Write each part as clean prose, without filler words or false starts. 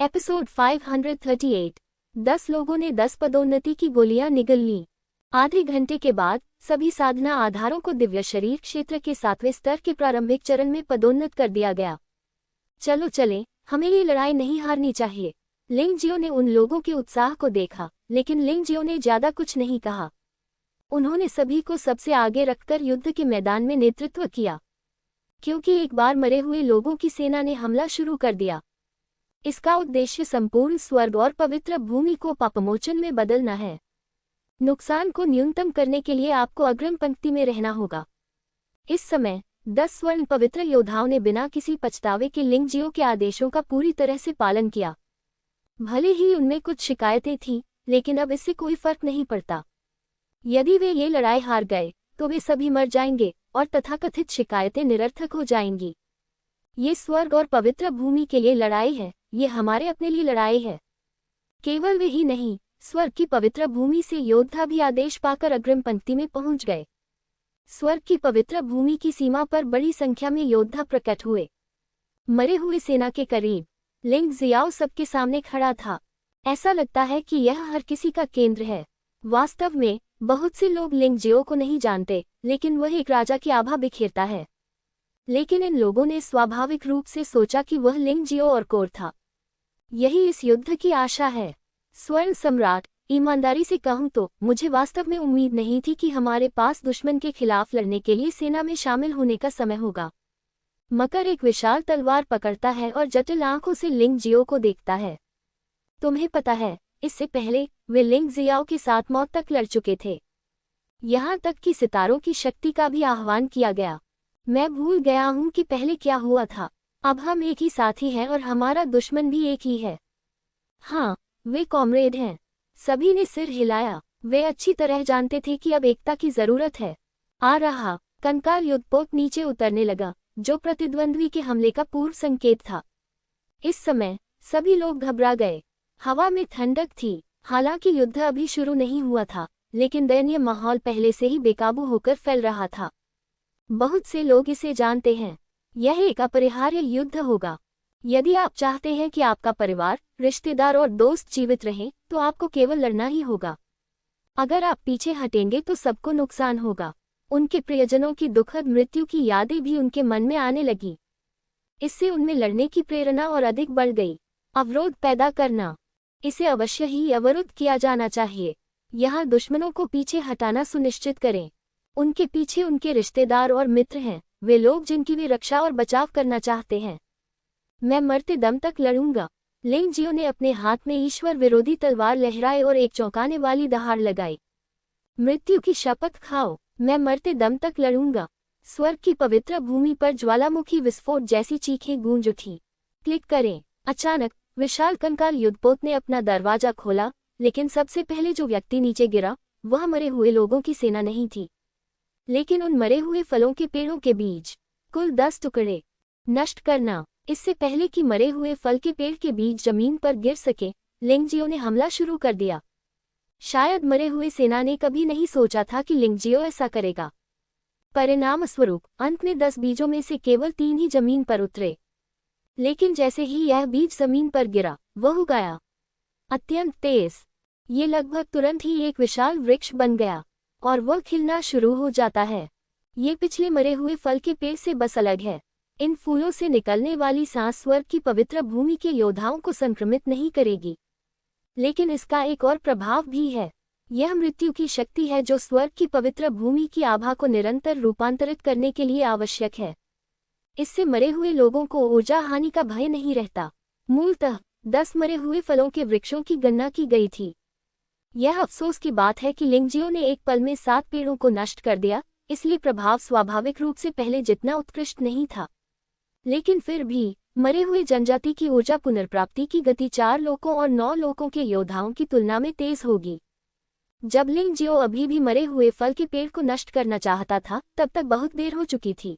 Episode 538। 10 लोगों ने 10 पदोन्नति की गोलियां निगल लीं। आधे घंटे के बाद सभी साधना आधारों को दिव्य शरीर क्षेत्र के 7वें स्तर के प्रारंभिक चरण में पदोन्नत कर दिया गया। चलो चलें, हमें ये लड़ाई नहीं हारनी चाहिए। लिंगजियो ने उन लोगों के उत्साह को देखा, लेकिन लिंगजियो ने ज्यादा कुछ नहीं कहा। उन्होंने सभी को सबसे आगे रखकर युद्ध के मैदान में नेतृत्व किया, क्योंकि एक बार मरे हुए लोगों की सेना ने हमला शुरू कर दिया। इसका उद्देश्य संपूर्ण स्वर्ग और पवित्र भूमि को पापमोचन में बदलना है। नुकसान को न्यूनतम करने के लिए आपको अग्रिम पंक्ति में रहना होगा। इस समय 10 स्वर्ण पवित्र योद्धाओं ने बिना किसी पछतावे के लिंगजियो के आदेशों का पूरी तरह से पालन किया। भले ही उनमें कुछ शिकायतें थीं, लेकिन अब इससे कोई फर्क नहीं पड़ता। यदि वे ये लड़ाई हार गए तो वे सभी मर जाएंगे और तथाकथित शिकायतें निरर्थक हो जाएंगी। ये स्वर्ग और पवित्र भूमि के लिए लड़ाई है, ये हमारे अपने लिए लड़ाई है। केवल वे ही नहीं, स्वर्ग की पवित्र भूमि से योद्धा भी आदेश पाकर अग्रिम पंक्ति में पहुंच गए। स्वर्ग की पवित्र भूमि की सीमा पर बड़ी संख्या में योद्धा प्रकट हुए। मरे हुए सेना के करीब लिंगजियाओ सबके सामने खड़ा था। ऐसा लगता है कि यह हर किसी का केंद्र है। वास्तव में बहुत से लोग लिंगजियो को नहीं जानते, लेकिन वह एक राजा की आभा बिखेरता है। लेकिन इन लोगों ने स्वाभाविक रूप से सोचा कि वह लिंगजियो और कोर था। यही इस युद्ध की आशा है। स्वर्ण सम्राट, ईमानदारी से कहूं तो मुझे वास्तव में उम्मीद नहीं थी कि हमारे पास दुश्मन के खिलाफ लड़ने के लिए सेना में शामिल होने का समय होगा। मकर एक विशाल तलवार पकड़ता है और जटिल आंखों से लिंगजियो को देखता है। तुम्हें पता है, इससे पहले वे लिंगजियाओ के साथ मौत तक लड़ चुके थे। यहाँ तक कि सितारों की शक्ति का भी आह्वान किया गया। मैं भूल गया हूँ कि पहले क्या हुआ था। अब हम एक ही साथी हैं और हमारा दुश्मन भी एक ही है। हाँ, वे कॉमरेड हैं। सभी ने सिर हिलाया। वे अच्छी तरह जानते थे कि अब एकता की जरूरत है। आ रहा कंकाल युद्धपोत नीचे उतरने लगा, जो प्रतिद्वंद्वी के हमले का पूर्व संकेत था। इस समय सभी लोग घबरा गए। हवा में ठंडक थी। हालांकि युद्ध अभी शुरू नहीं हुआ था, लेकिन दयनीय माहौल पहले से ही बेकाबू होकर फैल रहा था। बहुत से लोग इसे जानते हैं। यह एक अपरिहार्य युद्ध होगा। यदि आप चाहते हैं कि आपका परिवार, रिश्तेदार और दोस्त जीवित रहें, तो आपको केवल लड़ना ही होगा। अगर आप पीछे हटेंगे तो सबको नुकसान होगा। उनके प्रियजनों की दुखद मृत्यु की यादें भी उनके मन में आने लगी। इससे उनमें लड़ने की प्रेरणा और अधिक बढ़ गई। अवरोध पैदा करना, इसे अवश्य ही अवरुद्ध किया जाना चाहिए। यहाँ दुश्मनों को पीछे हटाना सुनिश्चित करें। उनके पीछे उनके रिश्तेदार और मित्र हैं, वे लोग जिनकी वे रक्षा और बचाव करना चाहते हैं। मैं मरते दम तक लड़ूंगा। लिंगजियो ने अपने हाथ में ईश्वर विरोधी तलवार लहराई और एक चौंकाने वाली दहाड़ लगाई। मृत्यु की शपथ खाओ, मैं मरते दम तक लड़ूंगा। स्वर्ग की पवित्र भूमि पर ज्वालामुखी विस्फोट जैसी चीखें गूंज उठी। क्लिक करें। अचानक विशाल कंकाल युद्धपोत ने अपना दरवाजा खोला, लेकिन सबसे पहले जो व्यक्ति नीचे गिरा वह मरे हुए लोगों की सेना नहीं थी, लेकिन उन मरे हुए फलों के पेड़ों के बीज। कुल 10 टुकड़े नष्ट करना। इससे पहले कि मरे हुए फल के पेड़ के बीज जमीन पर गिर सके, लिंगजियो ने हमला शुरू कर दिया। शायद मरे हुए सेना ने कभी नहीं सोचा था कि लिंगजियो ऐसा करेगा। परिणाम स्वरूप अंत में 10 बीजों में से केवल 3 ही जमीन पर उतरे। लेकिन जैसे ही यह बीज जमीन पर गिरा, वह उगाया अत्यंत तेज। ये लगभग तुरंत ही एक विशाल वृक्ष बन गया और वह खिलना शुरू हो जाता है। ये पिछले मरे हुए फल के पेड़ से बस अलग है। इन फूलों से निकलने वाली सांस स्वर्ग की पवित्र भूमि के योद्धाओं को संक्रमित नहीं करेगी, लेकिन इसका एक और प्रभाव भी है। यह मृत्यु की शक्ति है जो स्वर्ग की पवित्र भूमि की आभा को निरंतर रूपांतरित करने के लिए आवश्यक है। इससे मरे हुए लोगों को ऊर्जा हानि का भय नहीं रहता। मूलतः 10 मरे हुए फलों के वृक्षों की गणना की गई थी। यह अफसोस की बात है कि लिंगजियो ने एक पल में 7 पेड़ों को नष्ट कर दिया, इसलिए प्रभाव स्वाभाविक रूप से पहले जितना उत्कृष्ट नहीं था। लेकिन फिर भी मरे हुए जनजाति की ऊर्जा पुनर्प्राप्ति की गति 4 लोकों और 9 लोकों के योद्धाओं की तुलना में तेज होगी। जब लिंगजियो अभी भी मरे हुए फल के पेड़ को नष्ट करना चाहता था, तब तक बहुत देर हो चुकी थी।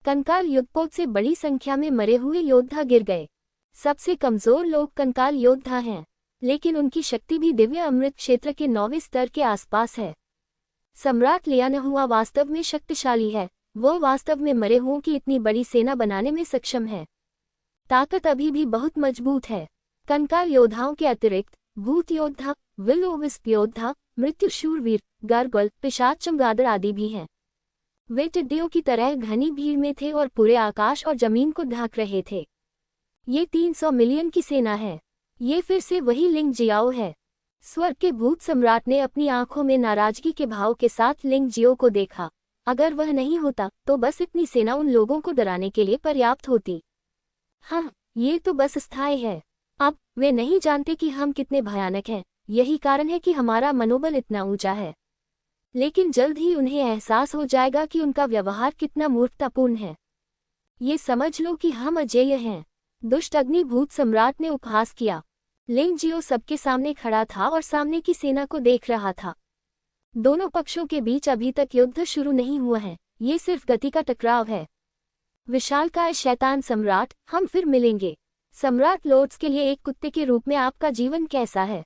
कंकाल युद्धपोत से बड़ी संख्या में मरे हुए योद्धा गिर गए। सबसे कमजोर लोग कंकाल योद्धा हैं, लेकिन उनकी शक्ति भी दिव्य अमृत क्षेत्र के 9वें स्तर के आसपास है। सम्राट लियानहुआ वास्तव में शक्तिशाली है। वो वास्तव में मरे हुओं की इतनी बड़ी सेना बनाने में सक्षम है। ताकत अभी भी बहुत मजबूत है। कंकाल योद्धाओं के अतिरिक्त भूत योद्धा, विल ओ विस्प योद्धा, मृत्यु शूरवीर, गर्गल, पिशाच, चमगादड़ आदि भी हैं। वे टिड्डियों की तरह घनी भीड़ में थे और पूरे आकाश और जमीन को ढक रहे थे। ये 300 मिलियन की सेना है। ये फिर से वही लिंग जियाओ है। स्वर्ग के भूत सम्राट ने अपनी आंखों में नाराजगी के भाव के साथ लिंग जियो को देखा। अगर वह नहीं होता तो बस इतनी सेना उन लोगों को डराने के लिए पर्याप्त होती। हाँ, ये तो बस स्थायी है। अब वे नहीं जानते कि हम कितने भयानक हैं, यही कारण है कि हमारा मनोबल इतना ऊंचा है। लेकिन जल्द ही उन्हें एहसास हो जाएगा कि उनका व्यवहार कितना मूर्खतापूर्ण है। ये समझ लो कि हम अजेय हैं। दुष्ट अग्नि भूत सम्राट ने उपहास किया। लिंग जियो सबके सामने खड़ा था और सामने की सेना को देख रहा था। दोनों पक्षों के बीच अभी तक युद्ध शुरू नहीं हुआ है, ये सिर्फ गति का टकराव है। विशालकाय शैतान सम्राट, हम फिर मिलेंगे। सम्राट लॉर्ड्स के लिए एक कुत्ते के रूप में आपका जीवन कैसा है?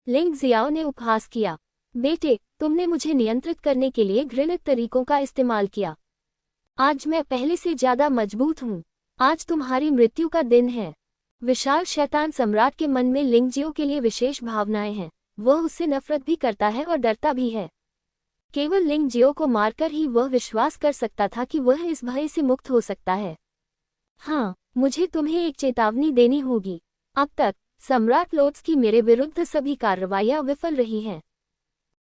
लिंग जियाओ ने उपहास किया। बेटे, तुमने मुझे नियंत्रित करने के लिए घृणित तरीकों का इस्तेमाल किया। आज मैं पहले से ज्यादा मजबूत हूँ। आज तुम्हारी मृत्यु का दिन है। विशाल शैतान सम्राट के मन में लिंग जियो के लिए विशेष भावनाएं हैं। वह उससे नफरत भी करता है और डरता भी है। केवल लिंग जियो को मारकर ही वह विश्वास कर सकता था कि वह इस भय से मुक्त हो सकता है। हाँ, मुझे तुम्हें एक चेतावनी देनी होगी। अब तक सम्राट लॉर्ड्स की मेरे विरुद्ध सभी कार्रवाइयां विफल रही हैं।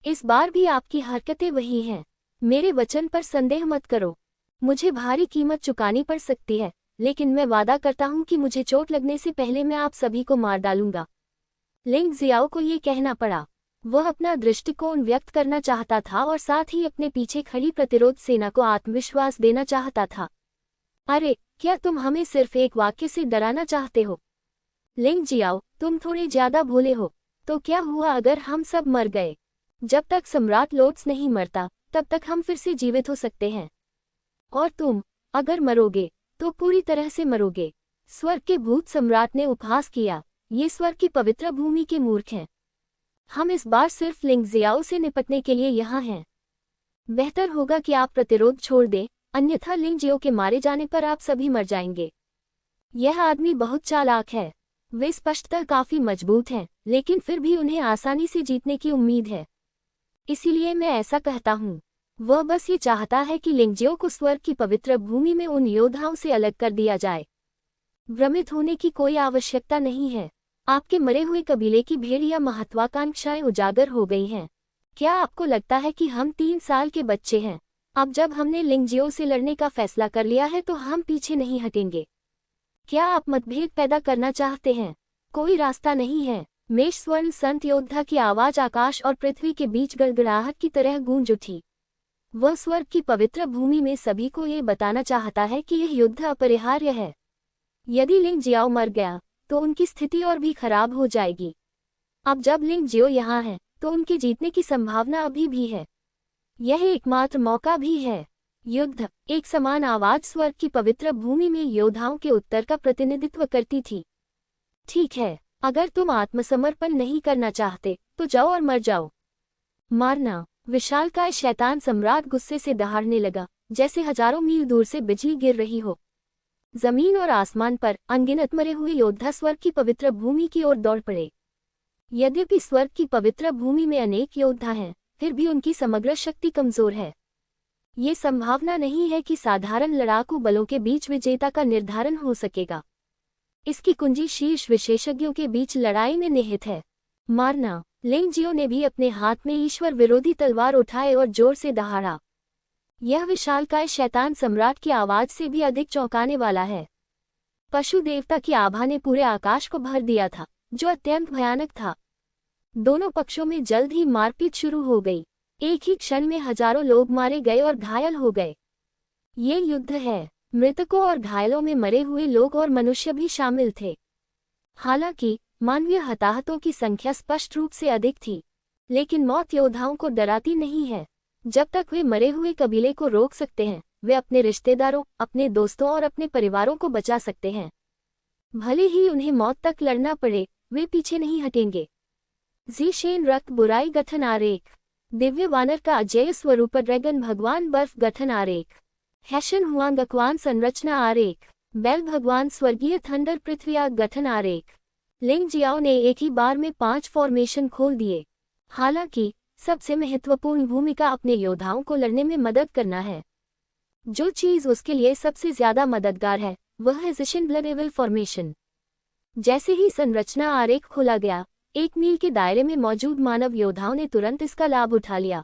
इस बार भी आपकी हरकतें वही हैं। मेरे वचन पर संदेह मत करो। मुझे भारी कीमत चुकानी पड़ सकती है, लेकिन मैं वादा करता हूं कि मुझे चोट लगने से पहले मैं आप सभी को मार डालूंगा। लिंग जियाओ को ये कहना पड़ा। वह अपना दृष्टिकोण व्यक्त करना चाहता था और साथ ही अपने पीछे खड़ी प्रतिरोध सेना को आत्मविश्वास देना चाहता था। अरे, क्या तुम हमें सिर्फ एक वाक्य से डराना चाहते हो? लिंग जियाओ, तुम थोड़े ज्यादा भोले हो। तो क्या हुआ अगर हम सब मर गए? जब तक सम्राट लॉर्ड्स नहीं मरता, तब तक हम फिर से जीवित हो सकते हैं। और तुम, अगर मरोगे, तो पूरी तरह से मरोगे। स्वर्ग के भूत सम्राट ने उपहास किया। ये स्वर्ग की पवित्र भूमि के मूर्ख हैं। हम इस बार सिर्फ लिंग जियाओ से निपटने के लिए यहाँ हैं। बेहतर होगा कि आप प्रतिरोध छोड़ दें, अन्यथा लिंग जियो के मारे जाने पर आप सभी मर जाएंगे। यह आदमी बहुत चालाक है। वे स्पष्टतः काफी मजबूत हैं, लेकिन फिर भी उन्हें आसानी से जीतने की उम्मीद है। इसीलिए मैं ऐसा कहता हूँ। वह बस ये चाहता है कि लिंग जियो को स्वर्ग की पवित्र भूमि में उन योद्धाओं से अलग कर दिया जाए। भ्रमित होने की कोई आवश्यकता नहीं है। आपके मरे हुए कबीले की भेड़िया महत्वाकांक्षाएं उजागर हो गई हैं। क्या आपको लगता है कि हम 3 साल के बच्चे हैं? अब जब हमने लिंग जियो से लड़ने का फैसला कर लिया है तो हम पीछे नहीं हटेंगे। क्या आप मतभेद पैदा करना चाहते हैं? कोई रास्ता नहीं है। मेष स्वर्ण संत योद्धा की आवाज आकाश और पृथ्वी के बीच गड़गड़ाहट की तरह गूंज उठी। वह स्वर्ग की पवित्र भूमि में सभी को ये बताना चाहता है कि यह युद्ध अपरिहार्य है। यदि लिंग जियाओ मर गया तो उनकी स्थिति और भी खराब हो जाएगी। अब जब लिंग जियो यहाँ है तो उनके जीतने की संभावना अभी भी है। यह एकमात्र मौका भी है। युद्ध, एक समान आवाज स्वर्ग की पवित्र भूमि में योद्धाओं के उत्तर का प्रतिनिधित्व करती थी। ठीक है, अगर तुम आत्मसमर्पण नहीं करना चाहते तो जाओ और मर जाओ। मारना। विशालकाय शैतान सम्राट गुस्से से दहाड़ने लगा, जैसे हजारों मील दूर से बिजली गिर रही हो। जमीन और आसमान पर अनगिनत मरे हुए योद्धा स्वर्ग की पवित्र भूमि की ओर दौड़ पड़े। यद्यपि स्वर्ग की पवित्र भूमि में अनेक योद्धा हैं, फिर भी उनकी समग्र शक्ति कमजोर है। ये संभावना नहीं है कि साधारण लड़ाकू बलों के बीच विजेता का निर्धारण हो सकेगा। इसकी कुंजी शीर्ष विशेषज्ञों के बीच लड़ाई में निहित है। मारना। लिंग जियो ने भी अपने हाथ में ईश्वर विरोधी तलवार उठाए और जोर से दहाड़ा। यह विशालकाय शैतान सम्राट की आवाज से भी अधिक चौंकाने वाला है। पशु देवता की आभा ने पूरे आकाश को भर दिया था, जो अत्यंत भयानक था। दोनों पक्षों में जल्द ही मारपीट शुरू हो गई। एक ही क्षण में हजारों लोग मारे गए और घायल हो गए। ये युद्ध है। मृतकों और घायलों में मरे हुए लोग और मनुष्य भी शामिल थे। हालांकि मानवीय हताहतों की संख्या स्पष्ट रूप से अधिक थी, लेकिन मौत योद्धाओं को डराती नहीं है। जब तक वे मरे हुए कबीले को रोक सकते हैं, वे अपने रिश्तेदारों, अपने दोस्तों और अपने परिवारों को बचा सकते हैं। भले ही उन्हें मौत तक लड़ना पड़े, वे पीछे नहीं हटेंगे। ज़ीशेन रक्त बुराई गठन आरेख। दिव्य वानर का अजेय स्वरूप ड्रैगन भगवान बर्फ गठन आरेख। हैशन हुआंग अक्वान संरचना आरेख। बेल भगवान स्वर्गीय थंडर पृथ्वी आग गठन आरेख। लिंग जियाओ ने एक ही बार में 5 फॉर्मेशन खोल दिए। हालांकि सबसे महत्वपूर्ण भूमिका अपने योद्धाओं को लड़ने में मदद करना है। जो चीज उसके लिए सबसे ज्यादा मददगार है वह है जिशिन ब्लड एविल फॉर्मेशन। जैसे ही संरचना आरेख खोला गया, 1 मील के दायरे में मौजूद मानव योद्धाओं ने तुरंत इसका लाभ उठा लिया।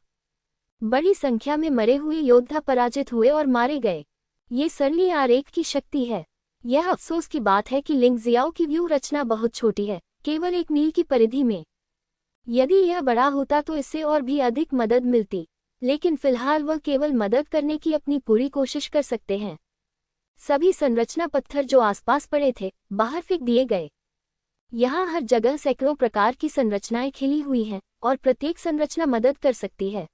बड़ी संख्या में मरे हुए योद्धा पराजित हुए और मारे गए। ये सरली आरेख की शक्ति है। यह अफसोस की बात है कि लिंग जियाओ की व्यूह रचना बहुत छोटी है, केवल 1 मील की परिधि में। यदि यह बड़ा होता तो इससे और भी अधिक मदद मिलती, लेकिन फिलहाल वह केवल मदद करने की अपनी पूरी कोशिश कर सकते हैं। सभी संरचना पत्थर जो आसपास पड़े थे बाहर फेंक दिए गए। यहाँ हर जगह सैकड़ों प्रकार की संरचनाएं खिली हुई हैं और प्रत्येक संरचना मदद कर सकती है।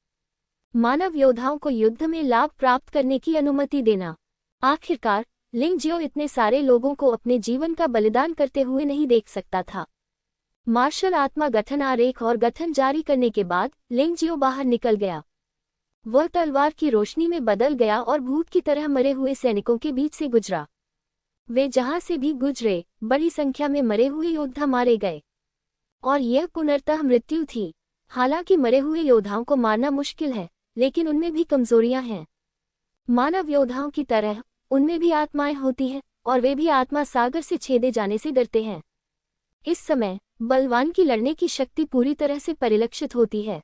मानव योद्धाओं को युद्ध में लाभ प्राप्त करने की अनुमति देना। आखिरकार लिंग जियो इतने सारे लोगों को अपने जीवन का बलिदान करते हुए नहीं देख सकता था। मार्शल आत्मा गठन आरेख और गठन जारी करने के बाद लिंग जियो बाहर निकल गया। वह तलवार की रोशनी में बदल गया और भूत की तरह मरे हुए सैनिकों के बीच से गुजरा। वे जहां से भी गुजरे, बड़ी संख्या में मरे हुए योद्धा मारे गए, और यह पुनर्तः मृत्यु थी। हालांकि मरे हुए योद्धाओं को मारना मुश्किल है, लेकिन उनमें भी कमजोरियां हैं। मानव योद्धाओं की तरह उनमें भी आत्माएं होती हैं और वे भी आत्मा सागर से छेदे जाने से डरते हैं। इस समय बलवान की लड़ने की शक्ति पूरी तरह से परिलक्षित होती है।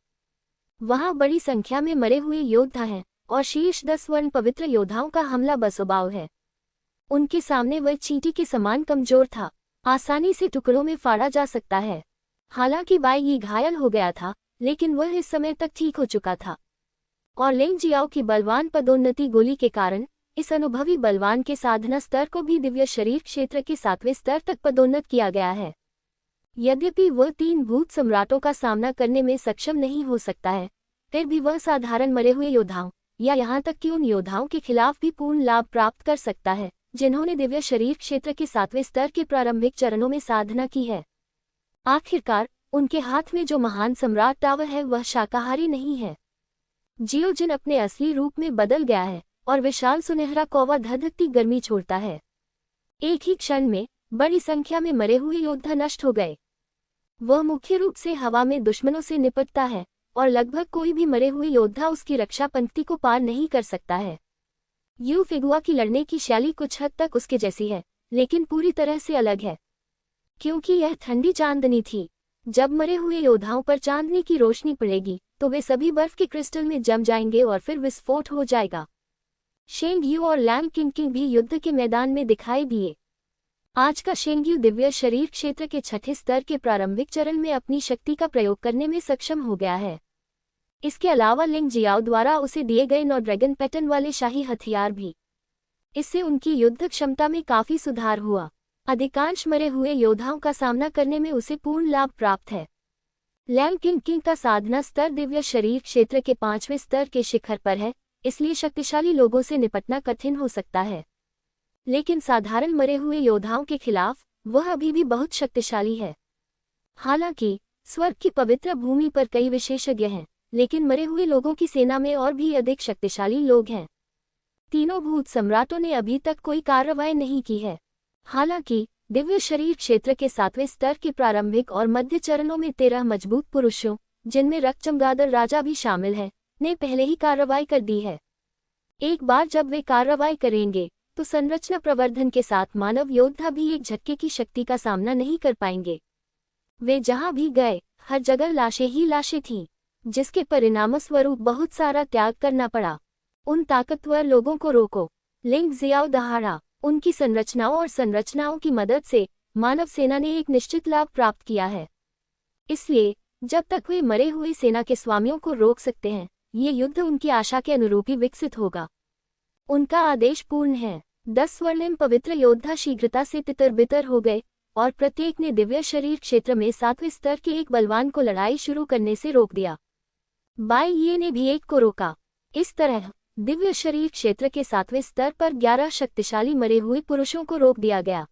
वहां बड़ी संख्या में मरे हुए योद्धा हैं और शीर्ष 10 वर्ण पवित्र योद्धाओं का हमला बसोबाव है। उनके सामने वह चींटी के समान कमजोर था, आसानी से टुकड़ों में फाड़ा जा सकता है। हालांकि बाई यी घायल हो गया था, लेकिन वह इस समय तक ठीक हो चुका था, और लिंग जियाओ की बलवान पदोन्नति गोली के कारण इस अनुभवी बलवान के साधना स्तर को भी दिव्य शरीर क्षेत्र के 7वें स्तर तक पदोन्नत किया गया है। यद्यपि वह 3 भूत सम्राटों का सामना करने में सक्षम नहीं हो सकता है, फिर भी वह साधारण मरे हुए योद्धाओं या यहाँ तक कि उन योद्धाओं के खिलाफ भी पूर्ण लाभ प्राप्त कर सकता है जिन्होंने दिव्य शरीर क्षेत्र के 7वें स्तर के प्रारंभिक चरणों में साधना की है। आखिरकार उनके हाथ में जो महान सम्राट टावर है वह शाकाहारी नहीं है। जियोजिन अपने असली रूप में बदल गया है और विशाल सुनहरा कौवा धधकती गर्मी छोड़ता है। एक ही क्षण में बड़ी संख्या में मरे हुए योद्धा नष्ट हो गए। वह मुख्य रूप से हवा में दुश्मनों से निपटता है और लगभग कोई भी मरे हुए योद्धा उसकी रक्षा पंक्ति को पार नहीं कर सकता है। यू फिगुआ की लड़ने की शैली कुछ हद तक उसके जैसी है, लेकिन पूरी तरह से अलग है, क्योंकि यह ठंडी चांदनी थी। जब मरे हुए योद्धाओं पर चांदनी की रोशनी पड़ेगी तो वे सभी बर्फ के क्रिस्टल में जम जाएंगे और फिर विस्फोट हो जाएगा। शेंगयू और लैंग किंग भी युद्ध के मैदान में दिखाई दिए। आज का शेंगयू दिव्य शरीर क्षेत्र के 6ठे स्तर के प्रारंभिक चरण में अपनी शक्ति का प्रयोग करने में सक्षम हो गया है। इसके अलावा लिंग जियाओ द्वारा उसे दिए गए 9 ड्रैगन पैटर्न वाले शाही हथियार भी। इससे उनकी युद्ध क्षमता में काफी सुधार हुआ। अधिकांश मरे हुए योद्धाओं का सामना करने में उसे पूर्ण लाभ प्राप्त है। लैंग किंग का साधना स्तर दिव्य शरीर क्षेत्र के 5वें स्तर के शिखर पर है, इसलिए शक्तिशाली लोगों से निपटना कठिन हो सकता है। लेकिन साधारण मरे हुए योद्धाओं के खिलाफ वह अभी भी बहुत शक्तिशाली है। हालांकि स्वर्ग की पवित्र भूमि पर कई विशेषज्ञ हैं, लेकिन मरे हुए लोगों की सेना में और भी अधिक शक्तिशाली लोग हैं। तीनों भूत सम्राटों ने अभी तक कोई कार्रवाई नहीं की है। हालांकि दिव्य शरीर क्षेत्र के 7वें स्तर के प्रारंभिक और मध्य चरणों में 13 मजबूत पुरुषों, जिनमें रक्तचमगादड़ राजा भी शामिल है, ने पहले ही कार्रवाई कर दी है। एक बार जब वे कार्रवाई करेंगे तो संरचना प्रवर्धन के साथ मानव योद्धा भी एक झटके की शक्ति का सामना नहीं कर पाएंगे। वे जहां भी गए हर जगह लाशें ही लाशें थीं, जिसके परिणामस्वरूप बहुत सारा त्याग करना पड़ा। उन ताकतवर लोगों को रोको। लिंग जियाओ दहाड़ा। उनकी संरचनाओं और संरचनाओं की मदद से मानव सेना ने एक निश्चित लाभ प्राप्त किया है। इसलिए जब तक वे मरे हुए सेना के स्वामियों को रोक सकते हैं, ये युद्ध उनकी आशा के अनुरूप ही विकसित होगा। उनका आदेश पूर्ण है। 10 स्वर्णिम पवित्र योद्धा शीघ्रता से तितर-बितर हो गए और प्रत्येक ने दिव्य शरीर क्षेत्र में 7वें स्तर के एक बलवान को लड़ाई शुरू करने से रोक दिया। बाई ये ने भी एक को रोका। इस तरह दिव्य शरीर क्षेत्र के 7वें स्तर पर 11 शक्तिशाली मरे हुए पुरुषों को रोक दिया गया।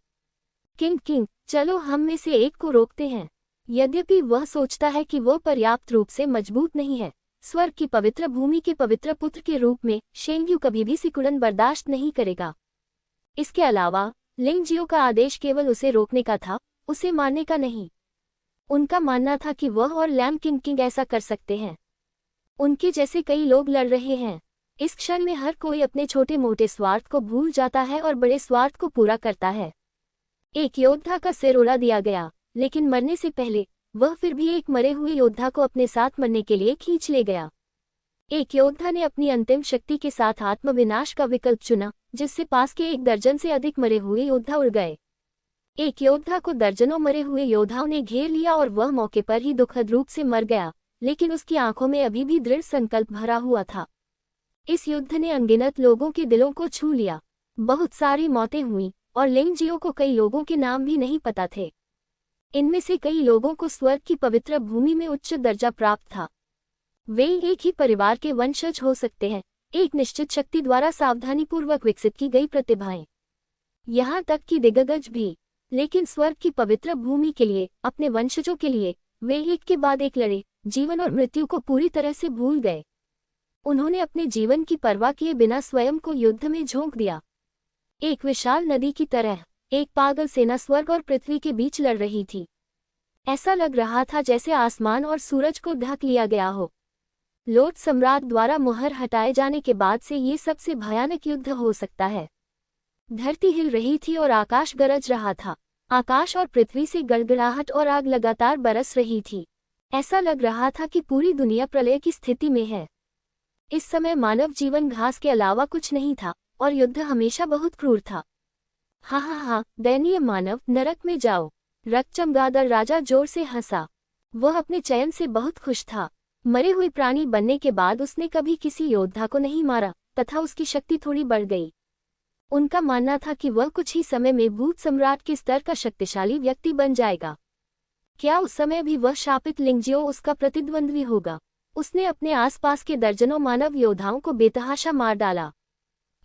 किंग, चलो हम में से एक को रोकते हैं। यद्यपि वह सोचता है कि वह पर्याप्त रूप से मजबूत नहीं है, स्वर्ग की पवित्र भूमि के पवित्र पुत्र के रूप में शेंगयू कभी भी सिकुड़न बर्दाश्त नहीं करेगा। इसके अलावा लिंग जियो का आदेश केवल उसे रोकने का था, उसे मारने का नहीं। उनका मानना था कि वह और लैम किंग ऐसा कर सकते हैं। उनके जैसे कई लोग लड़ रहे हैं। इस क्षण में हर कोई अपने छोटे मोटे स्वार्थ को भूल जाता है और बड़े स्वार्थ को पूरा करता है। एक योद्धा का सिर उड़ा दिया गया, लेकिन मरने से पहले वह फिर भी एक मरे हुए योद्धा को अपने साथ मरने के लिए खींच ले गया। एक योद्धा ने अपनी अंतिम शक्ति के साथ आत्मविनाश का विकल्प चुना, जिससे पास के 1 दर्जन से अधिक मरे हुए योद्धा उड़ गए। एक योद्धा को दर्जनों मरे हुए योद्धाओं ने घेर लिया और वह मौके पर ही दुखद रूप से मर गया, लेकिन उसकी आंखों में अभी भी दृढ़ संकल्प भरा हुआ था। इस युद्ध ने अनगिनत लोगों के दिलों को छू लिया। बहुत सारी मौतें हुईं और लिंगजियो को कई लोगों के नाम भी नहीं पता थे। इनमें से कई लोगों को स्वर्ग की पवित्र भूमि में उच्च दर्जा प्राप्त था। वे एक ही परिवार के वंशज हो सकते हैं, एक निश्चित शक्ति द्वारा सावधानीपूर्वक विकसित की गई प्रतिभाएं, यहाँ तक कि दिग्गज भी। लेकिन स्वर्ग की पवित्र भूमि के लिए, अपने वंशजों के लिए, वे एक के बाद एक लड़े, जीवन और मृत्यु को पूरी तरह से भूल गए। उन्होंने अपने जीवन की परवाह किए बिना स्वयं को युद्ध में झोंक दिया। एक विशाल नदी की तरह एक पागल सेना स्वर्ग और पृथ्वी के बीच लड़ रही थी। ऐसा लग रहा था जैसे आसमान और सूरज को ढक लिया गया हो। लोट सम्राट द्वारा मुहर हटाए जाने के बाद से ये सबसे भयानक युद्ध हो सकता है। धरती हिल रही थी और आकाश गरज रहा था। आकाश और पृथ्वी से गड़गड़ाहट और आग लगातार बरस रही थी। ऐसा लग रहा था कि पूरी दुनिया प्रलय की स्थिति में है। इस समय मानव जीवन घास के अलावा कुछ नहीं था और युद्ध हमेशा बहुत क्रूर था। हा, दयनीय मानव, नरक में जाओ। रक्तचमगादड़ राजा जोर से हंसा। वह अपने चयन से बहुत खुश था। मरे हुए प्राणी बनने के बाद उसने कभी किसी योद्धा को नहीं मारा तथा उसकी शक्ति थोड़ी बढ़ गई। उनका मानना था कि वह कुछ ही समय में भूत सम्राट के स्तर का शक्तिशाली व्यक्ति बन जाएगा। क्या उस समय भी वह शापित लिंगजियो उसका प्रतिद्वंद्वी होगा? उसने अपने आसपास के दर्जनों मानव योद्धाओं को बेतहाशा मार डाला।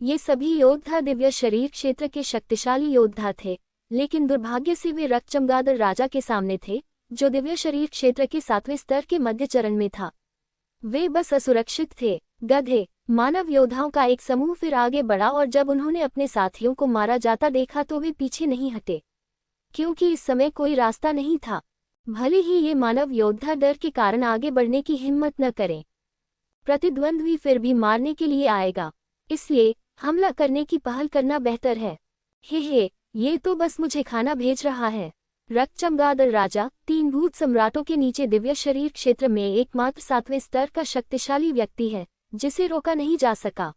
ये सभी योद्धा दिव्य शरीर क्षेत्र के शक्तिशाली योद्धा थे, लेकिन दुर्भाग्य से वे रक्तचमगादड़ राजा के सामने थे, जो दिव्य शरीर क्षेत्र के 7वें स्तर के मध्य चरण में था। वे बस असुरक्षित थे। गधे। मानव योद्धाओं का एक समूह फिर आगे बढ़ा और जब उन्होंने अपने साथियों को मारा जाता देखा तो वे पीछे नहीं हटे, क्योंकि इस समय कोई रास्ता नहीं था। भले ही ये मानव योद्धा डर के कारण आगे बढ़ने की हिम्मत न करें, प्रतिद्वंद्वी फिर भी मारने के लिए आएगा, इसलिए हमला करने की पहल करना बेहतर है। हे, ये तो बस मुझे खाना भेज रहा है। रक्तचमगादड़ राजा 3 भूत सम्राटों के नीचे दिव्य शरीर क्षेत्र में एकमात्र 7वें स्तर का शक्तिशाली व्यक्ति है, जिसे रोका नहीं जा सका।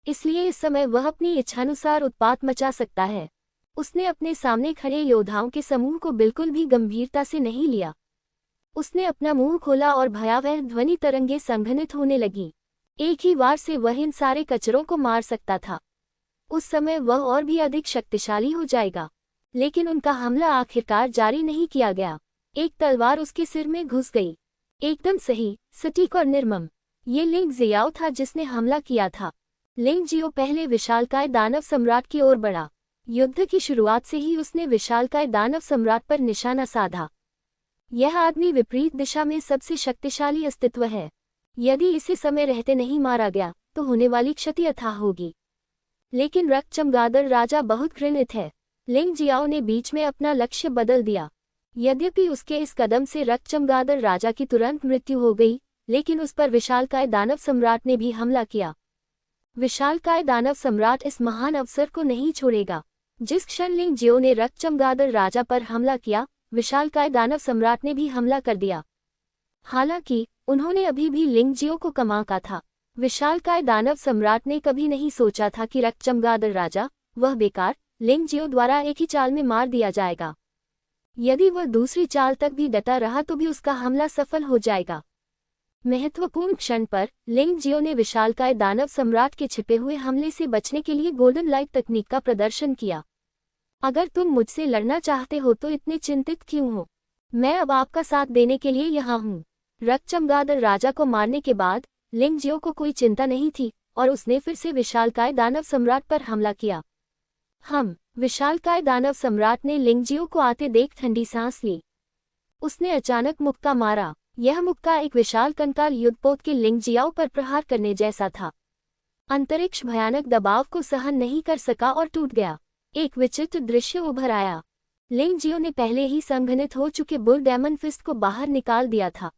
इसलिए इस समय वह अपनी इच्छानुसार उत्पात मचा सकता है। उसने अपने सामने खड़े योद्धाओं के समूह को बिल्कुल भी गंभीरता से नहीं लिया। उसने अपना मुंह खोला और भयावह ध्वनि तरंगे संघनित होने लगी। एक ही वार से वह इन सारे कचरों को मार सकता था। उस समय वह और भी अधिक शक्तिशाली हो जाएगा। लेकिन उनका हमला आखिरकार जारी नहीं किया गया। एक तलवार उसके सिर में घुस गई। एकदम सही, सटीक और निर्मम। ये लिंग जियाओ था जिसने हमला किया था। लिंग जियो पहले विशालकाय दानव सम्राट की ओर बढ़ा। युद्ध की शुरुआत से ही उसने विशालकाय दानव सम्राट पर निशाना साधा। यह आदमी विपरीत दिशा में सबसे शक्तिशाली अस्तित्व है। यदि इसे समय रहते नहीं मारा गया तो होने वाली क्षति अथाह होगी। लेकिन रक्तचमगादड़ राजा बहुत घृणित है। लिंग जियाओ ने बीच में अपना लक्ष्य बदल दिया। यद्यपि उसके इस कदम से रक्तचमगादड़ राजा की तुरंत मृत्यु हो गई, लेकिन उस पर विशालकाय दानव सम्राट ने भी हमला किया। विशालकाय दानव सम्राट इस महान अवसर को नहीं छोड़ेगा। जिस क्षण लिंग जियो ने रक्तचमगादड़ राजा पर हमला किया, विशालकाय दानव सम्राट ने भी हमला कर दिया। हालांकि उन्होंने अभी भी लिंग जियो को कम आंका था। विशालकाय दानव सम्राट ने कभी नहीं सोचा था कि रक्तचमगादड़ राजा, वह बेकार, लिंग जियो द्वारा एक ही चाल में मार दिया जाएगा। यदि वह दूसरी चाल तक भी डटा रहा तो भी उसका हमला सफल हो जाएगा। महत्वपूर्ण क्षण पर लिंग जियो ने विशालकाय दानव सम्राट के छिपे हुए हमले से बचने के लिए गोल्डन लाइट तकनीक का प्रदर्शन किया। अगर तुम मुझसे लड़ना चाहते हो तो इतने चिंतित क्यों हो? मैं अब आपका साथ देने के लिए यहाँ हूँ। रक्तचमगादड़ राजा को मारने के बाद लिंग जियो को कोई चिंता नहीं थी और उसने फिर से विशालकाय दानव सम्राट पर हमला किया। विशालकाय दानव सम्राट ने लिंग जियो को आते देख ठंडी सांस ली। उसने अचानक मुक्का मारा। यह मुक्का एक विशाल कंकाल युद्धपोत के लिंग जियाओ पर प्रहार करने जैसा था। अंतरिक्ष भयानक दबाव को सहन नहीं कर सका और टूट गया। एक विचित्र दृश्य उभर आया। लिंग जियो ने पहले ही संघनित हो चुके बुल डेमन फिस्ट को बाहर निकाल दिया था।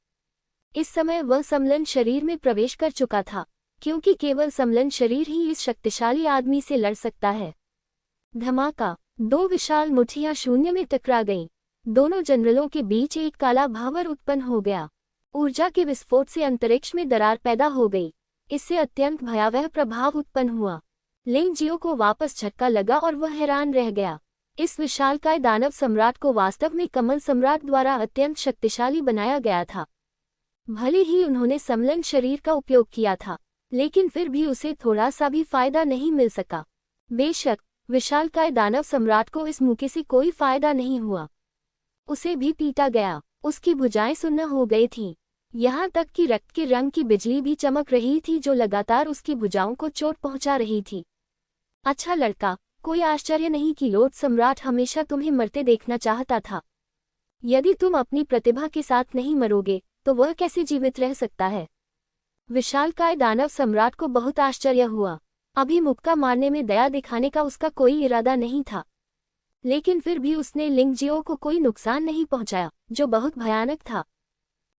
इस समय वह समलन शरीर में प्रवेश कर चुका था, क्योंकि केवल समलन शरीर ही इस शक्तिशाली आदमी से लड़ सकता है। धमाका, दो विशाल मुठ्ठियां शून्य में टकरा गईं। दोनों जनरलों के बीच एक काला भावर उत्पन्न हो गया। ऊर्जा के विस्फोट से अंतरिक्ष में दरार पैदा हो गई। इससे अत्यंत भयावह प्रभाव उत्पन्न हुआ। लिंग जियो को वापस झटका लगा और वह हैरान रह गया। इस विशालकाय दानव सम्राट को वास्तव में कमल सम्राट द्वारा अत्यंत शक्तिशाली बनाया गया था। भले ही उन्होंने समलन शरीर का उपयोग किया था, लेकिन फिर भी उसे थोड़ा सा भी फायदा नहीं मिल सका। बेशक विशालकाय दानव सम्राट को इस मौके से कोई फायदा नहीं हुआ। उसे भी पीटा गया। उसकी भुजाएं सुन्न हो गई थीं। यहाँ तक कि रक्त के रंग की बिजली भी चमक रही थी जो लगातार उसकी भुजाओं को चोट पहुंचा रही थी। अच्छा लड़का, कोई आश्चर्य नहीं कि लोट सम्राट हमेशा तुम्हें मरते देखना चाहता था। यदि तुम अपनी प्रतिभा के साथ नहीं मरोगे तो वह कैसे जीवित रह सकता है? विशालकाय दानव सम्राट को बहुत आश्चर्य हुआ। अभी मुक्का मारने में दया दिखाने का उसका कोई इरादा नहीं था, लेकिन फिर भी उसने लिंग जियो को कोई नुकसान नहीं पहुंचाया, जो बहुत भयानक था।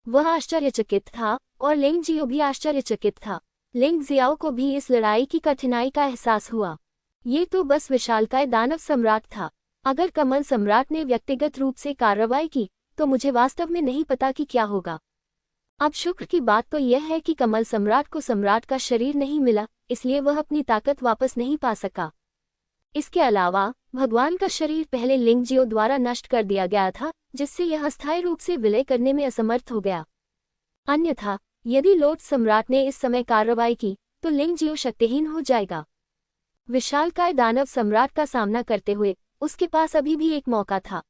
वह आश्चर्यचकित था और लिंग जियो भी आश्चर्यचकित था। लिंग जियाओ को भी इस लड़ाई की कठिनाई का एहसास हुआ। ये तो बस विशालकाय दानव सम्राट था। अगर कमल सम्राट ने व्यक्तिगत रूप से कार्रवाई की तो मुझे वास्तव में नहीं पता कि क्या होगा। अब शुक्र की बात तो यह है कि कमल सम्राट को सम्राट का शरीर नहीं मिला, इसलिए वह अपनी ताकत वापस नहीं पा सका। इसके अलावा भगवान का शरीर पहले लिंग जियो द्वारा नष्ट कर दिया गया था, जिससे यह अस्थायी रूप से विलय करने में असमर्थ हो गया। अन्यथा यदि लोट सम्राट ने इस समय कार्रवाई की तो लिंग जियो शक्तिहीन हो जाएगा। विशालकाय दानव सम्राट का सामना करते हुए उसके पास अभी भी एक मौका था।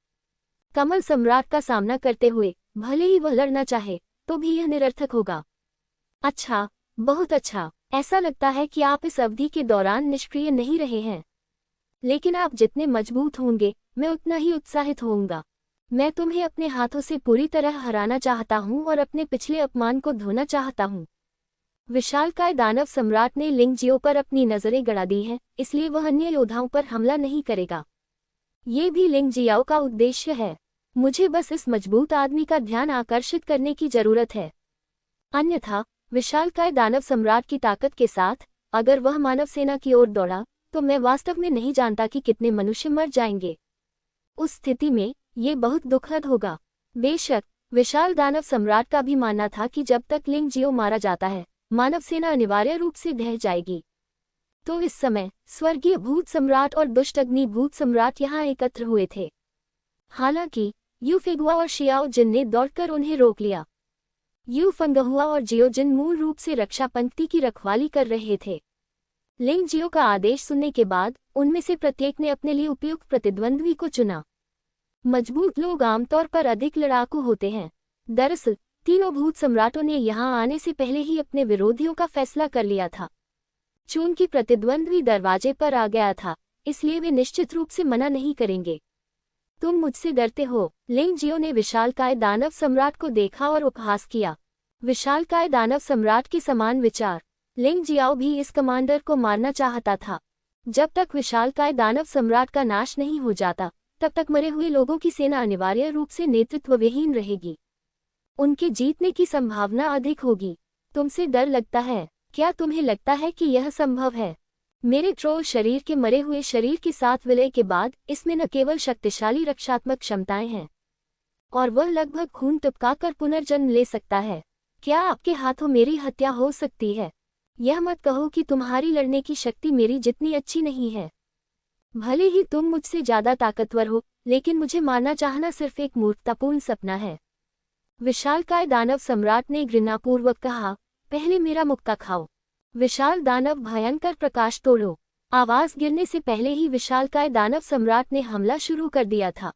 कमल सम्राट का सामना करते हुए भले ही वह लड़ना चाहे तो भी यह निरर्थक होगा। अच्छा, बहुत अच्छा। ऐसा लगता है कि आप इस अवधि के दौरान निष्क्रिय नहीं रहे हैं, लेकिन आप जितने मजबूत होंगे मैं उतना ही उत्साहित होऊंगा। मैं तुम्हें अपने हाथों से पूरी तरह हराना चाहता हूं और अपने पिछले अपमान को धोना चाहता हूं। विशालकाय दानव सम्राट ने लिंग जियो पर अपनी नजरें गड़ा दी हैं, इसलिए वह अन्य योद्धाओं पर हमला नहीं करेगा। ये भी लिंग जियाओ का उद्देश्य है। मुझे बस इस मजबूत आदमी का ध्यान आकर्षित करने की जरूरत है। अन्यथा विशालकाय दानव सम्राट की ताकत के साथ अगर वह मानव सेना की ओर दौड़ा तो मैं वास्तव में नहीं जानता कि कितने मनुष्य मर जाएंगे। उस स्थिति में ये बहुत दुखद होगा। बेशक विशाल दानव सम्राट का भी मानना था कि जब तक लिंग जियो मारा जाता है मानव सेना अनिवार्य रूप से ढह जाएगी। तो इस समय स्वर्गीय भूत सम्राट और दुष्ट अग्नि भूत सम्राट यहाँ एकत्र हुए थे। हालांकि यू फेगुआ और शियाओ जिन ने दौड़कर उन्हें रोक लिया। यू फंगहुआ और जियो जिन मूल रूप से रक्षा पंक्ति की रखवाली कर रहे थे। लिंग जियो का आदेश सुनने के बाद उनमें से प्रत्येक ने अपने लिए उपयुक्त प्रतिद्वंद्वी को चुना। मजबूत लोग आमतौर पर अधिक लड़ाकू होते हैं। दरअसल तीनों भूत सम्राटों ने यहाँ आने से पहले ही अपने विरोधियों का फैसला कर लिया था। चून की प्रतिद्वंद्वी दरवाजे पर आ गया था, इसलिए वे निश्चित रूप से मना नहीं करेंगे। तुम मुझसे डरते हो? लिंग जियो ने विशालकाय दानव सम्राट को देखा और उपहास किया। विशालकाय दानव सम्राट के समान विचार। लिंग जियाओ भी इस कमांडर को मारना चाहता था। जब तक विशालकाय दानव सम्राट का नाश नहीं हो जाता तब तक मरे हुए लोगों की सेना अनिवार्य रूप से नेतृत्वविहीन रहेगी। उनके जीतने की संभावना अधिक होगी। तुमसे डर लगता है? क्या तुम्हें लगता है कि यह संभव है? मेरे ट्रोल शरीर के मरे हुए शरीर के साथ विलय के बाद इसमें न केवल शक्तिशाली रक्षात्मक क्षमताएं हैं, और वह लगभग खून टपकाकर पुनर्जन्म ले सकता है। क्या आपके हाथों मेरी हत्या हो सकती है? यह मत कहो कि तुम्हारी लड़ने की शक्ति मेरी जितनी अच्छी नहीं है। भले ही तुम मुझसे ज्यादा ताकतवर हो, लेकिन मुझे मारना चाहना सिर्फ एक मूर्खतापूर्ण सपना है। विशालकाय दानव सम्राट ने घृणापूर्वक कहा, पहले मेरा मुक्का खाओ। विशाल दानव भयंकर प्रकाश तोड़ो। आवाज गिरने से पहले ही विशालकाय दानव सम्राट ने हमला शुरू कर दिया था।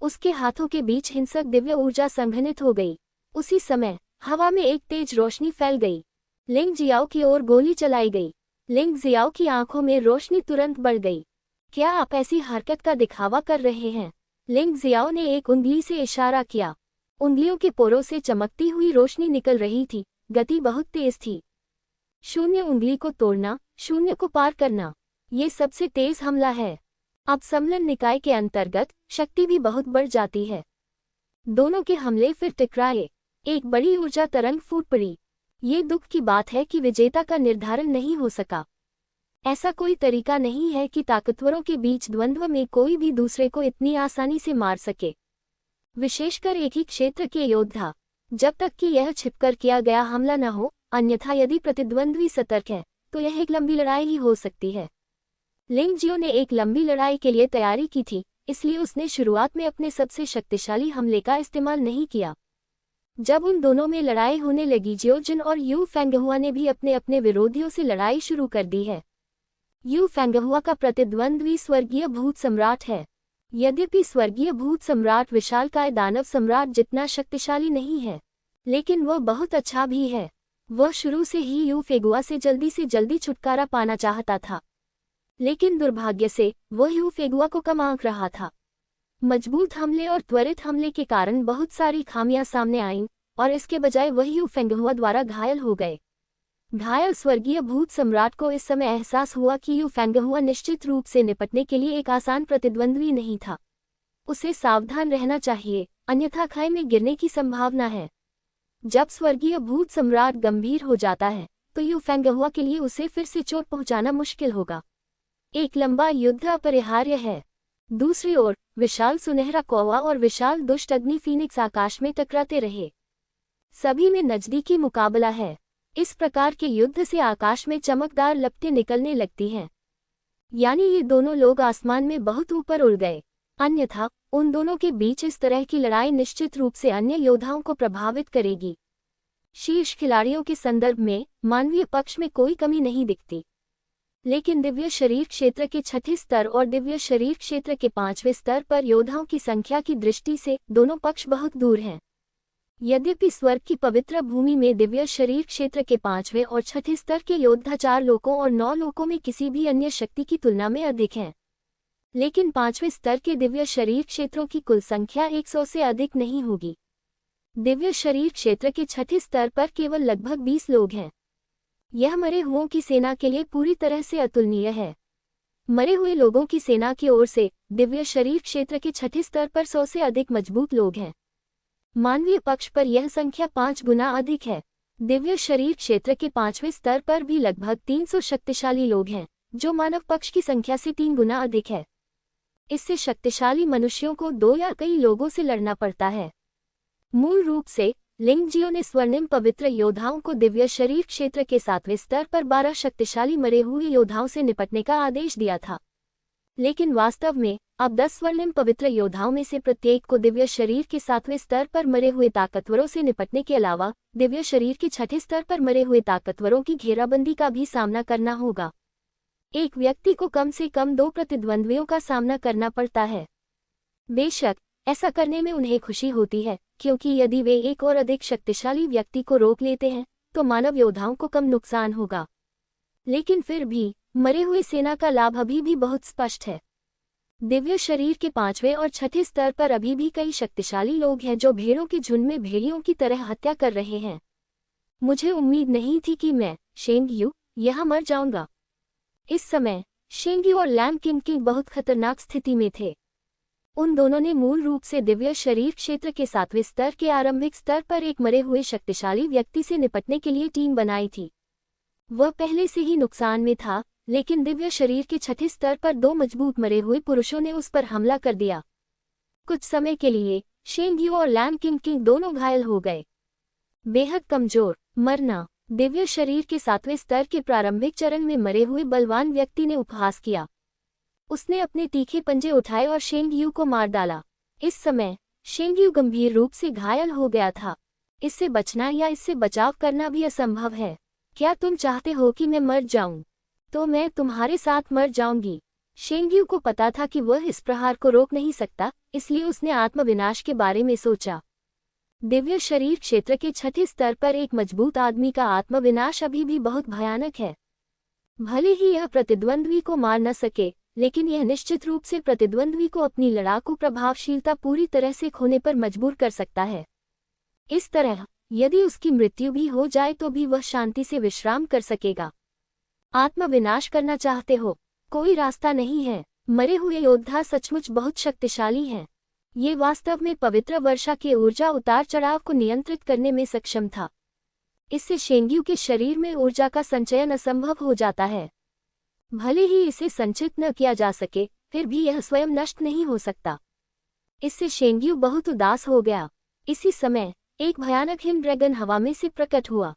उसके हाथों के बीच हिंसक दिव्य ऊर्जा संघनित हो गई। उसी समय हवा में एक तेज रोशनी फैल गई। लिंग जियाओ की ओर गोली चलाई गई। लिंग जियाओ की आंखों में रोशनी तुरंत बढ़ गई। क्या आप ऐसी हरकत का दिखावा कर रहे हैं? लिंग जियाओ ने एक उंगली से इशारा किया। उंगलियों के पोरों से चमकती हुई रोशनी निकल रही थी। गति बहुत तेज थी। शून्य उंगली को तोड़ना, शून्य को पार करना, ये सबसे तेज हमला है। अब समलन निकाय के अंतर्गत शक्ति भी बहुत बढ़ जाती है। दोनों के हमले फिर टकराए, एक बड़ी ऊर्जा तरंग फूट पड़ी। ये दुख की बात है कि विजेता का निर्धारण नहीं हो सका। ऐसा कोई तरीका नहीं है कि ताकतवरों के बीच द्वंद्व में कोई भी दूसरे को इतनी आसानी से मार सके, विशेषकर एक ही क्षेत्र के योद्धा, जब तक कि यह छिपकर किया गया हमला न हो। अन्यथा यदि प्रतिद्वंद्वी सतर्क है तो यह एक लंबी लड़ाई ही हो सकती है। लिंगजियो ने एक लंबी लड़ाई के लिए तैयारी की थी, इसलिए उसने शुरुआत में अपने सबसे शक्तिशाली हमले का इस्तेमाल नहीं किया। जब उन दोनों में लड़ाई होने लगी, जियोजिन और यू फेंगहुआ ने भी अपने अपने विरोधियों से लड़ाई शुरू कर दी है। यू फेंगहुआ का प्रतिद्वंद्वी स्वर्गीय भूत सम्राट है। यद्यपि स्वर्गीय भूत सम्राट विशालकाय दानव सम्राट जितना शक्तिशाली नहीं है, लेकिन वह बहुत अच्छा भी है। वह शुरू से ही यू फेंगहुआ से जल्दी छुटकारा पाना चाहता था, लेकिन दुर्भाग्य से वह यू फेंगहुआ को कम आंक रहा था। मजबूत हमले और त्वरित हमले के कारण बहुत सारी खामियां सामने आईं और इसके बजाय वह यू फेंगहुआ द्वारा घायल हो गए। घायल स्वर्गीय भूत सम्राट को इस समय एहसास हुआ कि यू फेंगहुआ निश्चित रूप से निपटने के लिए एक आसान प्रतिद्वंद्वी नहीं था। उसे सावधान रहना चाहिए, अन्यथा खाई में गिरने की संभावना है। जब स्वर्गीय भूत सम्राट गंभीर हो जाता है तो यू फेंगहुआ के लिए उसे फिर से चोट पहुंचाना मुश्किल होगा। एक लंबा युद्ध अपरिहार्य है। दूसरी ओर विशाल सुनहरा कौवा और विशाल दुष्ट अग्नि फीनिक्स आकाश में टकराते रहे। सभी में नजदीकी मुकाबला है। इस प्रकार के युद्ध से आकाश में चमकदार लपटें निकलने लगती हैं, यानी ये दोनों लोग आसमान में बहुत ऊपर उड़ गए। अन्यथा उन दोनों के बीच इस तरह की लड़ाई निश्चित रूप से अन्य योद्धाओं को प्रभावित करेगी। शीर्ष खिलाड़ियों के संदर्भ में मानवीय पक्ष में कोई कमी नहीं दिखती, लेकिन दिव्य शरीर क्षेत्र के छठे स्तर और दिव्य शरीर क्षेत्र के 5वें स्तर पर योद्धाओं की संख्या की दृष्टि से दोनों पक्ष बहुत दूर हैं। यद्यपि स्वर्ग की पवित्र भूमि में दिव्य शरीर क्षेत्र के 5वें और छठे स्तर के योद्धा 4 लोकों और 9 लोकों में किसी भी अन्य शक्ति की तुलना में अधिक हैं, लेकिन 5वें स्तर के दिव्य शरीर क्षेत्रों की कुल संख्या 100 से अधिक नहीं होगी। दिव्य शरीर क्षेत्र के छठे स्तर पर केवल लगभग 20 लोग हैं। यह मरे हुओं की सेना के लिए पूरी तरह से अतुलनीय है। मरे हुए लोगों की सेना की ओर से दिव्य शरीर क्षेत्र के छठे स्तर पर 100 से अधिक मजबूत लोग हैं। मानवीय पक्ष पर यह संख्या 5 गुना अधिक है। दिव्य शरीर क्षेत्र के 5वें स्तर पर भी लगभग 300 शक्तिशाली लोग हैं, जो मानव पक्ष की संख्या से 3 गुना अधिक है। इससे शक्तिशाली मनुष्यों को 2 या कई लोगों से लड़ना पड़ता है। मूल रूप से लिंगजियो ने स्वर्णिम पवित्र योद्धाओं को दिव्य शरीर क्षेत्र के 7वें स्तर पर 12 शक्तिशाली मरे हुए योद्धाओं से निपटने का आदेश दिया था, लेकिन वास्तव में अब 10 स्वर्णिम पवित्र योद्धाओं में से प्रत्येक को दिव्य शरीर के 7वें स्तर पर मरे हुए ताकतवरों से निपटने के अलावा दिव्य शरीर के छठे स्तर पर मरे हुए ताकतवरों की घेराबंदी का भी सामना करना होगा। एक व्यक्ति को कम से कम 2 प्रतिद्वंद्वियों का सामना करना पड़ता है। बेशक ऐसा करने में उन्हें खुशी होती है, क्योंकि यदि वे एक और अधिक शक्तिशाली व्यक्ति को रोक लेते हैं तो मानव योद्धाओं को कम नुकसान होगा, लेकिन फिर भी मरे हुए सेना का लाभ अभी भी बहुत स्पष्ट है। दिव्य शरीर के 5वें और छठे स्तर पर अभी भी कई शक्तिशाली लोग हैं जो भेड़ों के झुंड में भेड़ियों की तरह हत्या कर रहे हैं। मुझे उम्मीद नहीं थी कि मैं शेंगयू यहाँ मर जाऊंगा। इस समय शेंगयू और लैम किंग बहुत खतरनाक स्थिति में थे। उन दोनों ने मूल रूप से दिव्य शरीर क्षेत्र के 7वें स्तर के आरंभिक स्तर पर एक मरे हुए शक्तिशाली व्यक्ति से निपटने के लिए टीम बनाई थी। वह पहले से ही नुकसान में था, लेकिन दिव्य शरीर के छठे स्तर पर 2 मजबूत मरे हुए पुरुषों ने उस पर हमला कर दिया। कुछ समय के लिए शेंगयू और लैम किंग दोनों घायल हो गए। बेहद कमजोर मरना। दिव्य शरीर के 7वें स्तर के प्रारंभिक चरण में मरे हुए बलवान व्यक्ति ने उपहास किया। उसने अपने तीखे पंजे उठाए और शेंगयू को मार डाला। इस समय शेंगयू गंभीर रूप से घायल हो गया था। इससे बचना या इससे बचाव करना भी असंभव है। क्या तुम चाहते हो कि मैं मर जाऊं? तो मैं तुम्हारे साथ मर जाऊंगी। शेंगयू को पता था कि वह इस प्रहार को रोक नहीं सकता, इसलिए उसने आत्मविनाश के बारे में सोचा। दिव्य शरीर क्षेत्र के छठे स्तर पर एक मजबूत आदमी का आत्मविनाश अभी भी बहुत भयानक है। भले ही यह प्रतिद्वंद्वी को मार न सके, लेकिन यह निश्चित रूप से प्रतिद्वंद्वी को अपनी लड़ाकू प्रभावशीलता पूरी तरह से खोने पर मजबूर कर सकता है। इस तरह यदि उसकी मृत्यु भी हो जाए तो भी वह शांति से विश्राम कर सकेगा। आत्मविनाश करना चाहते हो? कोई रास्ता नहीं है। मरे हुए योद्धा सचमुच बहुत शक्तिशाली हैं। ये वास्तव में पवित्र वर्षा के ऊर्जा उतार चढ़ाव को नियंत्रित करने में सक्षम था। इससे शेंग्यू के शरीर में ऊर्जा का संचयन असंभव हो जाता है। भले ही इसे संचित न किया जा सके, फिर भी यह स्वयं नष्ट नहीं हो सकता। इससे शेंग्यू बहुत उदास हो गया। इसी समय एक भयानक हिम ड्रैगन हवा में से प्रकट हुआ।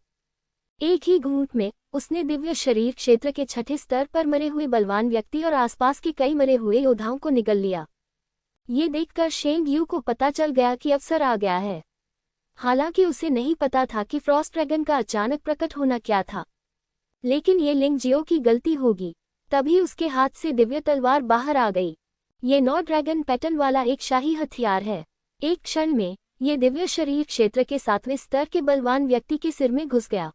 एक ही घूंट में उसने दिव्य शरीर क्षेत्र के छठे स्तर पर मरे हुए बलवान व्यक्ति और आसपास के कई मरे हुए योद्धाओं को निगल लिया। ये देखकर शेंग्यू को पता चल गया कि अवसर आ गया है। हालांकि उसे नहीं पता था कि फ्रॉस्ट ड्रैगन का अचानक प्रकट होना क्या था, लेकिन ये लिंग जियो की गलती होगी। तभी उसके हाथ से दिव्य तलवार बाहर आ गई। ये 9 ड्रैगन पैटर्न वाला एक शाही हथियार है। एक क्षण में ये दिव्य शरीर क्षेत्र के 7वें स्तर के बलवान व्यक्ति के सिर में घुस गया।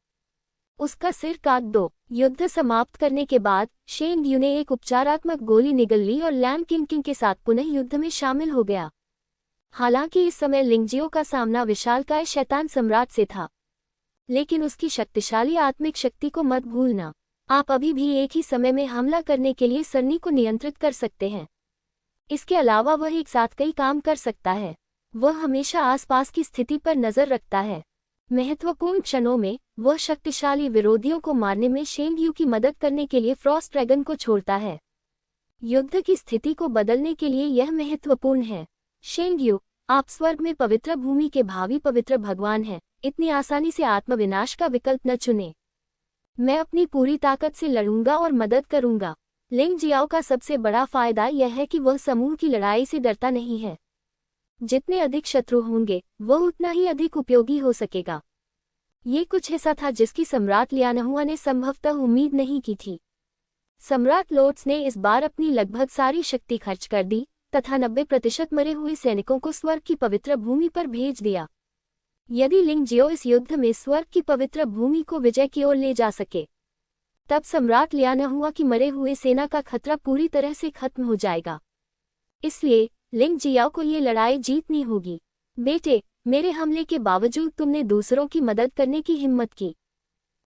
उसका सिर काट दो। युद्ध समाप्त करने के बाद शेंग्यू ने एक उपचारात्मक गोली निगल ली और लैम किंग के साथ पुनः युद्ध में शामिल हो गया। हालांकि इस समय लिंगजियो का सामना विशालकाय शैतान सम्राट से था, लेकिन उसकी शक्तिशाली आत्मिक शक्ति को मत भूलना। आप अभी भी एक ही समय में हमला करने के लिए सरनी को नियंत्रित कर सकते हैं। इसके अलावा वह एक साथ कई काम कर सकता है। वह हमेशा आसपास की स्थिति पर नजर रखता है। महत्वपूर्ण क्षणों में वह शक्तिशाली विरोधियों को मारने में शेंग्यू की मदद करने के लिए फ्रॉस्ट ड्रैगन को छोड़ता है। युद्ध की स्थिति को बदलने के लिए यह महत्वपूर्ण है। शेंग्यू, आप स्वर्ग में पवित्र भूमि के भावी पवित्र भगवान हैं। इतनी आसानी से आत्मविनाश का विकल्प न चुनें। मैं अपनी पूरी ताकत से लड़ूंगा और मदद करूंगा। लिंग जियाओ का सबसे बड़ा फायदा यह है कि वह समूह की लड़ाई से डरता नहीं है। जितने अधिक शत्रु होंगे वह उतना ही अधिक उपयोगी हो सकेगा। ये कुछ ऐसा था जिसकी सम्राट लियानहुआ ने संभवतः उम्मीद नहीं की थी। सम्राट लोट्स ने इस बार अपनी लगभग सारी शक्ति खर्च कर दी तथा 90% मरे हुए सैनिकों को स्वर्ग की पवित्र भूमि पर भेज दिया। यदि लिंग जियो इस युद्ध में स्वर्ग की पवित्र भूमि को विजय की ओर ले जा सके, तब सम्राट लियानहुआ की मरे हुए सेना का खतरा पूरी तरह से खत्म हो जाएगा। इसलिए लिंग जियाओ को ये लड़ाई जीतनी होगी। बेटे, मेरे हमले के बावजूद तुमने दूसरों की मदद करने की हिम्मत की।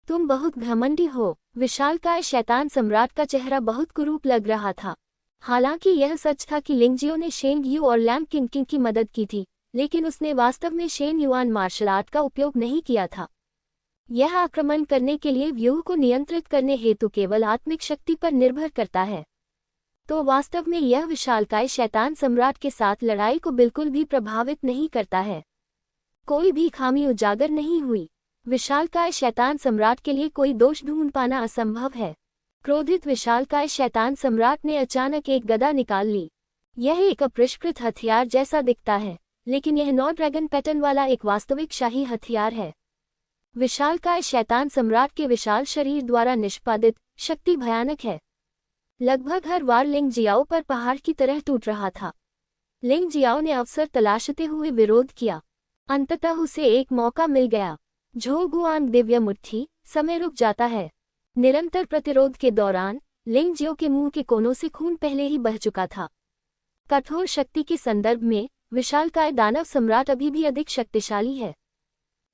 तुम बहुत घमंडी हो। विशालकाय शैतान सम्राट का चेहरा बहुत कुरूप लग रहा था। हालांकि यह सच था कि लिंग जियो ने शेंग यू और लैम किंग की मदद की थी, लेकिन उसने वास्तव में शेन युआन मार्शल आर्ट का उपयोग नहीं किया था। यह आक्रमण करने के लिए व्यूह को नियंत्रित करने हेतु केवल आत्मिक शक्ति पर निर्भर करता है। तो वास्तव में यह विशालकाय शैतान सम्राट के साथ लड़ाई को बिल्कुल भी प्रभावित नहीं करता है। कोई भी खामी उजागर नहीं हुई। विशालकाय शैतान सम्राट के लिए कोई दोष ढूंढ पाना असंभव है। क्रोधित विशालकाय शैतान सम्राट ने अचानक एक गदा निकाल ली। यह एक अपरिष्कृत हथियार जैसा दिखता है, लेकिन यह 9 ड्रैगन पैटर्न वाला एक वास्तविक शाही हथियार है। विशालकाय शैतान सम्राट के विशाल शरीर द्वारा निष्पादित शक्ति भयानक है। लगभग हर वार लिंग जियाओ पर पहाड़ की तरह टूट रहा था। लिंग जियाओ ने अवसर तलाशते हुए विरोध किया। अंततः उसे एक मौका मिल गया। झोगुआंग दिव्य मुट्ठी। समय रुक जाता है। निरंतर प्रतिरोध के दौरान लिंग जियो के मुंह के कोनों से खून पहले ही बह चुका था। कठोर शक्ति के संदर्भ में विशालकाय दानव सम्राट अभी भी अधिक शक्तिशाली है,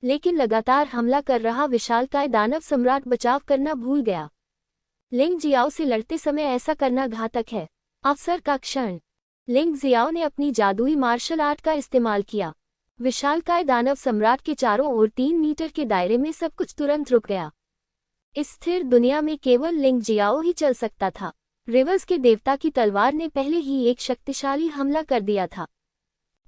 लेकिन लगातार हमला कर रहा विशालकाय दानव सम्राट बचाव करना भूल गया। लिंग जियाओ से लड़ते समय ऐसा करना घातक है। अवसर का क्षण। लिंग जियाओ ने अपनी जादुई मार्शल आर्ट का इस्तेमाल किया। विशालकाय दानव सम्राट के चारों ओर 3 मीटर के दायरे में सब कुछ तुरंत रुक गया। इस स्थिर दुनिया में केवल लिंग जियाओ ही चल सकता था। रिवर्स के देवता की तलवार ने पहले ही एक शक्तिशाली हमला कर दिया था।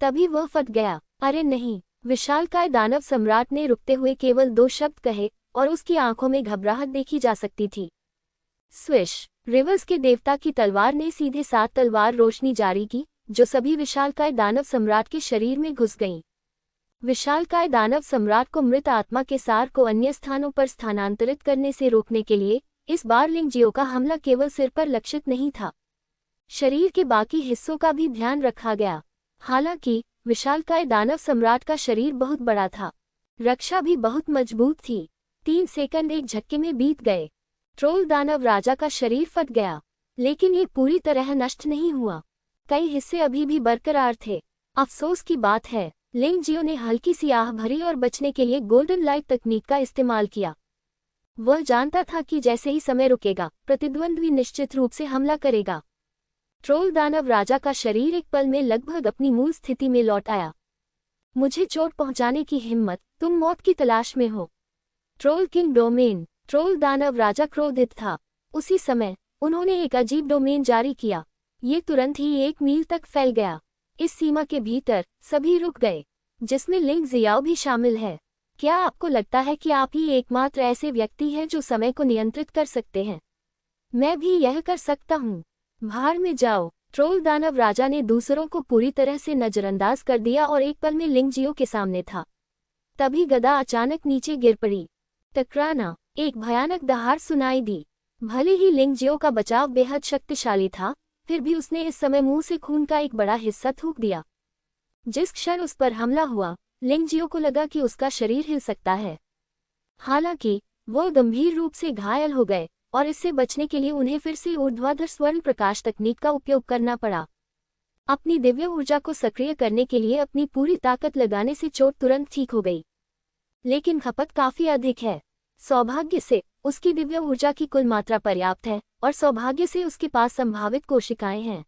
तभी वह फट गया। अरे नहीं! विशालकाय दानव सम्राट ने रुकते हुए केवल 2 शब्द कहे और उसकी आंखों में घबराहट देखी जा सकती थी। स्विश! रिवर्स के देवता की तलवार ने सीधे 7 तलवार रोशनी जारी की, जो सभी विशालकाय दानव सम्राट के शरीर में घुस गईं। विशालकाय दानव सम्राट को मृत आत्मा के सार को अन्य स्थानों पर स्थानांतरित करने से रोकने के लिए इस बार लिंग जियो का हमला केवल सिर पर लक्षित नहीं था, शरीर के बाकी हिस्सों का भी ध्यान रखा गया। हालांकि विशालकाय दानव सम्राट का शरीर बहुत बड़ा था, रक्षा भी बहुत मजबूत थी। 3 सेकंड एक झटके में बीत गए। ट्रोल दानव राजा का शरीर फट गया, लेकिन ये पूरी तरह नष्ट नहीं हुआ। कई हिस्से अभी भी बरकरार थे। अफसोस की बात है, लिंग जियो ने हल्की सी आह भरी और बचने के लिए गोल्डन लाइट तकनीक का इस्तेमाल किया। वह जानता था कि जैसे ही समय रुकेगा, प्रतिद्वंद्वी निश्चित रूप से हमला करेगा। ट्रोल दानव राजा का शरीर एक पल में लगभग अपनी मूल स्थिति में लौट आया। मुझे चोट पहुंचाने की हिम्मत, तुम मौत की तलाश में हो। Troll king domain. ट्रोल दानव राजा क्रोधित था। उसी समय उन्होंने एक अजीब डोमेन जारी किया। ये तुरंत ही 1 मील तक फैल गया। इस सीमा के भीतर सभी रुक गए, जिसमें लिंग जियाओ भी शामिल है। क्या आपको लगता है कि आप ही एकमात्र ऐसे व्यक्ति हैं जो समय को नियंत्रित कर सकते हैं? मैं भी यह कर सकता हूँ। भाड़ में जाओ। ट्रोल दानव राजा ने दूसरों को पूरी तरह से नजरअंदाज कर दिया और एक पल में लिंग जियो के सामने था। तभी गदा अचानक नीचे गिर पड़ी। टकराना। एक भयानक दहाड़ सुनाई दी। भले ही लिंग जियो का बचाव बेहद शक्तिशाली था, फिर भी उसने इस समय मुंह से खून का एक बड़ा हिस्सा थूक दिया। जिस क्षण उस पर हमला हुआ, लिंग जियो को लगा कि उसका शरीर हिल सकता है। हालांकि वो गंभीर रूप से घायल हो गए और इससे बचने के लिए उन्हें फिर से ऊर्ध्वाधर स्वर्ण प्रकाश तकनीक का उपयोग करना पड़ा। अपनी दिव्य ऊर्जा को सक्रिय करने के लिए अपनी पूरी ताकत लगाने से चोट तुरंत ठीक हो गई, लेकिन खपत काफी अधिक है। सौभाग्य से उसकी दिव्य ऊर्जा की कुल मात्रा पर्याप्त है और सौभाग्य से उसके पास संभावित कोशिकाएं हैं।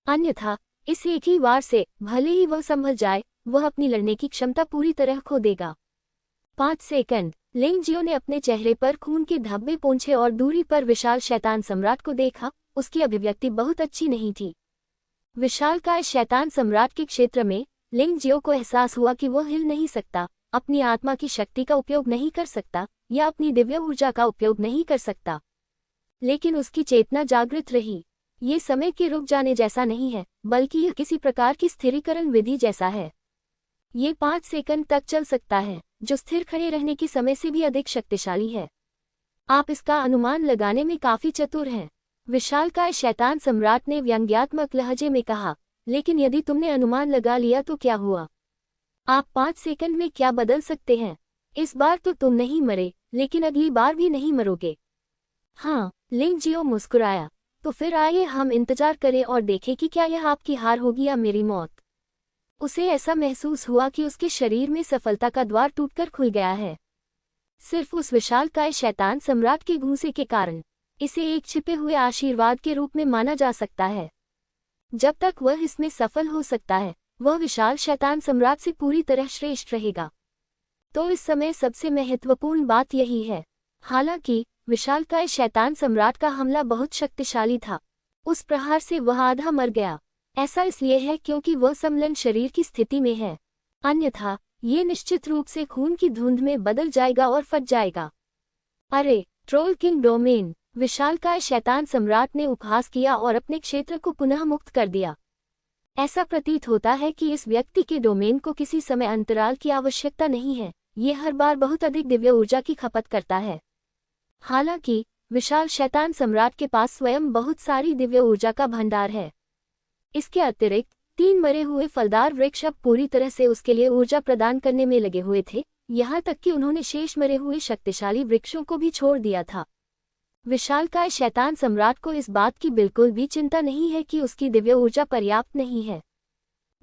अन्यथा इस एक ही वार से भले ही वह संभल जाए, वह अपनी लड़ने की क्षमता पूरी तरह खो देगा। 5 सेकंड। लिंग जियो ने अपने चेहरे पर खून के धब्बे पोंछे और दूरी पर विशाल शैतान सम्राट को देखा। उसकी अभिव्यक्ति बहुत अच्छी नहीं थी। विशालकाय शैतान सम्राट के क्षेत्र में लिंग जियो को एहसास हुआ कि वह हिल नहीं सकता, अपनी आत्मा की शक्ति का उपयोग नहीं कर सकता या अपनी दिव्य ऊर्जा का उपयोग नहीं कर सकता। लेकिन उसकी चेतना जागृत रही। ये समय के रुक जाने जैसा नहीं है, बल्कि यह किसी प्रकार की स्थिरीकरण विधि जैसा है। ये 5 सेकंड तक चल सकता है, जो स्थिर खड़े रहने की समय से भी अधिक शक्तिशाली है। आप इसका अनुमान लगाने में काफी चतुर हैं, विशालकाय शैतान सम्राट ने व्यंग्यात्मक लहजे में कहा। लेकिन यदि तुमने अनुमान लगा लिया तो क्या हुआ? आप 5 सेकंड में क्या बदल सकते हैं? इस बार तो तुम नहीं मरे, लेकिन अगली बार भी नहीं मरोगे। हाँ, लिंग जियो मुस्कुराया। तो फिर आइए हम इंतजार करें और देखें कि क्या यह आपकी हार होगी या मेरी मौत। उसे ऐसा महसूस हुआ कि उसके शरीर में सफलता का द्वार टूटकर खुल गया है, सिर्फ उस विशालकाय शैतान सम्राट के घूंसे के कारण। इसे एक छिपे हुए आशीर्वाद के रूप में माना जा सकता है। जब तक वह इसमें सफल हो सकता है, वह विशाल शैतान सम्राट से पूरी तरह श्रेष्ठ रहेगा। तो इस समय सबसे महत्वपूर्ण बात यही है। हालांकि विशालकाय शैतान सम्राट का हमला बहुत शक्तिशाली था। उस प्रहार से वह आधा मर गया। ऐसा इसलिए है क्योंकि वह समलन शरीर की स्थिति में है, अन्यथा ये निश्चित रूप से खून की धुंध में बदल जाएगा और फट जाएगा। अरे, ट्रोल किंग डोमेन। विशालकाय शैतान सम्राट ने उपहास किया और अपने क्षेत्र को पुनः मुक्त कर दिया। ऐसा प्रतीत होता है कि इस व्यक्ति के डोमेन को किसी समय अंतराल की आवश्यकता नहीं है। ये हर बार बहुत अधिक दिव्य ऊर्जा की खपत करता है। हालांकि विशाल शैतान सम्राट के पास स्वयं बहुत सारी दिव्य ऊर्जा का भंडार है। इसके अतिरिक्त 3 मरे हुए फलदार वृक्ष अब पूरी तरह से उसके लिए ऊर्जा प्रदान करने में लगे हुए थे, यहाँ तक कि उन्होंने शेष मरे हुए शक्तिशाली वृक्षों को भी छोड़ दिया था। विशालकाय शैतान सम्राट को इस बात की बिल्कुल भी चिंता नहीं है कि उसकी दिव्य ऊर्जा पर्याप्त नहीं है।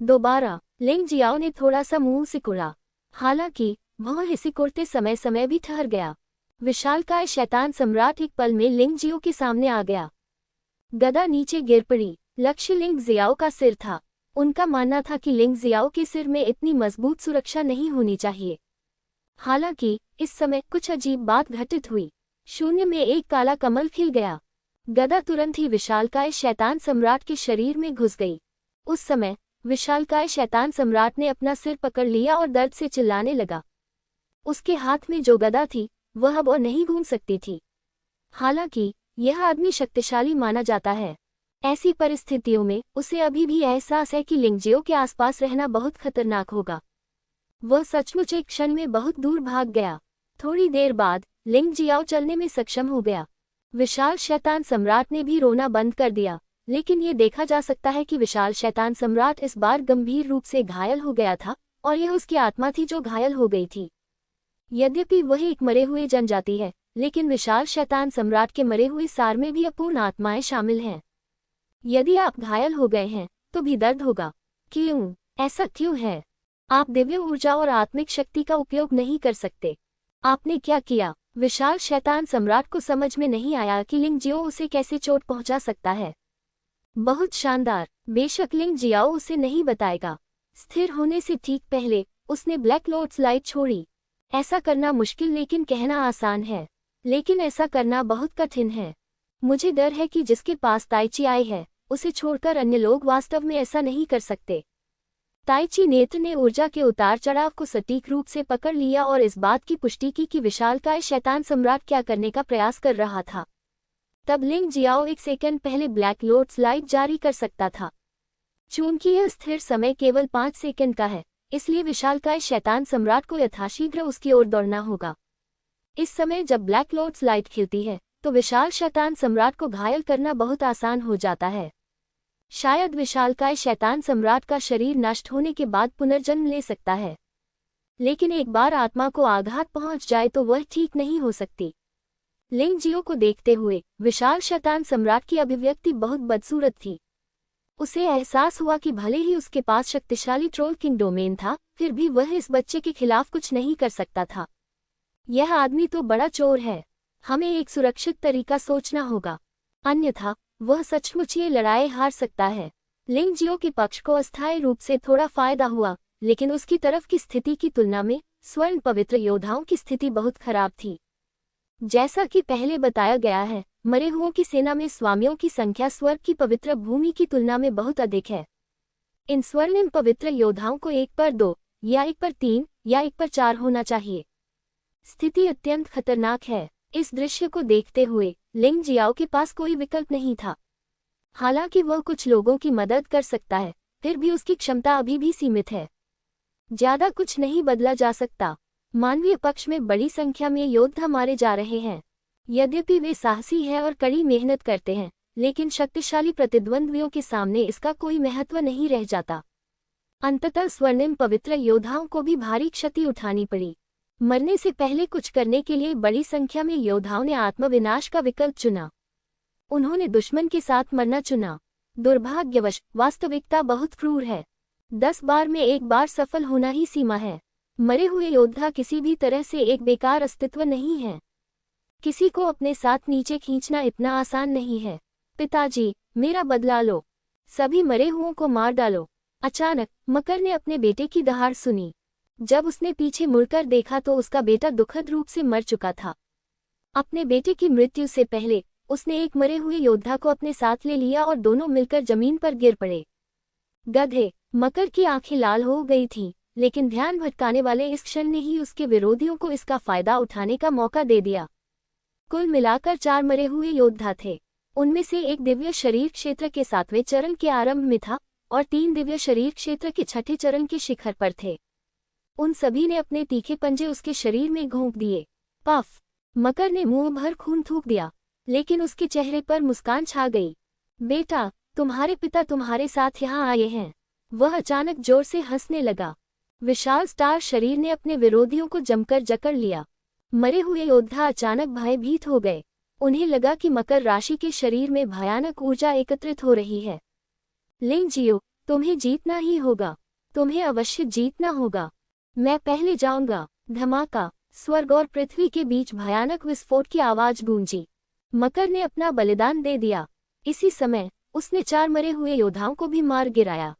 दोबारा लिंग जियाओ ने थोड़ा सा मुंह सिकुड़ा, हालांकि वह सिकुड़ते समय भी ठहर गया। विशालकाय शैतान सम्राट एक पल में लिंग जियो के सामने आ गया। गदा नीचे गिर पड़ी। लक्ष्य लिंग जियाओ का सिर था। उनका मानना था कि लिंग जियाओ के सिर में इतनी मजबूत सुरक्षा नहीं होनी चाहिए। हालांकि इस समय कुछ अजीब बात घटित हुई। शून्य में एक काला कमल खिल गया। गदा तुरंत ही विशालकाय शैतान सम्राट के शरीर में घुस गई। उस समय विशालकाय शैतान सम्राट ने अपना सिर पकड़ लिया और दर्द से चिल्लाने लगा। उसके हाथ में जो गदा थी वह अब और नहीं घूम सकती थी। हालांकि यह आदमी शक्तिशाली माना जाता है, ऐसी परिस्थितियों में उसे अभी भी एहसास है कि लिंग जियो के आसपास रहना बहुत खतरनाक होगा। वह सचमुच एक क्षण में बहुत दूर भाग गया। थोड़ी देर बाद लिंग जियाओ चलने में सक्षम हो गया। विशाल शैतान सम्राट ने भी रोना बंद कर दिया, लेकिन ये देखा जा सकता है कि विशाल शैतान सम्राट इस बार गंभीर रूप से घायल हो गया था और यह उसकी आत्मा थी जो घायल हो गई थी। यद्यपि वह एक मरे हुए जनजाति है, लेकिन विशाल शैतान सम्राट के मरे हुए सार में भी अपूर्ण आत्माएं शामिल हैं। यदि आप घायल हो गए हैं तो भी दर्द होगा। क्यों? ऐसा क्यों है? आप दिव्य ऊर्जा और आत्मिक शक्ति का उपयोग नहीं कर सकते। आपने क्या किया? विशाल शैतान सम्राट को समझ में नहीं आया कि लिंग जियो उसे कैसे चोट पहुंचा सकता है। बहुत शानदार। बेशक लिंग जियाओ उसे नहीं बताएगा। स्थिर होने से ठीक पहले उसने ब्लैक लॉर्ड स्लाइड छोड़ी। ऐसा करना मुश्किल लेकिन कहना आसान है, लेकिन ऐसा करना बहुत कठिन है। मुझे डर है कि जिसके पास ताइची आई है उसे छोड़कर अन्य लोग वास्तव में ऐसा नहीं कर सकते। ताइची नेत्र ने ऊर्जा के उतार चढ़ाव को सटीक रूप से पकड़ लिया और इस बात की पुष्टि की कि विशालकाय शैतान सम्राट क्या करने का प्रयास कर रहा था। तब लिंग जियाओ एक सेकंड पहले ब्लैक लॉर्ड स्लाइड जारी कर सकता था। चूंकि यह स्थिर समय केवल 5 सेकंड का है, इसलिए विशालकाय शैतान सम्राट को यथाशीघ्र उसकी ओर दौड़ना होगा। इस समय जब ब्लैक लॉर्ड स्लाइड खिलती है तो विशाल शैतान सम्राट को घायल करना बहुत आसान हो जाता है। शायद विशालकाय शैतान सम्राट का शरीर नष्ट होने के बाद पुनर्जन्म ले सकता है, लेकिन एक बार आत्मा को आघात पहुंच जाए तो वह ठीक नहीं हो सकती। लिंग जियो को देखते हुए विशाल शैतान सम्राट की अभिव्यक्ति बहुत बदसूरत थी। उसे एहसास हुआ कि भले ही उसके पास शक्तिशाली ट्रोल किंग डोमेन था, फिर भी वह इस बच्चे के खिलाफ कुछ नहीं कर सकता था। यह आदमी तो बड़ा चोर है। हमें एक सुरक्षित तरीका सोचना होगा, अन्यथा वह सचमुच ये लड़ाई हार सकता है। लिंग जियो के पक्ष को अस्थायी रूप से थोड़ा फायदा हुआ, लेकिन उसकी तरफ की स्थिति की तुलना में स्वर्ण पवित्र योद्धाओं की स्थिति बहुत खराब थी। जैसा कि पहले बताया गया है, मरे हुओं की सेना में स्वामियों की संख्या स्वर्ग की पवित्र भूमि की तुलना में बहुत अधिक है। इन स्वर्णिम पवित्र योद्धाओं को 1 पर 2 या 1 पर 3 या 1 पर 4 होना चाहिए। स्थिति अत्यंत खतरनाक है। इस दृश्य को देखते हुए लिंग जियाओ के पास कोई विकल्प नहीं था। हालांकि वह कुछ लोगों की मदद कर सकता है, फिर भी उसकी क्षमता अभी भी सीमित है। ज्यादा कुछ नहीं बदला जा सकता। मानवीय पक्ष में बड़ी संख्या में योद्धा मारे जा रहे हैं। यद्यपि वे साहसी हैं और कड़ी मेहनत करते हैं, लेकिन शक्तिशाली प्रतिद्वंद्वियों के सामने इसका कोई महत्व नहीं रह जाता। अंततः स्वर्णिम पवित्र योद्धाओं को भी भारी क्षति उठानी पड़ी। मरने से पहले कुछ करने के लिए बड़ी संख्या में योद्धाओं ने आत्मविनाश का विकल्प चुना। उन्होंने दुश्मन के साथ मरना चुना। दुर्भाग्यवश वास्तविकता बहुत क्रूर है। 10 बार में 1 बार सफल होना ही सीमा है। मरे हुए योद्धा किसी भी तरह से एक बेकार अस्तित्व नहीं है। किसी को अपने साथ नीचे खींचना इतना आसान नहीं है। पिताजी, मेरा बदला लो। सभी मरे हुओं को मार डालो। अचानक मकर ने अपने बेटे की दहाड़ सुनी। जब उसने पीछे मुड़कर देखा तो उसका बेटा दुखद रूप से मर चुका था। अपने बेटे की मृत्यु से पहले उसने एक मरे हुए योद्धा को अपने साथ ले लिया और दोनों मिलकर जमीन पर गिर पड़े। गधे। मकर की आंखें लाल हो गई थीं, लेकिन ध्यान भटकाने वाले इस क्षण ने ही उसके विरोधियों को इसका फायदा उठाने का मौका दे दिया। कुल मिलाकर 4 मरे हुए योद्धा थे। उनमें से एक दिव्य शरीर क्षेत्र के 7वें चरण के आरंभ में था और 3 दिव्य शरीर क्षेत्र के 6ठे चरण के शिखर पर थे। उन सभी ने अपने तीखे पंजे उसके शरीर में घोंप दिए। पफ। मकर ने मुंह भर खून थूक दिया, लेकिन उसके चेहरे पर मुस्कान छा गई। बेटा, तुम्हारे पिता तुम्हारे साथ यहाँ आए हैं। वह अचानक जोर से हंसने लगा। विशाल स्टार शरीर ने अपने विरोधियों को जमकर जकड़ लिया। मरे हुए योद्धा अचानक भयभीत हो गए। उन्हें लगा कि मकर राशि के शरीर में भयानक ऊर्जा एकत्रित हो रही है। लिंग जियो, तुम्हें जीतना ही होगा। तुम्हें अवश्य जीतना होगा। मैं पहले जाऊंगा। धमाका। स्वर्ग और पृथ्वी के बीच भयानक विस्फोट की आवाज गूंजी। मकर ने अपना बलिदान दे दिया। इसी समय उसने 4 मरे हुए योद्धाओं को भी मार गिराया।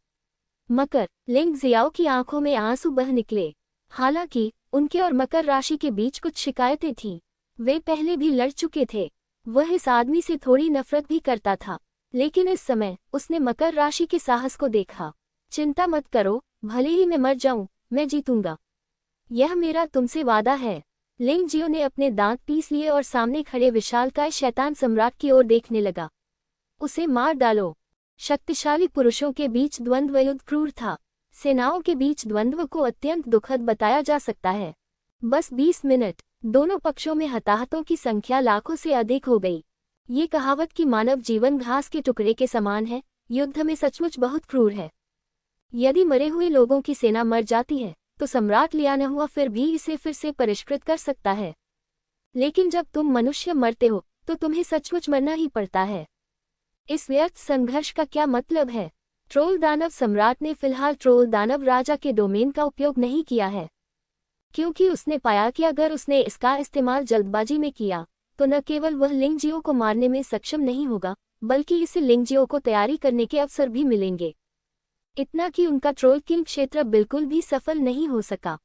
मकर। लिंग जियाओ की आंखों में आंसू बह निकले। हालांकि उनके और मकर राशि के बीच कुछ शिकायतें थीं। वे पहले भी लड़ चुके थे। वह इस आदमी से थोड़ी नफरत भी करता था, लेकिन इस समय उसने मकर राशि के साहस को देखा। चिंता मत करो, भले ही मैं मर जाऊं, मैं जीतूंगा। यह मेरा तुमसे वादा है। लिंग जियो ने अपने दांत पीस लिए और सामने खड़े विशालकाय शैतान सम्राट की ओर देखने लगा। उसे मार डालो। शक्तिशाली पुरुषों के बीच द्वंद्व युद्ध क्रूर था। सेनाओं के बीच द्वंद्व को अत्यंत दुखद बताया जा सकता है। बस 20 मिनट। दोनों पक्षों में हताहतों की संख्या लाखों से अधिक हो गई। ये कहावत कि मानव जीवन घास के टुकड़े के समान है, युद्ध में सचमुच बहुत क्रूर है। यदि मरे हुए लोगों की सेना मर जाती है तो सम्राट लियानहुआ फिर भी इसे फिर से परिष्कृत कर सकता है। लेकिन जब तुम मनुष्य मरते हो तो तुम्हें सचमुच मरना ही पड़ता है। इस व्यर्थ संघर्ष का क्या मतलब है? ट्रोल दानव सम्राट ने फिलहाल ट्रोल दानव राजा के डोमेन का उपयोग नहीं किया है, क्योंकि उसने पाया कि अगर उसने इसका इस्तेमाल जल्दबाजी में किया तो न केवल वह लिंग जियो को मारने में सक्षम नहीं होगा, बल्कि इससे लिंगजियो को तैयारी करने के अवसर भी मिलेंगे। इतना कि उनका ट्रोल किंग क्षेत्र बिल्कुल भी सफल नहीं हो सका।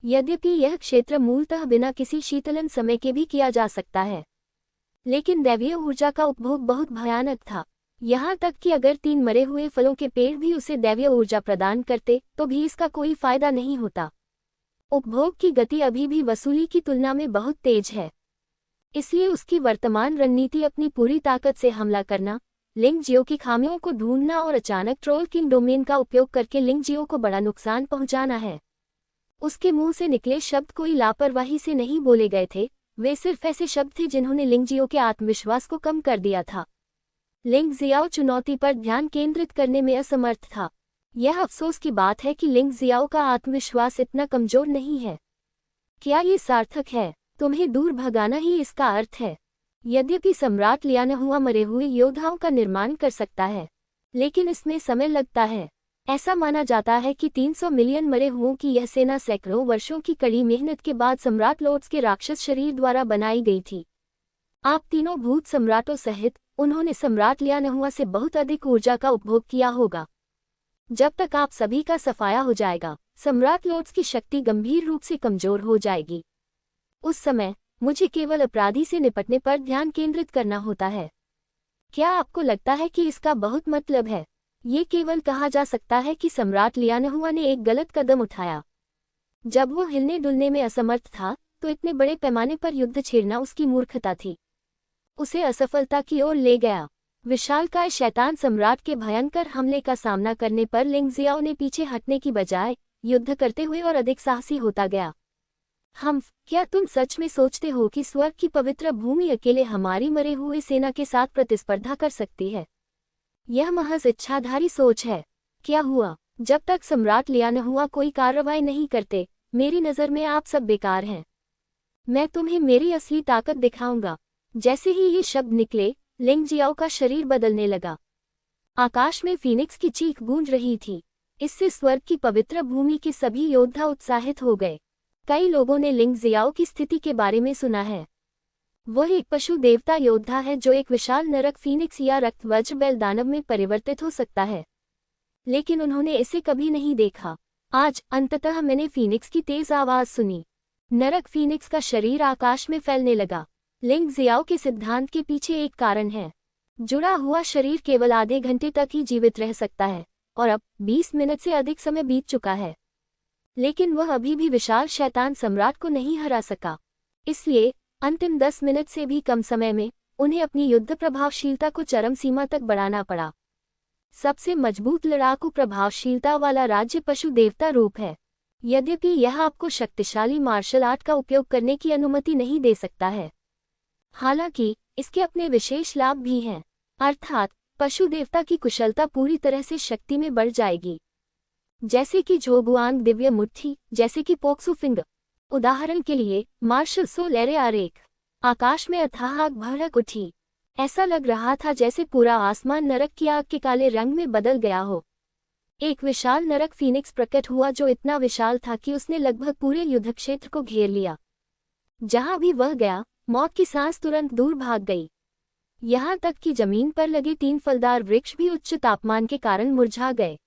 यद्यपि यह क्षेत्र मूलतः बिना किसी शीतलन समय के भी किया जा सकता है, लेकिन दैवीय ऊर्जा का उपभोग बहुत भयानक था। यहाँ तक कि अगर 3 मरे हुए फलों के पेड़ भी उसे दैवीय ऊर्जा प्रदान करते तो भी इसका कोई फायदा नहीं होता। उपभोग की गति अभी भी वसूली की तुलना में बहुत तेज है। इसलिए उसकी वर्तमान रणनीति अपनी पूरी ताकत से हमला करना, लिंगजियो की खामियों को ढूंढना और अचानक ट्रोल किंग डोमेन का उपयोग करके लिंगजियो को बड़ा नुकसान पहुंचाना है। उसके मुंह से निकले शब्द कोई लापरवाही से नहीं बोले गए थे, वे सिर्फ ऐसे शब्द थे जिन्होंने लिंगजियो के आत्मविश्वास को कम कर दिया था। लिंगजियाओ चुनौती पर ध्यान केंद्रित करने में असमर्थ था। यह अफसोस की बात है कि लिंगजियाओ का आत्मविश्वास इतना कमजोर नहीं है। क्या ये सार्थक है? तुम्हें दूर भगाना ही इसका अर्थ है। यद्यपि सम्राट लियानहुआ मरे हुए योद्धाओं का निर्माण कर सकता है, लेकिन इसमें समय लगता है। ऐसा माना जाता है कि 300 मिलियन मरे हुओं की यह सेना सैकड़ों वर्षों की कड़ी मेहनत के बाद सम्राट लोर्ड्स के राक्षस शरीर द्वारा बनाई गई थी। आप तीनों भूत सम्राटों सहित उन्होंने सम्राट लियानहुआ से बहुत अधिक ऊर्जा का उपभोग किया होगा। जब तक आप सभी का सफाया हो जाएगा, सम्राट लोर्ड्स की शक्ति गंभीर रूप से कमजोर हो जाएगी। उस समय मुझे केवल अपराधी से निपटने पर ध्यान केंद्रित करना होता है। क्या आपको लगता है कि इसका बहुत मतलब है? ये केवल कहा जा सकता है कि सम्राट लियानहुआ ने एक गलत कदम उठाया। जब वो हिलने डुलने में असमर्थ था, तो इतने बड़े पैमाने पर युद्ध छेड़ना उसकी मूर्खता थी। उसे असफलता की ओर ले गया। विशालकाय शैतान सम्राट के भयंकर हमले का सामना करने पर लिंगजियाओ ने पीछे हटने की बजाय युद्ध करते हुए और अधिक साहसी होता गया। क्या तुम सच में सोचते हो कि स्वर्ग की पवित्र भूमि अकेले हमारी मरे हुए सेना के साथ प्रतिस्पर्धा कर सकती है? यह महज इच्छाधारी सोच है। क्या हुआ? जब तक सम्राट लियानहुआ कोई कार्रवाई नहीं करते, मेरी नज़र में आप सब बेकार हैं। मैं तुम्हें मेरी असली ताकत दिखाऊंगा। जैसे ही ये शब्द निकले, लिंगजियाओ का शरीर बदलने लगा। आकाश में फीनिक्स की चीख गूंज रही थी। इससे स्वर्ग की पवित्र भूमि के सभी योद्धा उत्साहित हो गए। कई लोगों ने लिंगजियाओ की स्थिति के बारे में सुना है। वह एक पशु देवता योद्धा है जो एक विशाल नरक फीनिक्स या रक्तवज्र बैल दानव में परिवर्तित हो सकता है, लेकिन उन्होंने इसे कभी नहीं देखा। आज अंततः मैंने फीनिक्स की तेज आवाज सुनी। नरक फीनिक्स का शरीर आकाश में फैलने लगा। लिंगजियाओ के सिद्धांत के पीछे एक कारण है। जुड़ा हुआ शरीर केवल आधे घंटे तक ही जीवित रह सकता है, और अब 20 मिनट से अधिक समय बीत चुका है, लेकिन वह अभी भी विशाल शैतान सम्राट को नहीं हरा सका। इसलिए अंतिम 10 मिनट से भी कम समय में उन्हें अपनी युद्ध प्रभावशीलता को चरम सीमा तक बढ़ाना पड़ा। सबसे मजबूत लड़ाकू प्रभावशीलता वाला राज्य पशु देवता रूप है। यद्यपि यह आपको शक्तिशाली मार्शल आर्ट का उपयोग करने की अनुमति नहीं दे सकता है, हालांकि इसके अपने विशेष लाभ भी हैं। अर्थात पशु देवता की कुशलता पूरी तरह से शक्ति में बढ़ जाएगी, जैसे कि झोगुआंग दिव्य मुट्ठी, जैसे कि पोक्सु फिंगर। उदाहरण के लिए मार्शल सोलेरे आरेख। आकाश में अथाह आग भड़क उठी। ऐसा लग रहा था जैसे पूरा आसमान नरक की आग के काले रंग में बदल गया हो। एक विशाल नरक फीनिक्स प्रकट हुआ जो इतना विशाल था कि उसने लगभग पूरे युद्ध क्षेत्र को घेर लिया। जहां भी वह गया, मौत की सांस तुरंत दूर भाग गई। यहाँ तक कि जमीन पर लगे 3 फलदार वृक्ष भी उच्च तापमान के कारण मुरझा गए।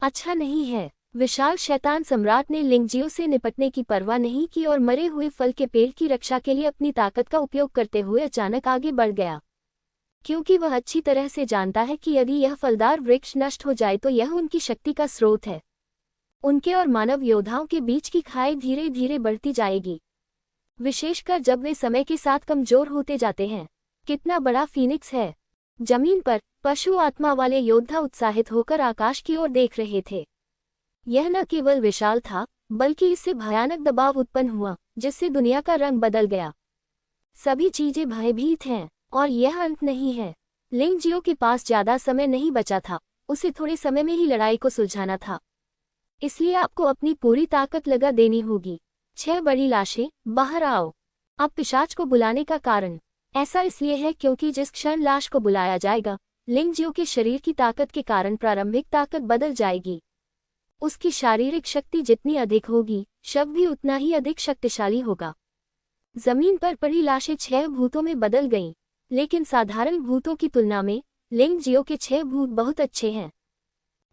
अच्छा नहीं है। विशाल शैतान सम्राट ने लिंगजियो से निपटने की परवाह नहीं की और मरे हुए फल के पेड़ की रक्षा के लिए अपनी ताकत का उपयोग करते हुए अचानक आगे बढ़ गया, क्योंकि वह अच्छी तरह से जानता है कि यदि यह फलदार वृक्ष नष्ट हो जाए तो यह उनकी शक्ति का स्रोत है। उनके और मानव योद्धाओं के बीच की खाई धीरे धीरे बढ़ती जाएगी, विशेषकर जब वे समय के साथ कमजोर होते जाते हैं। कितना बड़ा फीनिक्स है! जमीन पर पशु आत्मा वाले योद्धा उत्साहित होकर आकाश की ओर देख रहे थे। यह न केवल विशाल था, बल्कि इससे भयानक दबाव उत्पन्न हुआ, जिससे दुनिया का रंग बदल गया। सभी चीजें भयभीत हैं, और यह अंत नहीं है। लिंगजियो के पास ज्यादा समय नहीं बचा था, उसे थोड़े समय में ही लड़ाई को सुलझाना था। इसलिए आपको अपनी पूरी ताकत लगा देनी होगी। 6 बड़ी लाशें, बाहर आओ। अब पिशाच को बुलाने का कारण ऐसा इसलिए है क्योंकि जिस क्षण लाश को बुलाया जाएगा, लिंगजियो के शरीर की ताकत के कारण प्रारंभिक ताकत बदल जाएगी। उसकी शारीरिक शक्ति जितनी अधिक होगी, शव भी उतना ही अधिक शक्तिशाली होगा। जमीन पर पड़ी लाशें 6 भूतों में बदल गईं। लेकिन साधारण भूतों की तुलना में लिंग जियो के 6 भूत बहुत अच्छे हैं।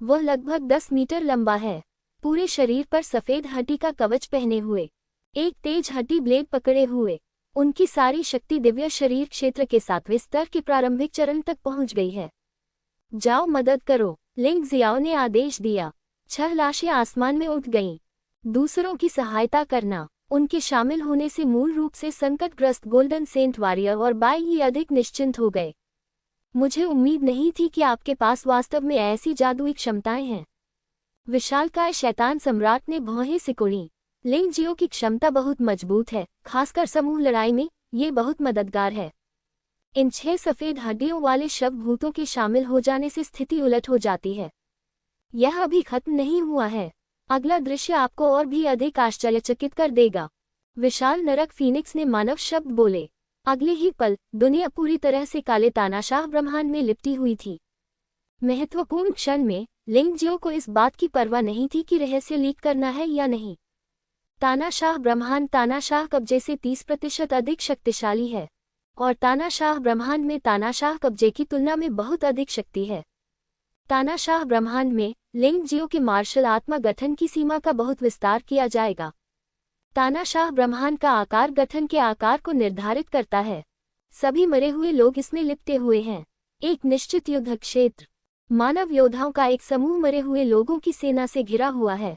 वह लगभग 10 मीटर लंबा है, पूरे शरीर पर सफेद हड्डी का कवच पहने हुए, एक तेज हड्डी ब्लेड पकड़े हुए। उनकी सारी शक्ति दिव्य शरीर क्षेत्र के 7वें स्तर के प्रारंभिक चरण तक पहुंच गई है। जाओ मदद करो, लिंग जियाओ ने आदेश दिया। 6 लाशें आसमान में उठ गईं। दूसरों की सहायता करना। उनके शामिल होने से मूल रूप से संकटग्रस्त गोल्डन सेंट वॉरियर और बाई ही अधिक निश्चिंत हो गए। मुझे उम्मीद नहीं थी कि आपके पास वास्तव में ऐसी जादुई क्षमताएं हैं। विशालकाय शैतान सम्राट ने भौहें सिकुड़ी। लिंग जियो की क्षमता बहुत मजबूत है, खासकर समूह लड़ाई में ये बहुत मददगार है। इन 6 सफेद हड्डियों वाले शव भूतों के शामिल हो जाने से स्थिति उलट हो जाती है। यह अभी खत्म नहीं हुआ है। अगला दृश्य आपको और भी अधिक आश्चर्यचकित कर देगा। विशाल नरक फीनिक्स ने मानव शब्द बोले। अगले ही पल दुनिया पूरी तरह से काले तानाशाह ब्रह्मांड में लिपटी हुई थी। महत्वपूर्ण क्षण में लिंग जियो को इस बात की परवाह नहीं थी कि रहस्य लीक करना है या नहीं। तानाशाह ब्रह्मांड तानाशाह कब्जे से 30% अधिक शक्तिशाली है, और तानाशाह ब्रह्मांड में तानाशाह कब्जे की तुलना में बहुत अधिक शक्ति है। तानाशाह ब्रह्मांड में लिंग जियो के मार्शल आत्मा गठन की सीमा का बहुत विस्तार किया जाएगा। तानाशाह ब्रह्मांड का आकार गठन के आकार को निर्धारित करता है। सभी मरे हुए लोग इसमें लिपटे हुए हैं। एक निश्चित युद्ध क्षेत्र। मानव योद्धाओं का एक समूह मरे हुए लोगों की सेना से घिरा हुआ है।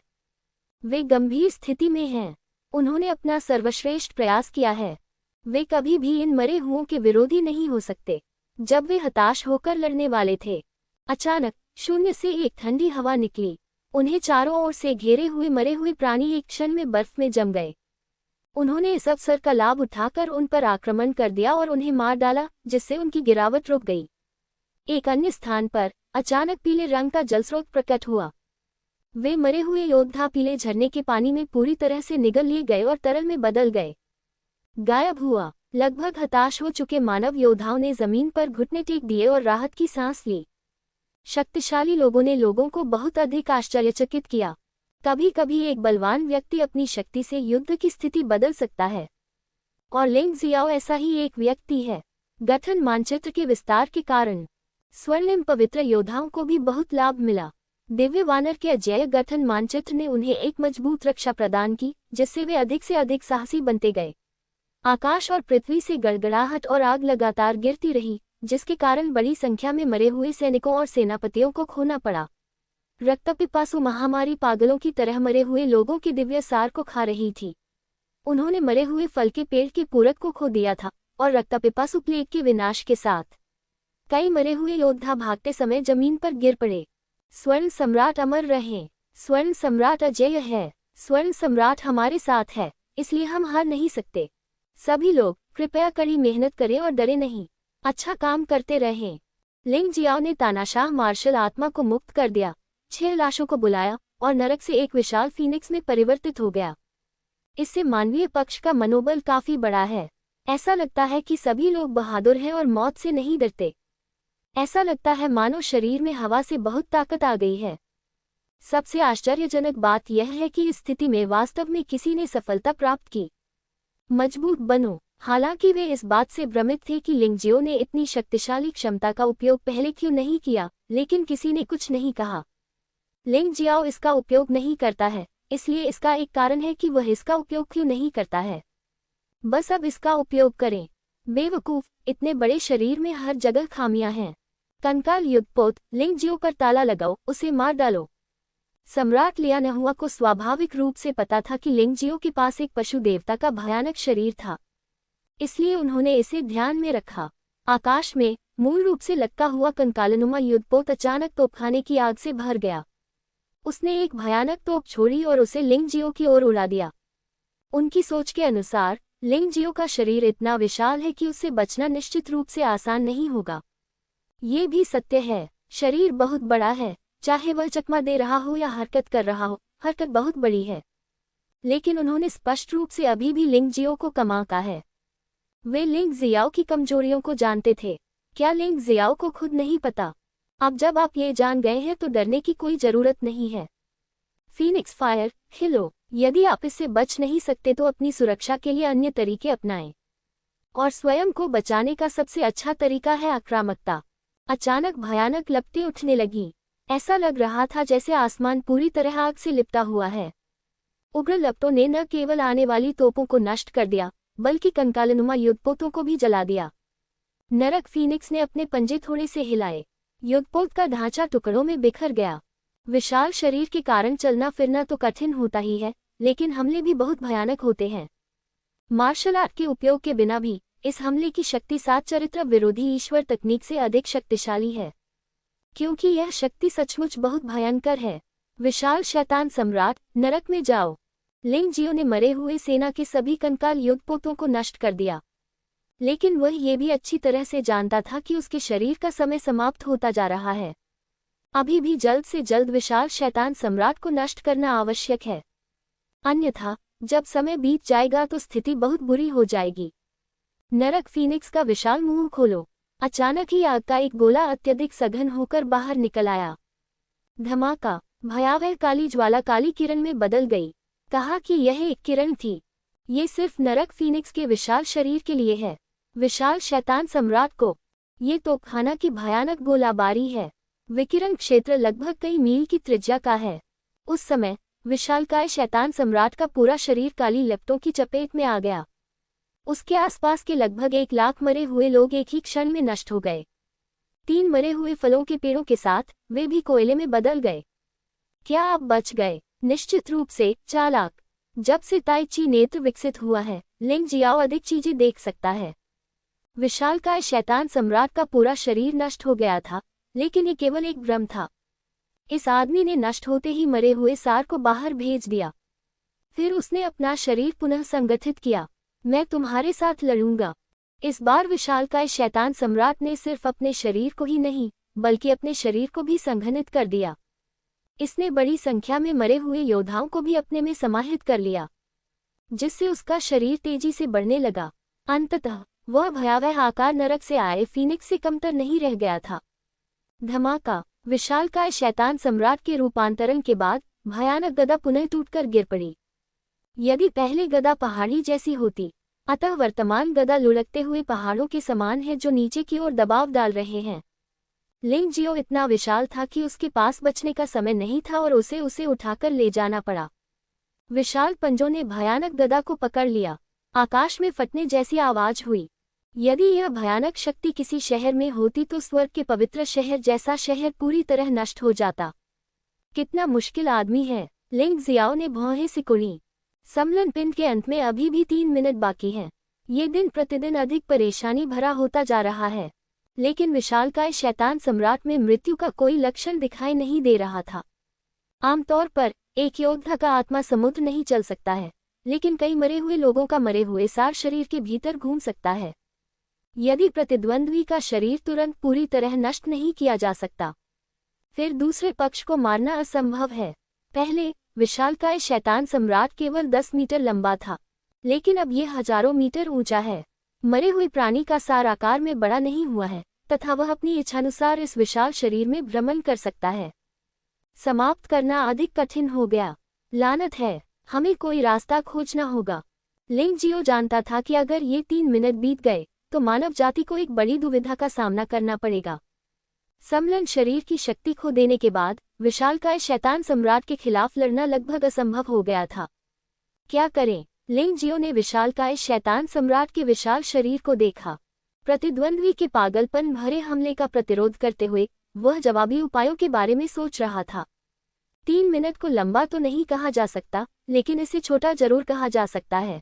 वे गंभीर स्थिति में हैं। उन्होंने अपना सर्वश्रेष्ठ प्रयास किया है। वे कभी भी इन मरे हुओं के विरोधी नहीं हो सकते। जब वे हताश होकर लड़ने वाले थे, अचानक शून्य से एक ठंडी हवा निकली। उन्हें चारों ओर से घेरे हुए मरे हुए प्राणी एक क्षण में बर्फ में जम गए। उन्होंने इस अवसर का लाभ उठाकर उन पर आक्रमण कर दिया और उन्हें मार डाला, जिससे उनकी गिरावट रुक गई। एक अन्य स्थान पर अचानक पीले रंग का जलस्रोत प्रकट हुआ। वे मरे हुए योद्धा पीले झरने के पानी में पूरी तरह से निगल लिए गए और तरल में बदल गए। गायब हुआ। लगभग हताश हो चुके मानव योद्धाओं ने जमीन पर घुटने टेक दिए और राहत की सांस ली। शक्तिशाली लोगों ने लोगों को बहुत अधिक आश्चर्यचकित किया। कभी कभी एक बलवान व्यक्ति अपनी शक्ति से युद्ध की स्थिति बदल सकता है, और लिंग जियाओ ऐसा ही एक व्यक्ति है। गठन मानचित्र के विस्तार के कारण स्वर्णिम पवित्र योद्धाओं को भी बहुत लाभ मिला। दिव्य वानर के अजेय गठन मानचित्र ने उन्हें एक मजबूत रक्षा प्रदान की, जिससे वे अधिक से अधिक साहसी बनते गए। आकाश और पृथ्वी से गड़गड़ाहट और आग लगातार गिरती रही, जिसके कारण बड़ी संख्या में मरे हुए सैनिकों और सेनापतियों को खोना पड़ा। रक्तपिपासु महामारी पागलों की तरह मरे हुए लोगों के दिव्य सार को खा रही थी। उन्होंने मरे हुए फल के पेड़ के पूरक को खो दिया था, और रक्तपिपासु प्लेग के विनाश के साथ कई मरे हुए योद्धा भागते समय जमीन पर गिर पड़े। स्वर्ण सम्राट अमर रहे। स्वर्ण सम्राट अजेय है। स्वर्ण सम्राट हमारे साथ है, इसलिए हम हार नहीं सकते। सभी लोग कृपया कड़ी मेहनत करें और डरे नहीं। अच्छा काम करते रहें। लिंग जियाओ ने तानाशाह मार्शल आत्मा को मुक्त कर दिया, 6 लाशों को बुलाया और नरक से एक विशाल फीनिक्स में परिवर्तित हो गया। इससे मानवीय पक्ष का मनोबल काफी बड़ा है। ऐसा लगता है कि सभी लोग बहादुर हैं और मौत से नहीं डरते। ऐसा लगता है मानो शरीर में हवा से बहुत ताकत आ गई है। सबसे आश्चर्यजनक बात यह है कि इस स्थिति में वास्तव में किसी ने सफलता प्राप्त की। मजबूत बनो। हालांकि वे इस बात से भ्रमित थे कि लिंग जियो ने इतनी शक्तिशाली क्षमता का उपयोग पहले क्यों नहीं किया, लेकिन किसी ने कुछ नहीं कहा। लिंग जियाओ इसका उपयोग नहीं करता है, इसलिए इसका एक कारण है कि वह इसका उपयोग क्यों नहीं करता है। बस अब इसका उपयोग करें। बेवकूफ, इतने बड़े शरीर में हर जगह खामियां हैं। कंकाल युद्धपोत, लिंग जियो पर ताला लगाओ, उसे मार डालो। सम्राट लियानहुआ को स्वाभाविक रूप से पता था कि लिंग जियो के पास एक पशु देवता का भयानक शरीर था, इसलिए उन्होंने इसे ध्यान में रखा। आकाश में मूल रूप से लटका हुआ कंकालनुमा युद्धपोत अचानक तोपखाने की आग से भर गया। उसने एक भयानक तोप छोड़ी और उसे लिंग जियो की ओर उड़ा दिया। उनकी सोच के अनुसार लिंग जियो का शरीर इतना विशाल है कि उससे बचना निश्चित रूप से आसान नहीं होगा। ये भी सत्य है, शरीर बहुत बड़ा है। चाहे वह चकमा दे रहा हो या हरकत कर रहा हो, हरकत बहुत बड़ी है। लेकिन उन्होंने स्पष्ट रूप से अभी भी लिंग जियो को कमा का है। वे लिंग जियाओ की कमजोरियों को जानते थे। क्या लिंग जियाओ को खुद नहीं पता? अब जब आप ये जान गए हैं तो डरने की कोई जरूरत नहीं है। फीनिक्स फायर, खिलो। यदि आप इससे बच नहीं सकते तो अपनी सुरक्षा के लिए अन्य तरीके अपनाएं। और स्वयं को बचाने का सबसे अच्छा तरीका है आक्रामकता। अचानक भयानक लपटें उठने लगीं। ऐसा लग रहा था जैसे आसमान पूरी तरह आग से लिपटा हुआ है। उग्र लपटों ने न केवल आने वाली तोपों को नष्ट कर दिया, बल्कि कंकालनुमा युद्धपोतों को भी जला दिया। नरक फीनिक्स ने अपने पंजे थोड़े से हिलाए। युद्धपोत का ढांचा टुकड़ों में बिखर गया। विशाल शरीर के कारण चलना फिरना तो कठिन होता ही है, लेकिन हमले भी बहुत भयानक होते हैं। मार्शल आर्ट के उपयोग के बिना भी इस हमले की शक्ति सात चरित्र विरोधी ईश्वर तकनीक से अधिक शक्तिशाली है, क्योंकि यह शक्ति सचमुच बहुत भयंकर है। विशाल शैतान सम्राट, नरक में जाओ। लिंग जियो ने मरे हुए सेना के सभी कंकाल युद्धपोतों को नष्ट कर दिया, लेकिन वह ये भी अच्छी तरह से जानता था कि उसके शरीर का समय समाप्त होता जा रहा है। अभी भी जल्द से जल्द विशाल शैतान सम्राट को नष्ट करना आवश्यक है, अन्यथा जब समय बीत जाएगा तो स्थिति बहुत बुरी हो जाएगी। नरक फीनिक्स का विशाल मुंह खोलो। अचानक ही आग का एक गोला अत्यधिक सघन होकर बाहर निकल आया। धमाका! भयावह काली ज्वाला काली किरण में बदल गई। कहा कि यह एक किरण थी। ये सिर्फ नरक फीनिक्स के विशाल शरीर के लिए है। विशाल शैतान सम्राट को ये तोपखाना की भयानक गोलाबारी है। विकिरण क्षेत्र लगभग कई मील की त्रिज्या का है। उस समय विशालकाय शैतान सम्राट का पूरा शरीर काली लपटों की चपेट में आ गया। उसके आसपास के लगभग 1 लाख मरे हुए लोग एक ही क्षण में नष्ट हो गए। 3 मरे हुए फलों के पेड़ों के साथ वे भी कोयले में बदल गए। क्या आप बच गए? निश्चित रूप से, चालाक। जब से ताई ची नेत्र विकसित हुआ है, लिंग जियाओ अधिक चीजें देख सकता है। विशालकाय शैतान सम्राट का पूरा शरीर नष्ट हो गया था, लेकिन ये केवल एक भ्रम था। इस आदमी ने नष्ट होते ही मरे हुए सार को बाहर भेज दिया। फिर उसने अपना शरीर पुनः संगठित किया। मैं तुम्हारे साथ लड़ूंगा। इस बार विशालकाय शैतान सम्राट ने सिर्फ अपने शरीर को ही नहीं, बल्कि अपने शरीर को भी संघनित कर दिया। इसने बड़ी संख्या में मरे हुए योद्धाओं को भी अपने में समाहित कर लिया, जिससे उसका शरीर तेजी से बढ़ने लगा। अंततः वह भयावह आकार नरक से आए फीनिक्स से कमतर नहीं रह गया था। धमाका! विशालकाय शैतान सम्राट के रूपांतरण के बाद भयानक गदा पुनः टूटकर गिर पड़ी। यदि पहले गदा पहाड़ी जैसी होती, अतः वर्तमान गदा लुढ़कते हुए पहाड़ों के समान है जो नीचे की ओर दबाव डाल रहे हैं। लिंग जियो इतना विशाल था कि उसके पास बचने का समय नहीं था और उसे उठाकर ले जाना पड़ा। विशाल पंजों ने भयानक गदा को पकड़ लिया। आकाश में फटने जैसी आवाज हुई। यदि यह भयानक शक्ति किसी शहर में होती तो स्वर्ग के पवित्र शहर जैसा शहर पूरी तरह नष्ट हो जाता। कितना मुश्किल आदमी है, लिंग जियाओ ने भौहें सिकुड़ी। सम्लन पिंड के अंत में अभी भी 3 मिनट बाकी हैं। ये दिन प्रतिदिन अधिक परेशानी भरा होता जा रहा है, लेकिन विशालकाय शैतान सम्राट में मृत्यु का कोई लक्षण दिखाई नहीं दे रहा था। आमतौर पर एक योद्धा का आत्मा समुद्र नहीं चल सकता है, लेकिन कई मरे हुए लोगों का मरे हुए सार शरीर के भीतर घूम सकता है। यदि प्रतिद्वंद्वी का शरीर तुरंत पूरी तरह नष्ट नहीं किया जा सकता, फिर दूसरे पक्ष को मारना असंभव है। पहले विशालकाय शैतान सम्राट केवल 10 मीटर लंबा था, लेकिन अब यह हजारों मीटर ऊंचा है। मरे हुए प्राणी का सार आकार में बड़ा नहीं हुआ है, तथा वह अपनी इच्छानुसार इस विशाल शरीर में भ्रमण कर सकता है। समाप्त करना अधिक कठिन हो गया। लानत है, हमें कोई रास्ता खोजना होगा। लिंग जियो जानता था कि अगर ये 3 मिनट बीत गए तो मानव जाति को एक बड़ी दुविधा का सामना करना पड़ेगा। समलन शरीर की शक्ति खो देने के बाद विशालकाय शैतान सम्राट के खिलाफ लड़ना लगभग असंभव हो गया था। क्या करें? लिंग जियो ने विशालकाय शैतान सम्राट के विशाल शरीर को देखा। प्रतिद्वंद्वी के पागलपन भरे हमले का प्रतिरोध करते हुए वह जवाबी उपायों के बारे में सोच रहा था। 3 मिनट को लंबा तो नहीं कहा जा सकता, लेकिन इसे छोटा जरूर कहा जा सकता है।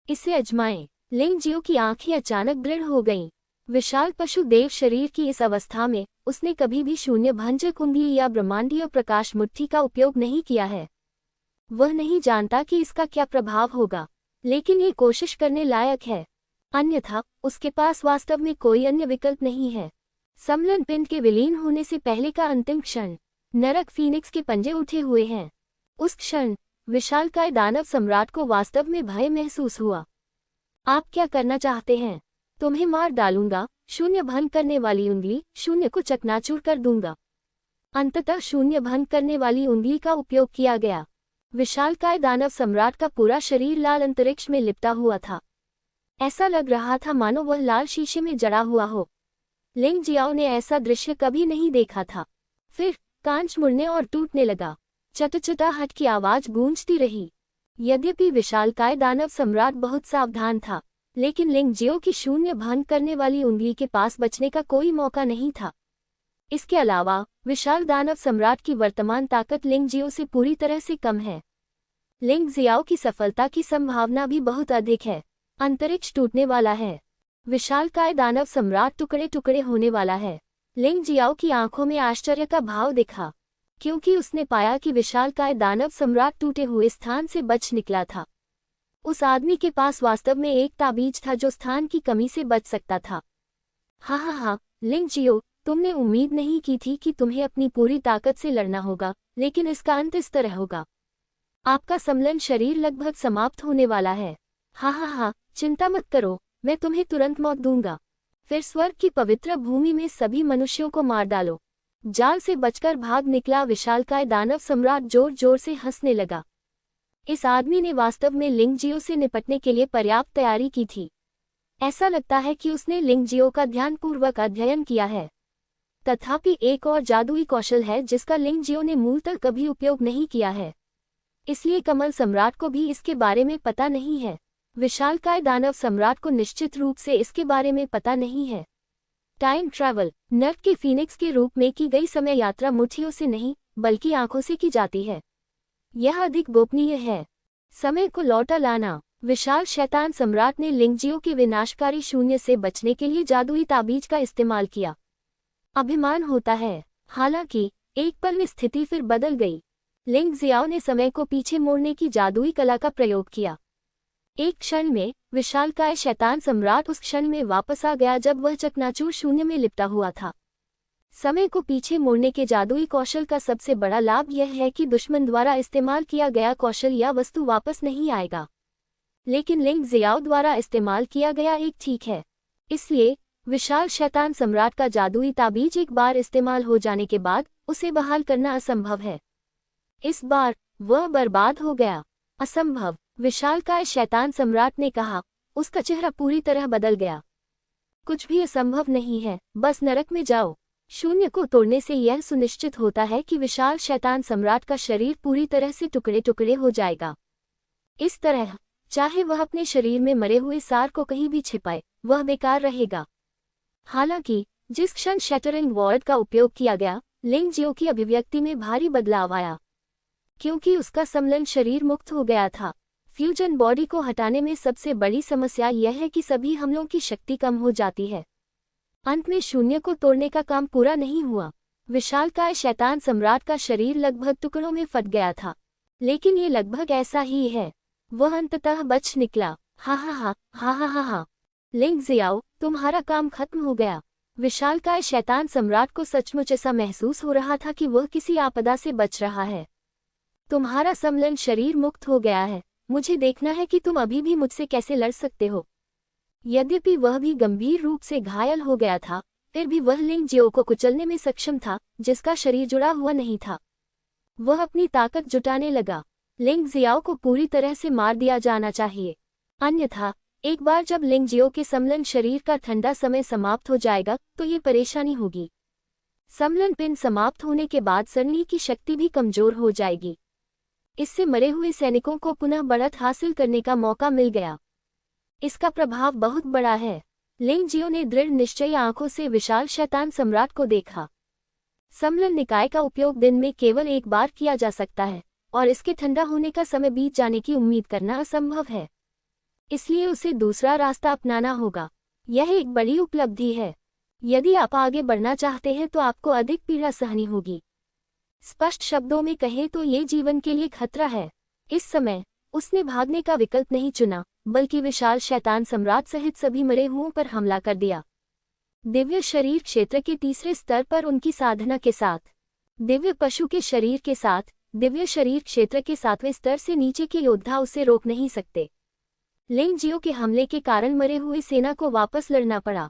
इसे अजमाएं। लिंग जियो की आंखें अचानक दृढ़ हो गईं। विशाल पशु देव शरीर की इस अवस्था में उसने कभी भी शून्य भंजक उंगली या ब्रह्मांडीय प्रकाश मुट्ठी का उपयोग नहीं किया है। वह नहीं जानता कि इसका क्या प्रभाव होगा, लेकिन ये कोशिश करने लायक है। अन्यथा उसके पास वास्तव में कोई अन्य विकल्प नहीं है। समलन पिंड के विलीन होने से पहले का अंतिम क्षण। नरक फीनिक्स के पंजे उठे हुए हैं। उस क्षण विशालकाय दानव सम्राट को वास्तव में भय महसूस हुआ। आप क्या करना चाहते हैं? तुम्हें मार डालूंगा। शून्य भंग करने वाली उंगली, शून्य को चकनाचूर कर दूंगा। अंततः शून्य भंग करने वाली उंगली का उपयोग किया गया। विशालकाय दानव सम्राट का पूरा शरीर लाल अंतरिक्ष में लिपटा हुआ था। ऐसा लग रहा था मानो वह लाल शीशे में जड़ा हुआ हो। लिंग जियाओ ने ऐसा दृश्य कभी नहीं देखा था। फिर कांच मुड़ने और टूटने लगा। चटचटाहट की आवाज गूंजती रही। यद्यपि विशालकाय दानव सम्राट बहुत सावधान था, लेकिन लिंग जियो की शून्य भंग करने वाली उंगली के पास बचने का कोई मौका नहीं था। इसके अलावा विशाल दानव सम्राट की वर्तमान ताकत लिंग जियो से पूरी तरह से कम है। लिंग जियाओ की सफलता की संभावना भी बहुत अधिक है। अंतरिक्ष टूटने वाला है। विशालकाय दानव सम्राट टुकड़े टुकड़े होने वाला है। लिंग जियाओ की आंखों में आश्चर्य का भाव दिखा, क्योंकि उसने पाया कि विशालकाय दानव सम्राट टूटे हुए स्थान से बच निकला था। उस आदमी के पास वास्तव में एक ताबीज था जो स्थान की कमी से बच सकता था। हाँ, लिंग जियो, तुमने उम्मीद नहीं की थी कि तुम्हें अपनी पूरी ताकत से लड़ना होगा, लेकिन इसका अंत इस तरह होगा। आपका सम्लन शरीर लगभग समाप्त होने वाला है। हाँ, चिंता मत करो, मैं तुम्हें तुरंत मौत दूंगा। फिर स्वर्ग की पवित्र भूमि में सभी मनुष्यों को मार डालो। जाल से बचकर भाग निकला विशालकाय दानव सम्राट जोर जोर से हंसने लगा। इस आदमी ने वास्तव में लिंग जियो से निपटने के लिए पर्याप्त तैयारी की थी। ऐसा लगता है कि उसने लिंग जियो का ध्यानपूर्वक अध्ययन किया है। तथापि एक और जादुई कौशल है जिसका लिंग जियो ने मूलतः कभी उपयोग नहीं किया है, इसलिए कमल सम्राट को भी इसके बारे में पता नहीं है। विशालकाय दानव सम्राट को निश्चित रूप से इसके बारे में पता नहीं है। टाइम ट्रैवल नर्क के फीनिक्स के रूप में की गई समय यात्रा मुट्ठियों से नहीं, बल्कि आंखों से की जाती है। यह अधिक गोपनीय है। समय को लौटा लाना। विशाल शैतान सम्राट ने लिंग जियो के विनाशकारी शून्य से बचने के लिए जादुई ताबीज का इस्तेमाल किया। अभिमान होता है। हालांकि एक पल में स्थिति फिर बदल गई। लिंग जियाओ ने समय को पीछे मोड़ने की जादुई कला का प्रयोग किया। एक क्षण में विशालकाय शैतान सम्राट उस क्षण में वापस आ गया जब वह चकनाचूर शून्य में लिपटा हुआ था। समय को पीछे मोड़ने के जादुई कौशल का सबसे बड़ा लाभ यह है कि दुश्मन द्वारा इस्तेमाल किया गया कौशल या वस्तु वापस नहीं आएगा, लेकिन लिंग जियाओ द्वारा इस्तेमाल किया गया एक ठीक है। इसलिए विशाल शैतान सम्राट का जादुई ताबीज एक बार इस्तेमाल हो जाने के बाद उसे बहाल करना असंभव है। इस बार वह बर्बाद हो गया। असंभव, विशालकाय शैतान सम्राट ने कहा। उसका चेहरा पूरी तरह बदल गया। कुछ भी असंभव नहीं है, बस नरक में जाओ। शून्य को तोड़ने से यह सुनिश्चित होता है कि विशाल शैतान सम्राट का शरीर पूरी तरह से टुकड़े टुकड़े हो जाएगा। इस तरह चाहे वह अपने शरीर में मरे हुए सार को कहीं भी छिपाए, वह बेकार रहेगा। हालांकि जिस क्षण शैटरिंग वर्ड का उपयोग किया गया, लिंग जियो की अभिव्यक्ति में भारी बदलाव आया, क्योंकि उसका सम्लन शरीर मुक्त हो गया था। फ्यूजन बॉडी को हटाने में सबसे बड़ी समस्या यह है कि सभी हमलों की शक्ति कम हो जाती है। अंत में शून्य को तोड़ने का काम पूरा नहीं हुआ। विशालकाय शैतान सम्राट का शरीर लगभग टुकड़ों में फट गया था, लेकिन ये लगभग ऐसा ही है। वह अंततः बच निकला। हा। लिंग जियाओ, तुम्हारा काम खत्म हो गया। विशालकाय शैतान सम्राट को सचमुच ऐसा महसूस हो रहा था कि वह किसी आपदा से बच रहा है। तुम्हारा सम्लन शरीर मुक्त हो गया है। मुझे देखना है कि तुम अभी भी मुझसे कैसे लड़ सकते हो। यद्यपि वह भी गंभीर रूप से घायल हो गया था, फिर भी वह लिंग जियो को कुचलने में सक्षम था, जिसका शरीर जुड़ा हुआ नहीं था। वह अपनी ताकत जुटाने लगा। लिंग जियाओ को पूरी तरह से मार दिया जाना चाहिए, अन्यथा एक बार जब लिंग जियो के समलन शरीर का ठंडा समय समाप्त हो जाएगा तो ये परेशानी होगी। समलन पिन समाप्त होने के बाद सरनी की शक्ति भी कमजोर हो जाएगी। इससे मरे हुए सैनिकों को पुनः बढ़त हासिल करने का मौका मिल गया। इसका प्रभाव बहुत बड़ा है। लिंग जियो ने दृढ़ निश्चयी आंखों से विशाल शैतान सम्राट को देखा। समलन निकाय का उपयोग दिन में केवल एक बार किया जा सकता है, और इसके ठंडा होने का समय बीत जाने की उम्मीद करना असंभव है। इसलिए उसे दूसरा रास्ता अपनाना होगा। यह एक बड़ी उपलब्धि है। यदि आप आगे बढ़ना चाहते हैं तो आपको अधिक पीड़ा सहनी होगी। स्पष्ट शब्दों में कहें तो ये जीवन के लिए खतरा है। इस समय उसने भागने का विकल्प नहीं चुना, बल्कि विशाल शैतान सम्राट सहित सभी मरे हुओं पर हमला कर दिया। दिव्य शरीर क्षेत्र के तीसरे स्तर पर उनकी साधना के साथ, दिव्य पशु के शरीर के साथ, दिव्य शरीर क्षेत्र के 7वें स्तर से नीचे के योद्धा उसे रोक नहीं सकते। लिंग जियो के हमले के कारण मरे हुए सेना को वापस लड़ना पड़ा।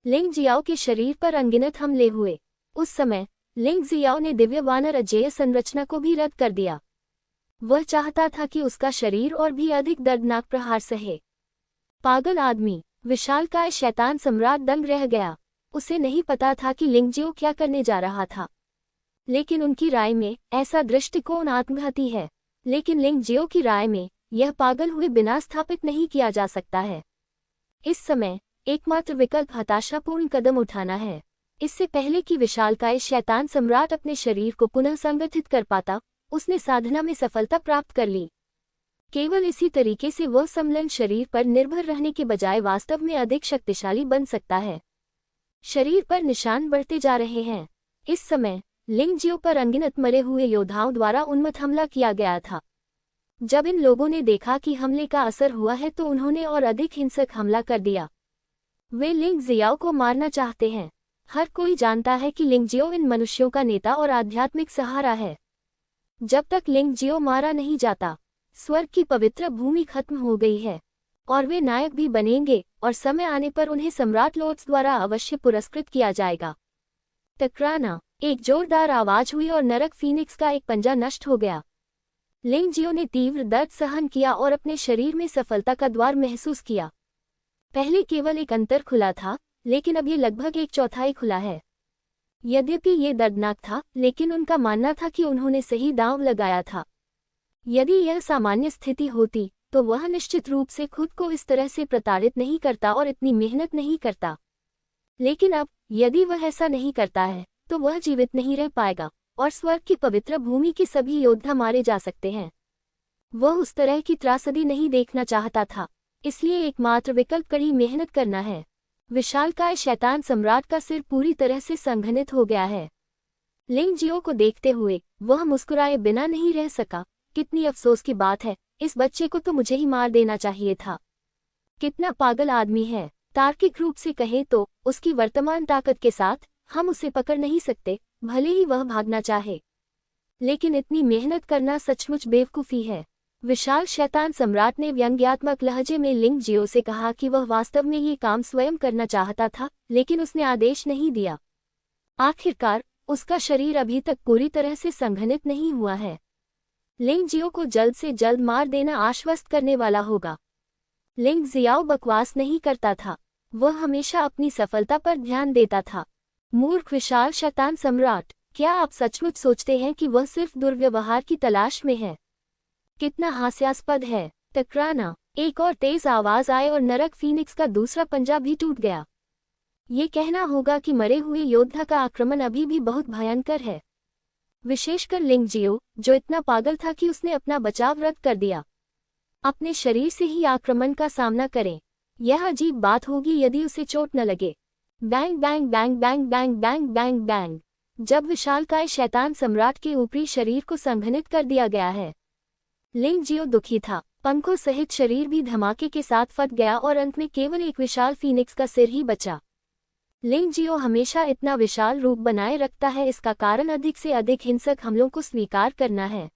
लिंग जियाओ के शरीर पर अनगिनत हमले हुए। उस समय लिंग जियाओ ने दिव्य वानर अजेय संरचना को भी रद्द कर दिया। वह चाहता था कि उसका शरीर और भी अधिक दर्दनाक प्रहार सहे। पागल आदमी। विशालकाय शैतान सम्राट दंग रह गया। उसे नहीं पता था कि लिंगजियो क्या करने जा रहा था, लेकिन उनकी राय में ऐसा दृष्टिकोण आत्मघाती है। लेकिन लिंगजियो की राय में यह पागल हुए बिना स्थापित नहीं किया जा सकता है। इस समय एकमात्र विकल्प हताशापूर्ण कदम उठाना है। इससे पहले कि विशालकाय शैतान सम्राट अपने शरीर को पुनः संगठित कर पाता, उसने साधना में सफलता प्राप्त कर ली। केवल इसी तरीके से वह समलन शरीर पर निर्भर रहने के बजाय वास्तव में अधिक शक्तिशाली बन सकता है। शरीर पर निशान बढ़ते जा रहे हैं। इस समय लिंगजियो पर अनगिनत मरे हुए योद्धाओं द्वारा उन्मत्त हमला किया गया था। जब इन लोगों ने देखा कि हमले का असर हुआ है तो उन्होंने और अधिक हिंसक हमला कर दिया। वे लिंगजियाओ को मारना चाहते हैं। हर कोई जानता है कि लिंगजियो इन मनुष्यों का नेता और आध्यात्मिक सहारा है। जब तक लिंगजियो मारा नहीं जाता, स्वर्ग की पवित्र भूमि खत्म हो गई है और वे नायक भी बनेंगे और समय आने पर उन्हें सम्राट लॉर्ड्स द्वारा अवश्य पुरस्कृत किया जाएगा। टकराना। एक जोरदार आवाज हुई और नरक फीनिक्स का एक पंजा नष्ट हो गया। लिंगजियो ने तीव्र दर्द सहन किया और अपने शरीर में सफलता का द्वार महसूस किया। पहले केवल एक अंतर खुला था, लेकिन अब ये लगभग 1/4 खुला है। यद्यपि ये दर्दनाक था, लेकिन उनका मानना था कि उन्होंने सही दांव लगाया था। यदि यह सामान्य स्थिति होती तो वह निश्चित रूप से खुद को इस तरह से प्रताड़ित नहीं करता और इतनी मेहनत नहीं करता। लेकिन अब यदि वह ऐसा नहीं करता है तो वह जीवित नहीं रह पाएगा और स्वर्ग की पवित्र भूमि के सभी योद्धा मारे जा सकते हैं। वह उस तरह की त्रासदी नहीं देखना चाहता था, इसलिए एकमात्र विकल्प कड़ी मेहनत करना है। विशालकाय शैतान सम्राट का सिर पूरी तरह से संघनित हो गया है। लिंगजियो को देखते हुए वह मुस्कुराए बिना नहीं रह सका। कितनी अफसोस की बात है, इस बच्चे को तो मुझे ही मार देना चाहिए था। कितना पागल आदमी है। तार्किक रूप से कहें तो उसकी वर्तमान ताकत के साथ हम उसे पकड़ नहीं सकते, भले ही वह भागना चाहे। लेकिन इतनी मेहनत करना सचमुच बेवकूफ़ी है। विशाल शैतान सम्राट ने व्यंग्यात्मक लहजे में लिंगजियो से कहा कि वह वास्तव में ये काम स्वयं करना चाहता था, लेकिन उसने आदेश नहीं दिया। आखिरकार उसका शरीर अभी तक पूरी तरह से संघनित नहीं हुआ है। लिंगजियो को जल्द से जल्द मार देना आश्वस्त करने वाला होगा। लिंगजियाओ बकवास नहीं करता था, वह हमेशा अपनी सफलता पर ध्यान देता था। मूर्ख विशाल शैतान सम्राट, क्या आप सचमुच सोचते हैं कि वह सिर्फ दुर्व्यवहार की तलाश में है? कितना हास्यास्पद है। टकराना। एक और तेज आवाज आए और नरक फीनिक्स का दूसरा पंजा भी टूट गया। ये कहना होगा कि मरे हुए योद्धा का आक्रमण अभी भी बहुत भयंकर है, विशेषकर लिंगजियो, जो इतना पागल था कि उसने अपना बचाव रद्द कर दिया। अपने शरीर से ही आक्रमण का सामना करें, यह अजीब बात होगी यदि उसे चोट न लगे। Bang bang bang bang bang bang bang bang. जब विशालकाय शैतान सम्राट के ऊपरी शरीर को संघनित कर दिया गया है। लिंगजियो दुखी था। पंखों सहित शरीर भी धमाके के साथ फट गया और अंत में केवल एक विशाल फीनिक्स का सिर ही बचा। लिंगजियो हमेशा इतना विशाल रूप बनाए रखता है, इसका कारण अधिक से अधिक हिंसक हमलों को स्वीकार करना है।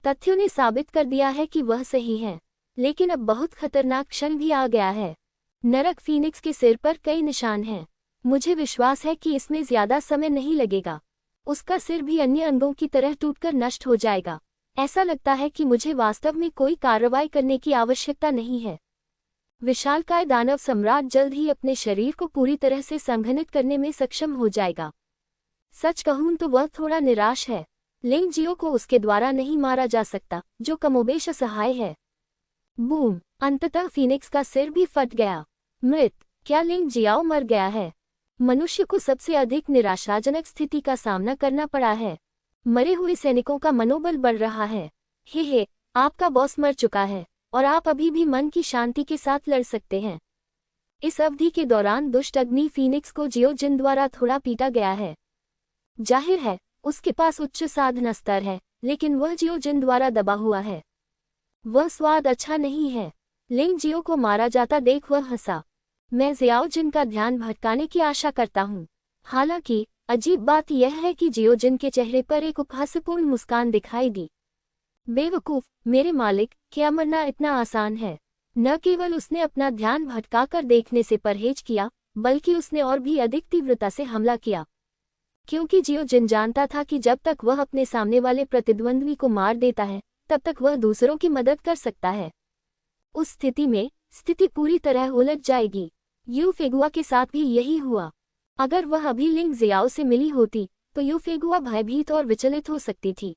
तथ्यों ने साबित कर दिया है कि वह सही है, लेकिन अब बहुत खतरनाक क्षण भी आ गया है। नरक फीनिक्स के सिर पर कई निशान हैं। मुझे विश्वास है कि इसमें ज्यादा समय नहीं लगेगा। उसका सिर भी अन्य अंगों की तरह टूटकर नष्ट हो जाएगा। ऐसा लगता है कि मुझे वास्तव में कोई कार्रवाई करने की आवश्यकता नहीं है। विशालकाय दानव सम्राट जल्द ही अपने शरीर को पूरी तरह से संघनित करने में सक्षम हो जाएगा। सच कहूं तो वह थोड़ा निराश है। लिंगजियो को उसके द्वारा नहीं मारा जा सकता, जो कमोबेश असहाय है। बूम! अंततः फीनिक्स का सिर भी फट गया। मृत। क्या लिंगजियाओ मर गया है? मनुष्य को सबसे अधिक निराशाजनक स्थिति का सामना करना पड़ा है। मरे हुए सैनिकों का मनोबल बढ़ रहा है। हे, आपका बॉस मर चुका है और आप अभी भी मन की शांति के साथ लड़ सकते हैं। इस अवधि के दौरान दुष्ट अग्नि फीनिक्स को जियो जिन द्वारा थोड़ा पीटा गया है। जाहिर है उसके पास उच्च साधना स्तर है, लेकिन वह जियो जिन द्वारा दबा हुआ है। वह स्वाद अच्छा नहीं है। लिंगजियो को मारा जाता देख वह हंसा। मैं जियाओ जिन का ध्यान भटकाने की आशा करता हूँ। हालांकि अजीब बात यह है कि जियो जिन के चेहरे पर एक उपहासपूर्ण मुस्कान दिखाई दी। बेवकूफ, मेरे मालिक, क्या मरना इतना आसान है? न केवल उसने अपना ध्यान भटकाकर देखने से परहेज किया, बल्कि उसने और भी अधिक तीव्रता से हमला किया। क्योंकि जियो जिन जानता था कि जब तक वह अपने सामने वाले प्रतिद्वंद्वी को मार देता है, तब तक वह दूसरों की मदद कर सकता है। उस स्थिति में स्थिति पूरी तरह उलझ जाएगी। यू फेगुआ के साथ भी यही हुआ। अगर वह अभी लिंग जियाओ से मिली होती तो यू फेगुआ भयभीत और विचलित हो सकती थी,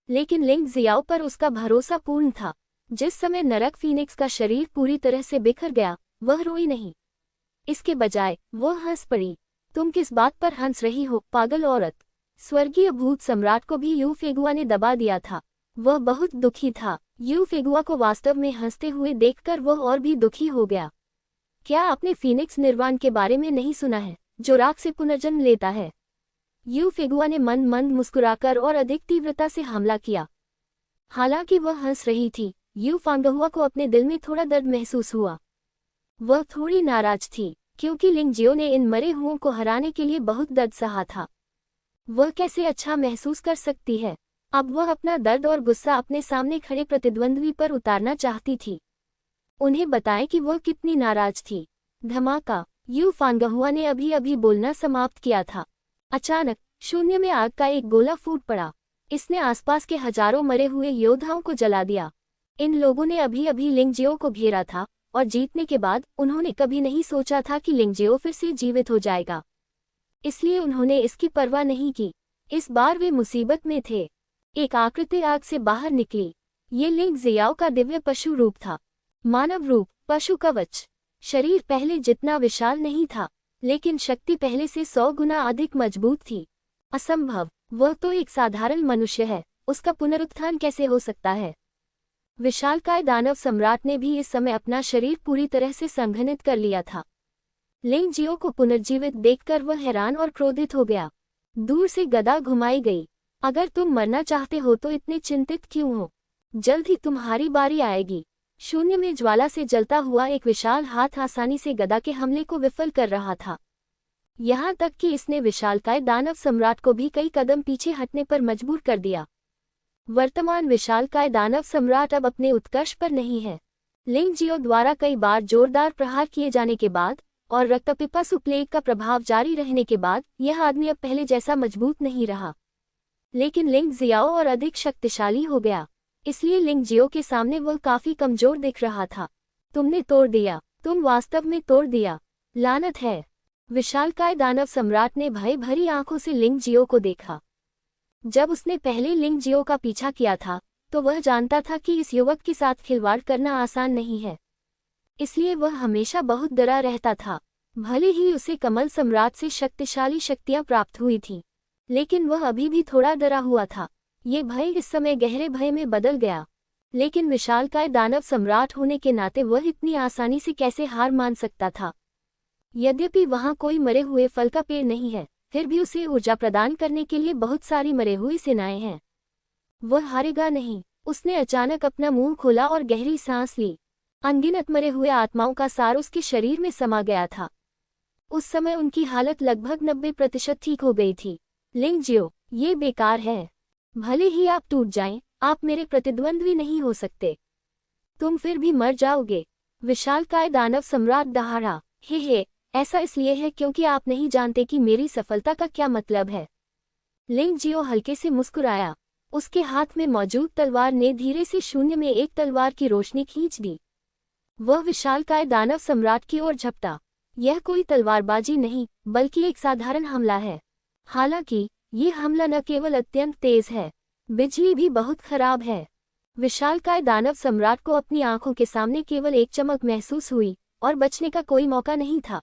लेकिन लिंग जियाओ पर उसका भरोसा पूर्ण था। जिस समय नरक फीनिक्स का शरीर पूरी तरह से बिखर गया, वह रोई नहीं। इसके बजाय वह हंस पड़ी। तुम किस बात पर हंस रही हो, पागल औरत? स्वर्गीय भूत सम्राट को भी यू फेगुआ ने दबा दिया था। वह बहुत दुखी था। यू फेगुआ को वास्तव में हंसते हुए देखकर वह और भी दुखी हो गया। क्या आपने फीनिक्स निर्वाण के बारे में नहीं सुना है, जो राख से पुनर्जन्म लेता है? यू फेगुआ ने मंद मुस्कुराकर और अधिक तीव्रता से हमला किया। हालांकि वह हंस रही थी, यू फांगहुआ को अपने दिल में थोड़ा दर्द महसूस हुआ। वह थोड़ी नाराज थी, क्योंकि लिंगजियो ने इन मरे हुओं को हराने के लिए बहुत दर्द सहा था। वह कैसे अच्छा महसूस कर सकती है? अब वह अपना दर्द और गुस्सा अपने सामने खड़े प्रतिद्वंद्वी पर उतारना चाहती थी। उन्हें बताएं कि वह कितनी नाराज थी। धमाका! यू फांगहुआ ने अभी अभी बोलना समाप्त किया था। अचानक शून्य में आग का एक गोला फूट पड़ा। इसने आसपास के हजारों मरे हुए योद्धाओं को जला दिया। इन लोगों ने अभी अभी लिंगजियो को घेरा था और जीतने के बाद उन्होंने कभी नहीं सोचा था कि लिंगजियो फिर से जीवित हो जाएगा, इसलिए उन्होंने इसकी परवाह नहीं की। इस बार वे मुसीबत में थे। एक आकृति आग से बाहर निकली। ये लिंग जियाओ का दिव्य पशु रूप था। मानव रूप, पशु कवच। शरीर पहले जितना विशाल नहीं था, लेकिन शक्ति पहले से 100 गुना अधिक मजबूत थी। असंभव! वह तो एक साधारण मनुष्य है, उसका पुनरुत्थान कैसे हो सकता है? विशालकाय दानव सम्राट ने भी इस समय अपना शरीर पूरी तरह से संघनित कर लिया था। लिंगजियो को पुनर्जीवित देखकर वह हैरान और क्रोधित हो गया। दूर से गदा घुमाई गई। अगर तुम मरना चाहते हो तो इतने चिंतित क्यों हो? जल्द ही तुम्हारी बारी आएगी। शून्य में ज्वाला से जलता हुआ एक विशाल हाथ आसानी से गदा के हमले को विफल कर रहा था। यहाँ तक कि इसने विशालकाय दानव सम्राट को भी कई कदम पीछे हटने पर मजबूर कर दिया। वर्तमान विशालकाय दानव सम्राट अब अपने उत्कर्ष पर नहीं है। लिंगजियो द्वारा कई बार जोरदार प्रहार किए जाने के बाद और रक्तपिपासु प्लेग का प्रभाव जारी रहने के बाद यह आदमी अब पहले जैसा मजबूत नहीं रहा। लेकिन लिंग जियाओ और अधिक शक्तिशाली हो गया, इसलिए लिंगजियो के सामने वह काफी कमजोर दिख रहा था। तुमने तोड़ दिया, तुम वास्तव में तोड़ दिया। लानत है! विशालकाय दानव सम्राट ने भय भरी आंखों से लिंगजियो को देखा। जब उसने पहले लिंगजियो का पीछा किया था तो वह जानता था कि इस युवक के साथ खिलवाड़ करना आसान नहीं है, इसलिए वह हमेशा बहुत डरा रहता था। भले ही उसे कमल सम्राट से शक्तिशाली शक्तियां प्राप्त हुई थीं, लेकिन वह अभी भी थोड़ा डरा हुआ था। ये भय इस समय गहरे भय में बदल गया। लेकिन विशालकाय दानव सम्राट होने के नाते वह इतनी आसानी से कैसे हार मान सकता था? यद्यपि वहां कोई मरे हुए फल का पेड़ नहीं है, फिर भी उसे ऊर्जा प्रदान करने के लिए बहुत सारी मरे हुई सेनाएं हैं। वह हारेगा नहीं। उसने अचानक अपना मुंह खोला और गहरी सांस ली। अनगिनत मरे हुए आत्माओं का सार उसके शरीर में समा गया था। उस समय उनकी हालत लगभग 90% ठीक हो गई थी। लिंगजियो, ये बेकार है। भले ही आप टूट जाएं, आप मेरे प्रतिद्वंद्वी नहीं हो सकते। तुम फिर भी मर जाओगे। विशालकाय दानव सम्राट दहाड़ा। हे, ऐसा इसलिए है क्योंकि आप नहीं जानते कि मेरी सफलता का क्या मतलब है। लिंगजियो हल्के से मुस्कुराया। उसके हाथ में मौजूद तलवार ने धीरे से शून्य में एक तलवार की रोशनी खींच दी। वह विशालकाय दानव सम्राट की ओर झपटा। यह कोई तलवारबाजी नहीं, बल्कि एक साधारण हमला है। हालांकि ये हमला न केवल अत्यंत तेज है, बिजली भी बहुत खराब है। विशालकाय दानव सम्राट को अपनी आंखों के सामने केवल एक चमक महसूस हुई और बचने का कोई मौका नहीं था।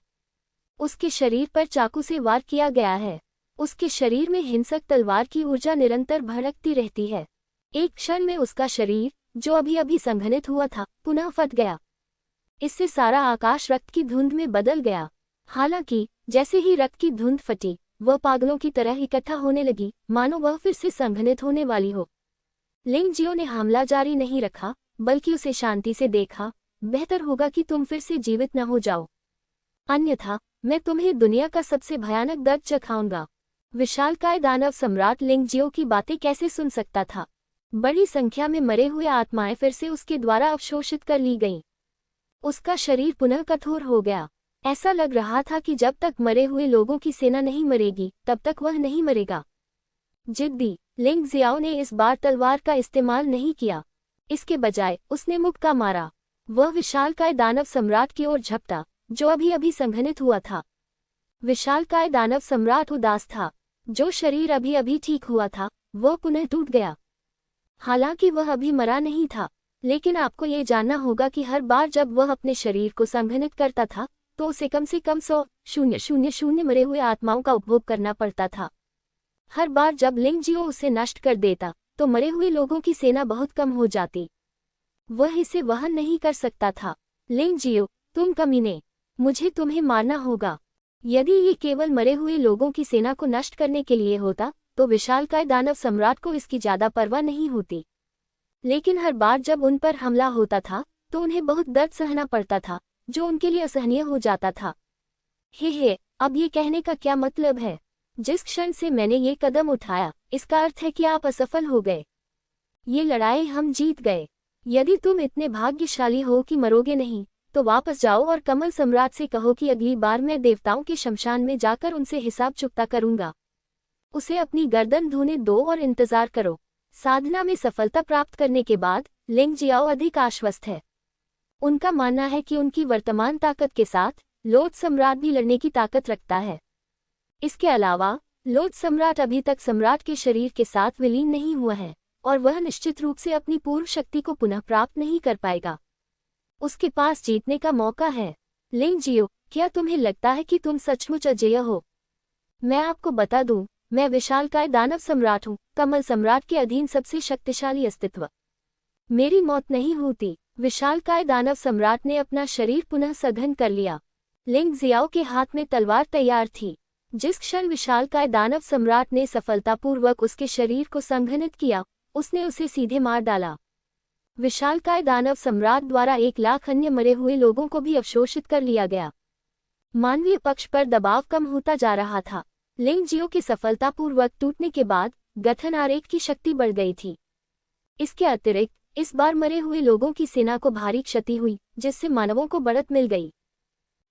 उसके शरीर पर चाकू से वार किया गया है। उसके शरीर में हिंसक तलवार की ऊर्जा निरंतर भड़कती रहती है। एक क्षण में उसका शरीर, जो अभी अभी संघनित हुआ था, पुनः फट गया। इससे सारा आकाश रक्त की धुंध में बदल गया। हालांकि जैसे ही रक्त की धुंध फटी, वह पागलों की तरह इकट्ठा होने लगी, मानो वह फिर से संघनित होने वाली हो। लिंगजियो ने हमला जारी नहीं रखा, बल्कि उसे शांति से देखा। बेहतर होगा कि तुम फिर से जीवित न हो जाओ, अन्यथा मैं तुम्हें दुनिया का सबसे भयानक दर्द चखाऊंगा। विशालकाय दानव सम्राट लिंगजियो की बातें कैसे सुन सकता था? बड़ी संख्या में मरे हुए आत्माएं फिर से उसके द्वारा अवशोषित कर ली गईं। उसका शरीर पुनः कठोर हो गया। ऐसा लग रहा था कि जब तक मरे हुए लोगों की सेना नहीं मरेगी, तब तक वह नहीं मरेगा। जिद्दी लिंग जियाओ ने इस बार तलवार का इस्तेमाल नहीं किया। इसके बजाय उसने मुक्का मारा। वह विशालकाय दानव सम्राट की ओर झपटा, जो अभी अभी संघनित हुआ था। विशालकाय दानव सम्राट उदास था। जो शरीर अभी अभी ठीक हुआ था, वह पुनः टूट गया। हालांकि वह अभी मरा नहीं था, लेकिन आपको ये जानना होगा कि हर बार जब वह अपने शरीर को संघनित करता था, तो उसे कम से कम 100,000 मरे हुए आत्माओं का उपभोग करना पड़ता था। हर बार जब लिंग जियो उसे नष्ट कर देता, तो मरे हुए लोगों की सेना बहुत कम हो जाती। वह इसे वहन नहीं कर सकता था। लिंग जियो, तुम कमीने, मुझे तुम्हें मारना होगा। यदि ये केवल मरे हुए लोगों की सेना को नष्ट करने के लिए होता, तो विशालकाय दानव सम्राट को इसकी ज्यादा परवाह नहीं होती। लेकिन हर बार जब उन पर हमला होता था, तो उन्हें बहुत दर्द सहना पड़ता था, जो उनके लिए असहनीय हो जाता था। हे, अब ये कहने का क्या मतलब है? जिस क्षण से मैंने ये कदम उठाया, इसका अर्थ है कि आप असफल हो गए। ये लड़ाई हम जीत गए। यदि तुम इतने भाग्यशाली हो कि मरोगे नहीं, तो वापस जाओ और कमल सम्राट से कहो कि अगली बार मैं देवताओं के शमशान में जाकर उनसे हिसाब चुकता करूंगा। उसे अपनी गर्दन धोने दो और इंतजार करो। साधना में सफलता प्राप्त करने के बाद लिंग जियाओ अधिक आश्वस्त है। उनका मानना है कि उनकी वर्तमान ताकत के साथ लोध सम्राट भी लड़ने की ताकत रखता है। इसके अलावा लोध सम्राट अभी तक सम्राट के शरीर के साथ विलीन नहीं हुआ है, और वह निश्चित रूप से अपनी पूर्व शक्ति को पुनः प्राप्त नहीं कर पाएगा। उसके पास जीतने का मौका है। लिंग जियो, क्या तुम्हें लगता है कि तुम सचमुच अजेय हो? मैं आपको बता दूं, मैं विशालकाय दानव सम्राट हूँ, कमल सम्राट के अधीन सबसे शक्तिशाली अस्तित्व। मेरी मौत नहीं होती। विशालकाय दानव सम्राट ने अपना शरीर पुनः सघन कर लिया। लिंग जियाओ के हाथ में तलवार तैयार थी। जिस क्षण विशालकाय दानव सम्राट ने सफलतापूर्वक उसके शरीर को संघनित किया, उसने उसे सीधे मार डाला। विशालकाय दानव सम्राट द्वारा 1,00,000 अन्य मरे हुए लोगों को भी अवशोषित कर लिया गया। मानवीय पक्ष पर दबाव कम होता जा रहा था। लिंग जियो के सफलतापूर्वक टूटने के बाद गठन आरेख की शक्ति बढ़ गई थी। इसके अतिरिक्त इस बार मरे हुए लोगों की सेना को भारी क्षति हुई, जिससे मानवों को बढ़त मिल गई।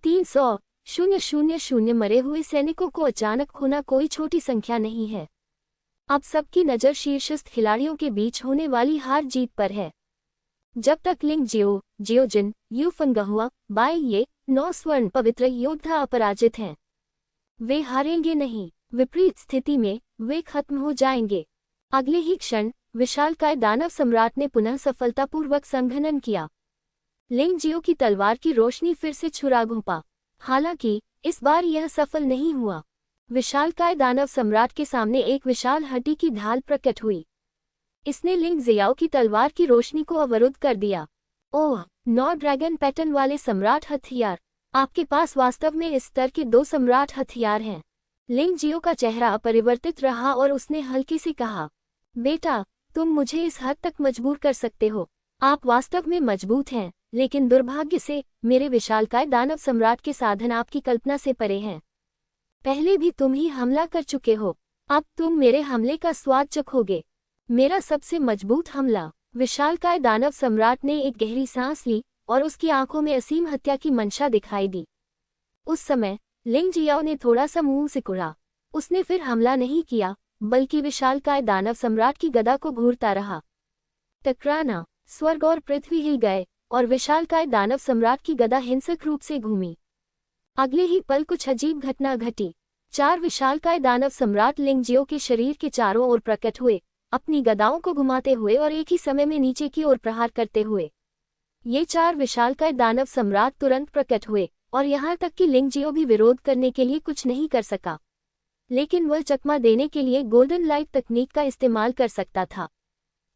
300,000 मरे हुए सैनिकों को अचानक खोना कोई छोटी संख्या नहीं है। अब सबकी नज़र शीर्षस्थ खिलाड़ियों के बीच होने वाली हार जीत पर है। जब तक लिंग जियो, जियोजिन, यू फंगहुआ, बाय ये 9 स्वर्ण पवित्र योद्धा अपराजित हैं। वे हारेंगे नहीं। विपरीत स्थिति में वे खत्म हो जाएंगे। अगले ही क्षण विशालकाय दानव सम्राट ने पुनः सफलतापूर्वक संघनन किया। लिंग जियो की तलवार की रोशनी फिर से छुरा घोंपा। हालांकि इस बार यह सफल नहीं हुआ। विशालकाय दानव सम्राट के सामने एक विशाल हड्डी की ढाल प्रकट हुई। इसने लिंग जियाओ की तलवार की रोशनी को अवरुद्ध कर दिया। ओह, 9 ड्रैगन पैटर्न वाले सम्राट हथियार। आपके पास वास्तव में इस स्तर के 2 सम्राट हथियार हैं। लिंग जियो का चेहरा अपरिवर्तित रहा और उसने हल्के से कहा, बेटा, तुम मुझे इस हद तक मजबूर कर सकते हो। आप वास्तव में मजबूत हैं, लेकिन दुर्भाग्य से मेरे विशालकाय दानव सम्राट के साधन आपकी कल्पना से परे हैं। पहले भी तुम ही हमला कर चुके हो, अब तुम मेरे हमले का स्वाद चखोगे। मेरा सबसे मजबूत हमला। विशालकाय दानव सम्राट ने एक गहरी सांस ली और उसकी आंखों में असीम हत्या की मंशा दिखाई दी। उस समय लिंग जियाओ ने थोड़ा सा मुंह सिकुड़ा। उसने फिर हमला नहीं किया, बल्कि विशालकाय दानव सम्राट की गदा को घूरता रहा। टकराना। स्वर्ग और पृथ्वी हिल गए और विशालकाय दानव सम्राट की गदा हिंसक रूप से घूमी। अगले ही पल कुछ अजीब घटना घटी। 4 विशालकाय दानव सम्राट लिंग जियो के शरीर के चारों ओर प्रकट हुए, अपनी गदाओं को घुमाते हुए और एक ही समय में नीचे की ओर प्रहार करते हुए। ये 4 विशालकाय दानव सम्राट तुरंत प्रकट हुए, और यहाँ तक कि लिंग जियो भी विरोध करने के लिए कुछ नहीं कर सका। लेकिन वह चकमा देने के लिए गोल्डन लाइट तकनीक का इस्तेमाल कर सकता था।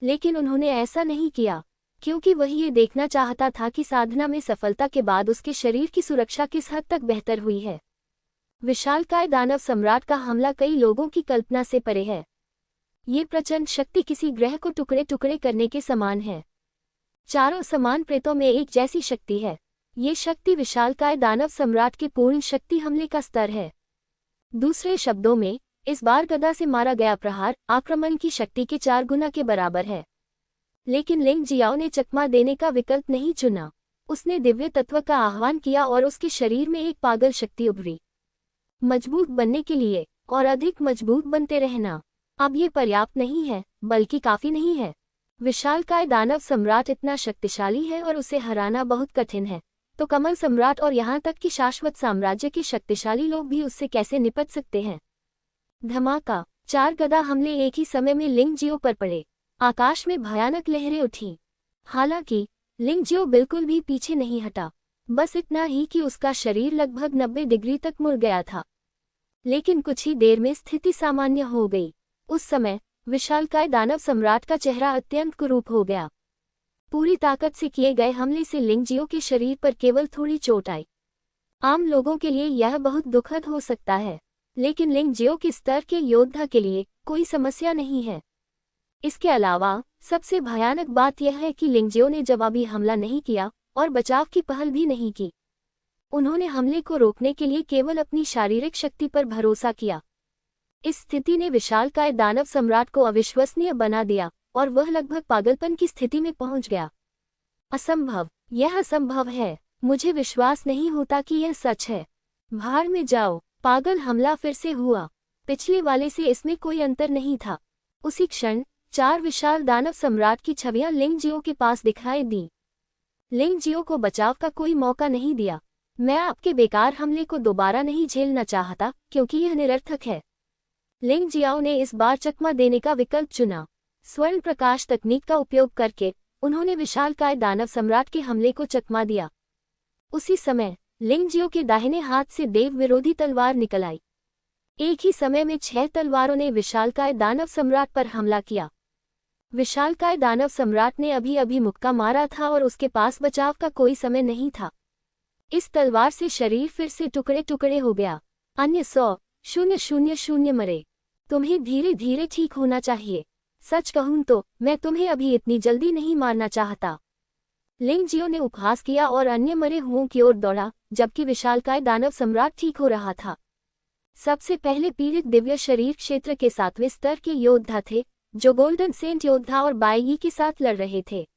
लेकिन उन्होंने ऐसा नहीं किया, क्योंकि वह ये देखना चाहता था कि साधना में सफलता के बाद उसके शरीर की सुरक्षा किस हद तक बेहतर हुई है। विशालकाय दानव सम्राट का हमला कई लोगों की कल्पना से परे है। ये प्रचंड शक्ति किसी ग्रह को टुकड़े टुकड़े करने के समान है। चारों समान प्रेतों में एक जैसी शक्ति है। ये शक्ति विशालकाय दानव सम्राट के पूर्ण शक्ति हमले का स्तर है। दूसरे शब्दों में, इस बार गदा से मारा गया प्रहार आक्रमण की शक्ति के 4 गुना के बराबर है। लेकिन लिंग जियाओ ने चकमा देने का विकल्प नहीं चुना। उसने दिव्य तत्व का आह्वान किया और उसके शरीर में एक पागल शक्ति उभरी। मजबूत बनने के लिए और अधिक मजबूत बनते रहना। अब ये पर्याप्त नहीं है, बल्कि काफी नहीं है। विशालकाय दानव सम्राट इतना शक्तिशाली है और उसे हराना बहुत कठिन है, तो कमल सम्राट और यहाँ तक कि शाश्वत साम्राज्य के शक्तिशाली लोग भी उससे कैसे निपट सकते हैं। धमाका, 4 गदा हमले एक ही समय में लिंगजियो पर पड़े। आकाश में भयानक लहरें उठी। हालांकि लिंगजियो बिल्कुल भी पीछे नहीं हटा, बस इतना ही कि उसका शरीर लगभग 90 डिग्री तक मुड़ गया था। लेकिन कुछ ही देर में स्थिति सामान्य हो गई। उस समय विशालकाय दानव सम्राट का चेहरा अत्यंत कुरूप हो गया। पूरी ताकत से किए गए हमले से लिंगजियो के शरीर पर केवल थोड़ी चोट आई। आम लोगों के लिए यह बहुत दुखद हो सकता है, लेकिन लिंगजियो के स्तर के योद्धा के लिए कोई समस्या नहीं है। इसके अलावा सबसे भयानक बात यह है कि लिंगजियो ने जवाबी हमला नहीं किया और बचाव की पहल भी नहीं की। उन्होंने हमले को रोकने के लिए केवल अपनी शारीरिक शक्ति पर भरोसा किया। इस स्थिति ने विशालकाय दानव सम्राट को अविश्वसनीय बना दिया और वह लगभग पागलपन की स्थिति में पहुंच गया। असंभव, यह असंभव है, मुझे विश्वास नहीं होता कि यह सच है। भाड़ में जाओ। पागल हमला फिर से हुआ। पिछले वाले से इसमें कोई अंतर नहीं था। उसी क्षण 4 विशाल दानव सम्राट की छवियां लिंगजियो के पास दिखाई दी। लिंगजियो को बचाव का कोई मौका नहीं दिया। मैं आपके बेकार हमले को दोबारा नहीं झेलना चाहता क्योंकि यह निरर्थक है। लिंगजियो ने इस बार चकमा देने का विकल्प चुना। स्वर्ण प्रकाश तकनीक का उपयोग करके उन्होंने विशालकाय दानव सम्राट के हमले को चकमा दिया। उसी समय लिंगजियो के दाहिने हाथ से देव विरोधी तलवार निकल आई। एक ही समय में 6 तलवारों ने विशालकाय दानव सम्राट पर हमला किया। विशालकाय दानव सम्राट ने अभी अभी मुक्का मारा था और उसके पास बचाव का कोई समय नहीं था। इस तलवार से शरीर फिर से टुकड़े टुकड़े हो गया। अन्य 100,000 मरे। तुम्हें धीरे धीरे ठीक होना चाहिए। सच कहूं तो मैं तुम्हें अभी इतनी जल्दी नहीं मारना चाहता। लिंगजियो ने उपहास किया और अन्य मरे हुओं की ओर दौड़ा, जबकि विशालकाय दानव सम्राट ठीक हो रहा था। सबसे पहले पीड़ित दिव्य शरीर क्षेत्र के 7वें स्तर के योद्धा थे, जो गोल्डन सेंट योद्धा और बाएगी के साथ लड़ रहे थे।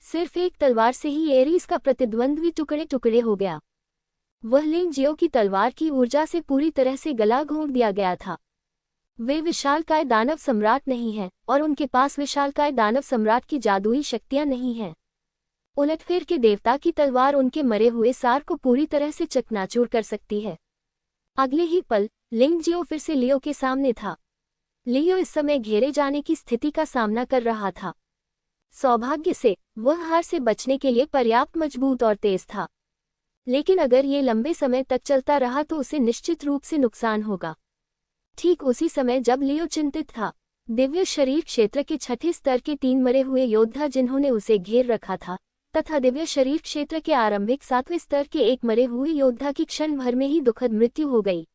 सिर्फ एक तलवार से ही एरीज का प्रतिद्वंद्वी टुकड़े टुकड़े हो गया। वह लिंगजियो की तलवार की ऊर्जा से पूरी तरह से गला घोंट दिया गया था। वे विशालकाय दानव सम्राट नहीं हैं और उनके पास विशालकाय दानव सम्राट की जादुई शक्तियां नहीं हैं। उलटफेर के देवता की तलवार उनके मरे हुए सार को पूरी तरह से चकनाचूर कर सकती है। अगले ही पल लिंगजियो फिर से लियो के सामने था। लियो इस समय घेरे जाने की स्थिति का सामना कर रहा था। सौभाग्य से वह हार से बचने के लिए पर्याप्त मजबूत और तेज था, लेकिन अगर ये लंबे समय तक चलता रहा तो उसे निश्चित रूप से नुकसान होगा। ठीक उसी समय जब लियो चिंतित था, दिव्य शरीर क्षेत्र के 6ठे स्तर के 3 मरे हुए योद्धा जिन्होंने उसे घेर रखा था तथा दिव्य शरीर क्षेत्र के आरंभिक 7वें स्तर के एक मरे हुए योद्धा की क्षण भर में ही दुखद मृत्यु हो गई।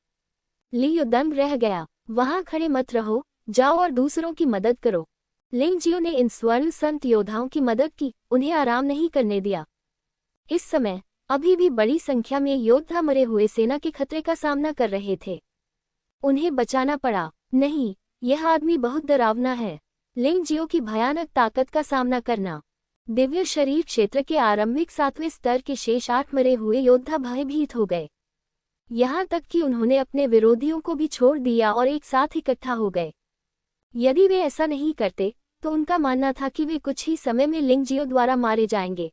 लियो दंग रह गया। वहां खड़े मत रहो, जाओ और दूसरों की मदद करो। लिंगजियो ने इन स्वर्ण संत योद्धाओं की मदद की, उन्हें आराम नहीं करने दिया। इस समय अभी भी बड़ी संख्या में योद्धा मरे हुए सेना के खतरे का सामना कर रहे थे। उन्हें बचाना पड़ा। नहीं, यह आदमी बहुत डरावना है। लिंगजियो की भयानक ताकत का सामना करना। दिव्य शरीर क्षेत्र के आरंभिक 7वें स्तर के शेष 8 मरे हुए योद्धा भयभीत हो गए। यहाँ तक कि उन्होंने अपने विरोधियों को भी छोड़ दिया और एक साथ इकट्ठा हो गए। यदि वे ऐसा नहीं करते तो उनका मानना था कि वे कुछ ही समय में लिंगजियो द्वारा मारे जाएंगे।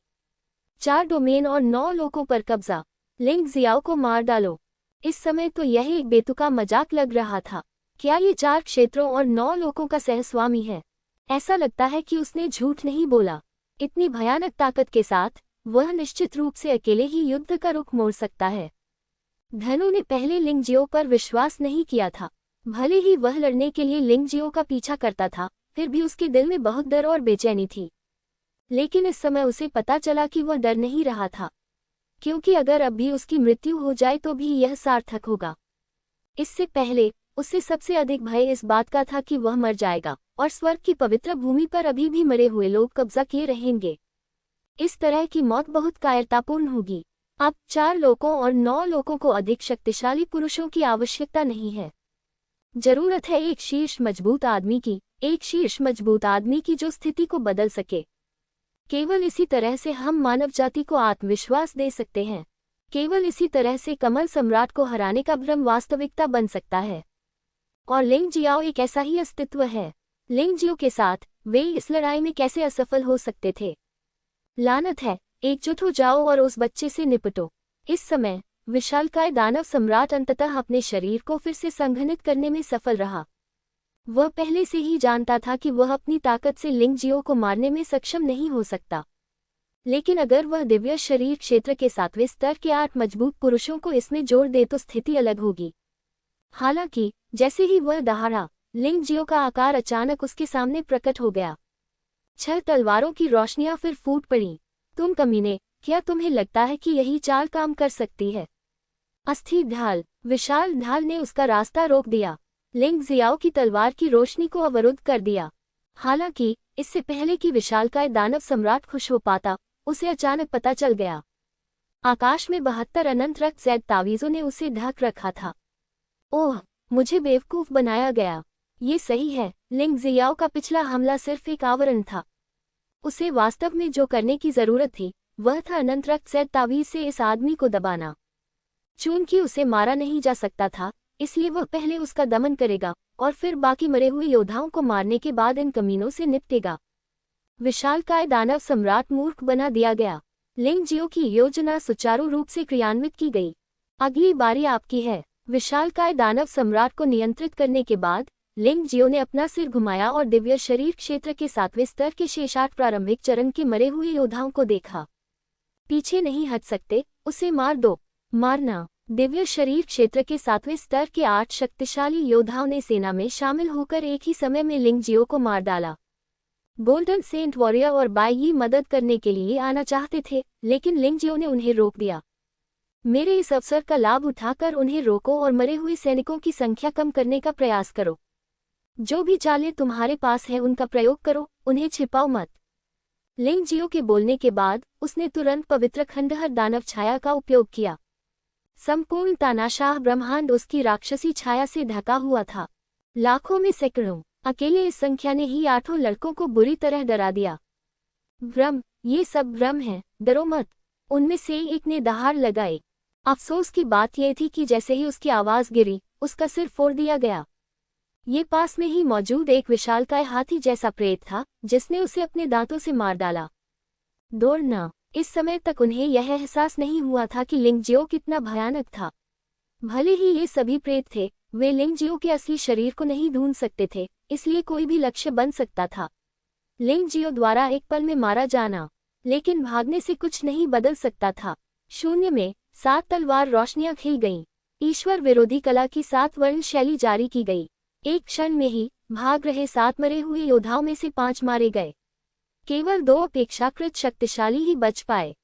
4 डोमेन और 9 लोगों पर कब्जा। लिंगजियो को मार डालो। इस समय तो यह एक बेतुका मजाक लग रहा था। क्या ये 4 क्षेत्रों और 9 लोगों का सहस्वामी है? ऐसा लगता है कि उसने झूठ नहीं बोला। इतनी भयानक ताकत के साथ वह निश्चित रूप से अकेले ही युद्ध का रुख मोड़ सकता है। धनु ने पहले लिंगजियो पर विश्वास नहीं किया था। भले ही वह लड़ने के लिए लिंगजियो का पीछा करता था, फिर भी उसके दिल में बहुत डर और बेचैनी थी। लेकिन इस समय उसे पता चला कि वह डर नहीं रहा था, क्योंकि अगर अब भी उसकी मृत्यु हो जाए तो भी यह सार्थक होगा। इससे पहले उससे सबसे अधिक भय इस बात का था कि वह मर जाएगा और स्वर्ग की पवित्र भूमि पर अभी भी मरे हुए लोग कब्जा किए रहेंगे। इस तरह की मौत बहुत कायरतापूर्ण होगी। अब 4 लोगों और 9 लोगों को अधिक शक्तिशाली पुरुषों की आवश्यकता नहीं है। जरूरत है एक शीर्ष मजबूत आदमी की, एक शीर्ष मजबूत आदमी की जो स्थिति को बदल सके। केवल इसी तरह से हम मानव जाति को आत्मविश्वास दे सकते हैं। केवल इसी तरह से कमल सम्राट को हराने का भ्रम वास्तविकता बन सकता है। और लिंगजियो एक ऐसा ही अस्तित्व है। लिंगजियो के साथ वे इस लड़ाई में कैसे असफल हो सकते थे। लानत है, एकजुट हो जाओ और उस बच्चे से निपटो। इस समय विशालकाय दानव सम्राट अंततः अपने शरीर को फिर से संघनित करने में सफल रहा। वह पहले से ही जानता था कि वह अपनी ताकत से लिंगजियो को मारने में सक्षम नहीं हो सकता, लेकिन अगर वह दिव्य शरीर क्षेत्र के 7वें स्तर के 8 मजबूत पुरुषों को इसमें जोड़ दे तो स्थिति अलग होगी। हालांकि जैसे ही वह दहाड़ा, लिंगजियो का आकार अचानक उसके सामने प्रकट हो गया। 6 तलवारों की रोशनियां फिर फूट पड़ी। तुम कमीने, क्या तुम्हें लगता है कि यही चाल काम कर सकती है? अस्थिर ढाल, विशाल ढाल ने उसका रास्ता रोक दिया, लिंगजियाओ की तलवार की रोशनी को अवरुद्ध कर दिया। हालांकि इससे पहले कि विशालकाय दानव सम्राट खुश हो पाता, उसे अचानक पता चल गया। आकाश में 72 अनंत रक्त जैद तावीज़ों ने उसे ढक रखा था। ओह, मुझे बेवकूफ बनाया गया। ये सही है, लिंगजियाओ का पिछला हमला सिर्फ एक आवरण था। उसे वास्तव में जो करने की जरूरत थी वह था अनंत रक्त जैद तावीज़ से इस आदमी को दबाना। चूंकि उसे मारा नहीं जा सकता था, इसलिए वह पहले उसका दमन करेगा और फिर बाकी मरे हुए योद्धाओं को मारने के बाद इन कमीनों से निपटेगा। विशालकाय दानव सम्राट मूर्ख बना दिया गया। लिंगजियो की योजना सुचारू रूप से क्रियान्वित की गई। अगली बारी आपकी है। विशालकाय दानव सम्राट को नियंत्रित करने के बाद लिंगजियो ने अपना सिर घुमाया और दिव्य शरीर क्षेत्र के 7वें स्तर के शेष 8 प्रारंभिक चरण के मरे हुए योद्धाओं को देखा। पीछे नहीं हट सकते, उसे मार दो। मारना। दिव्य शरीर क्षेत्र के 7वें स्तर के 8 शक्तिशाली योद्धाओं ने सेना में शामिल होकर एक ही समय में लिंगजियो को मार डाला। गोल्डन सेंट वॉरियर और बाई मदद करने के लिए आना चाहते थे, लेकिन लिंगजियो ने उन्हें रोक दिया। मेरे इस अवसर का लाभ उठाकर उन्हें रोको और मरे हुए सैनिकों की संख्या कम करने का प्रयास करो। जो भी चालें तुम्हारे पास है उनका प्रयोग करो, उन्हें छिपाओ मत। लिंगजियो के बोलने के बाद उसने तुरंत पवित्र खंडहर दानव छाया का उपयोग किया। संपूर्ण तानाशाह ब्रह्मांड उसकी राक्षसी छाया से ढका हुआ था। लाखों में सैकड़ों, अकेले इस संख्या ने ही 8 लड़कों को बुरी तरह डरा दिया। भ्रम, ये सब भ्रम है, डरो मत। उनमें से एक ने दहाड़ लगाई। अफसोस की बात यह थी कि जैसे ही उसकी आवाज गिरी, उसका सिर फोड़ दिया गया। ये पास में ही मौजूद एक विशालकाय हाथी जैसा प्रेत था, जिसने उसे अपने दांतों से मार डाला। दौड़ना। इस समय तक उन्हें यह एहसास नहीं हुआ था कि लिंगजियो कितना भयानक था। भले ही ये सभी प्रेत थे, वे लिंगजियो के असली शरीर को नहीं ढूंढ सकते थे, इसलिए कोई भी लक्ष्य बन सकता था। लिंगजियो द्वारा एक पल में मारा जाना, लेकिन भागने से कुछ नहीं बदल सकता था। शून्य में 7 तलवार रोशनियां खिल गईं। ईश्वर विरोधी कला की 7 वर्ण शैली जारी की गई। एक क्षण में ही भाग रहे 7 मरे हुए योद्धाओं में से 5 मारे गए। केवल 2 अपेक्षाकृत शक्तिशाली ही बच पाए।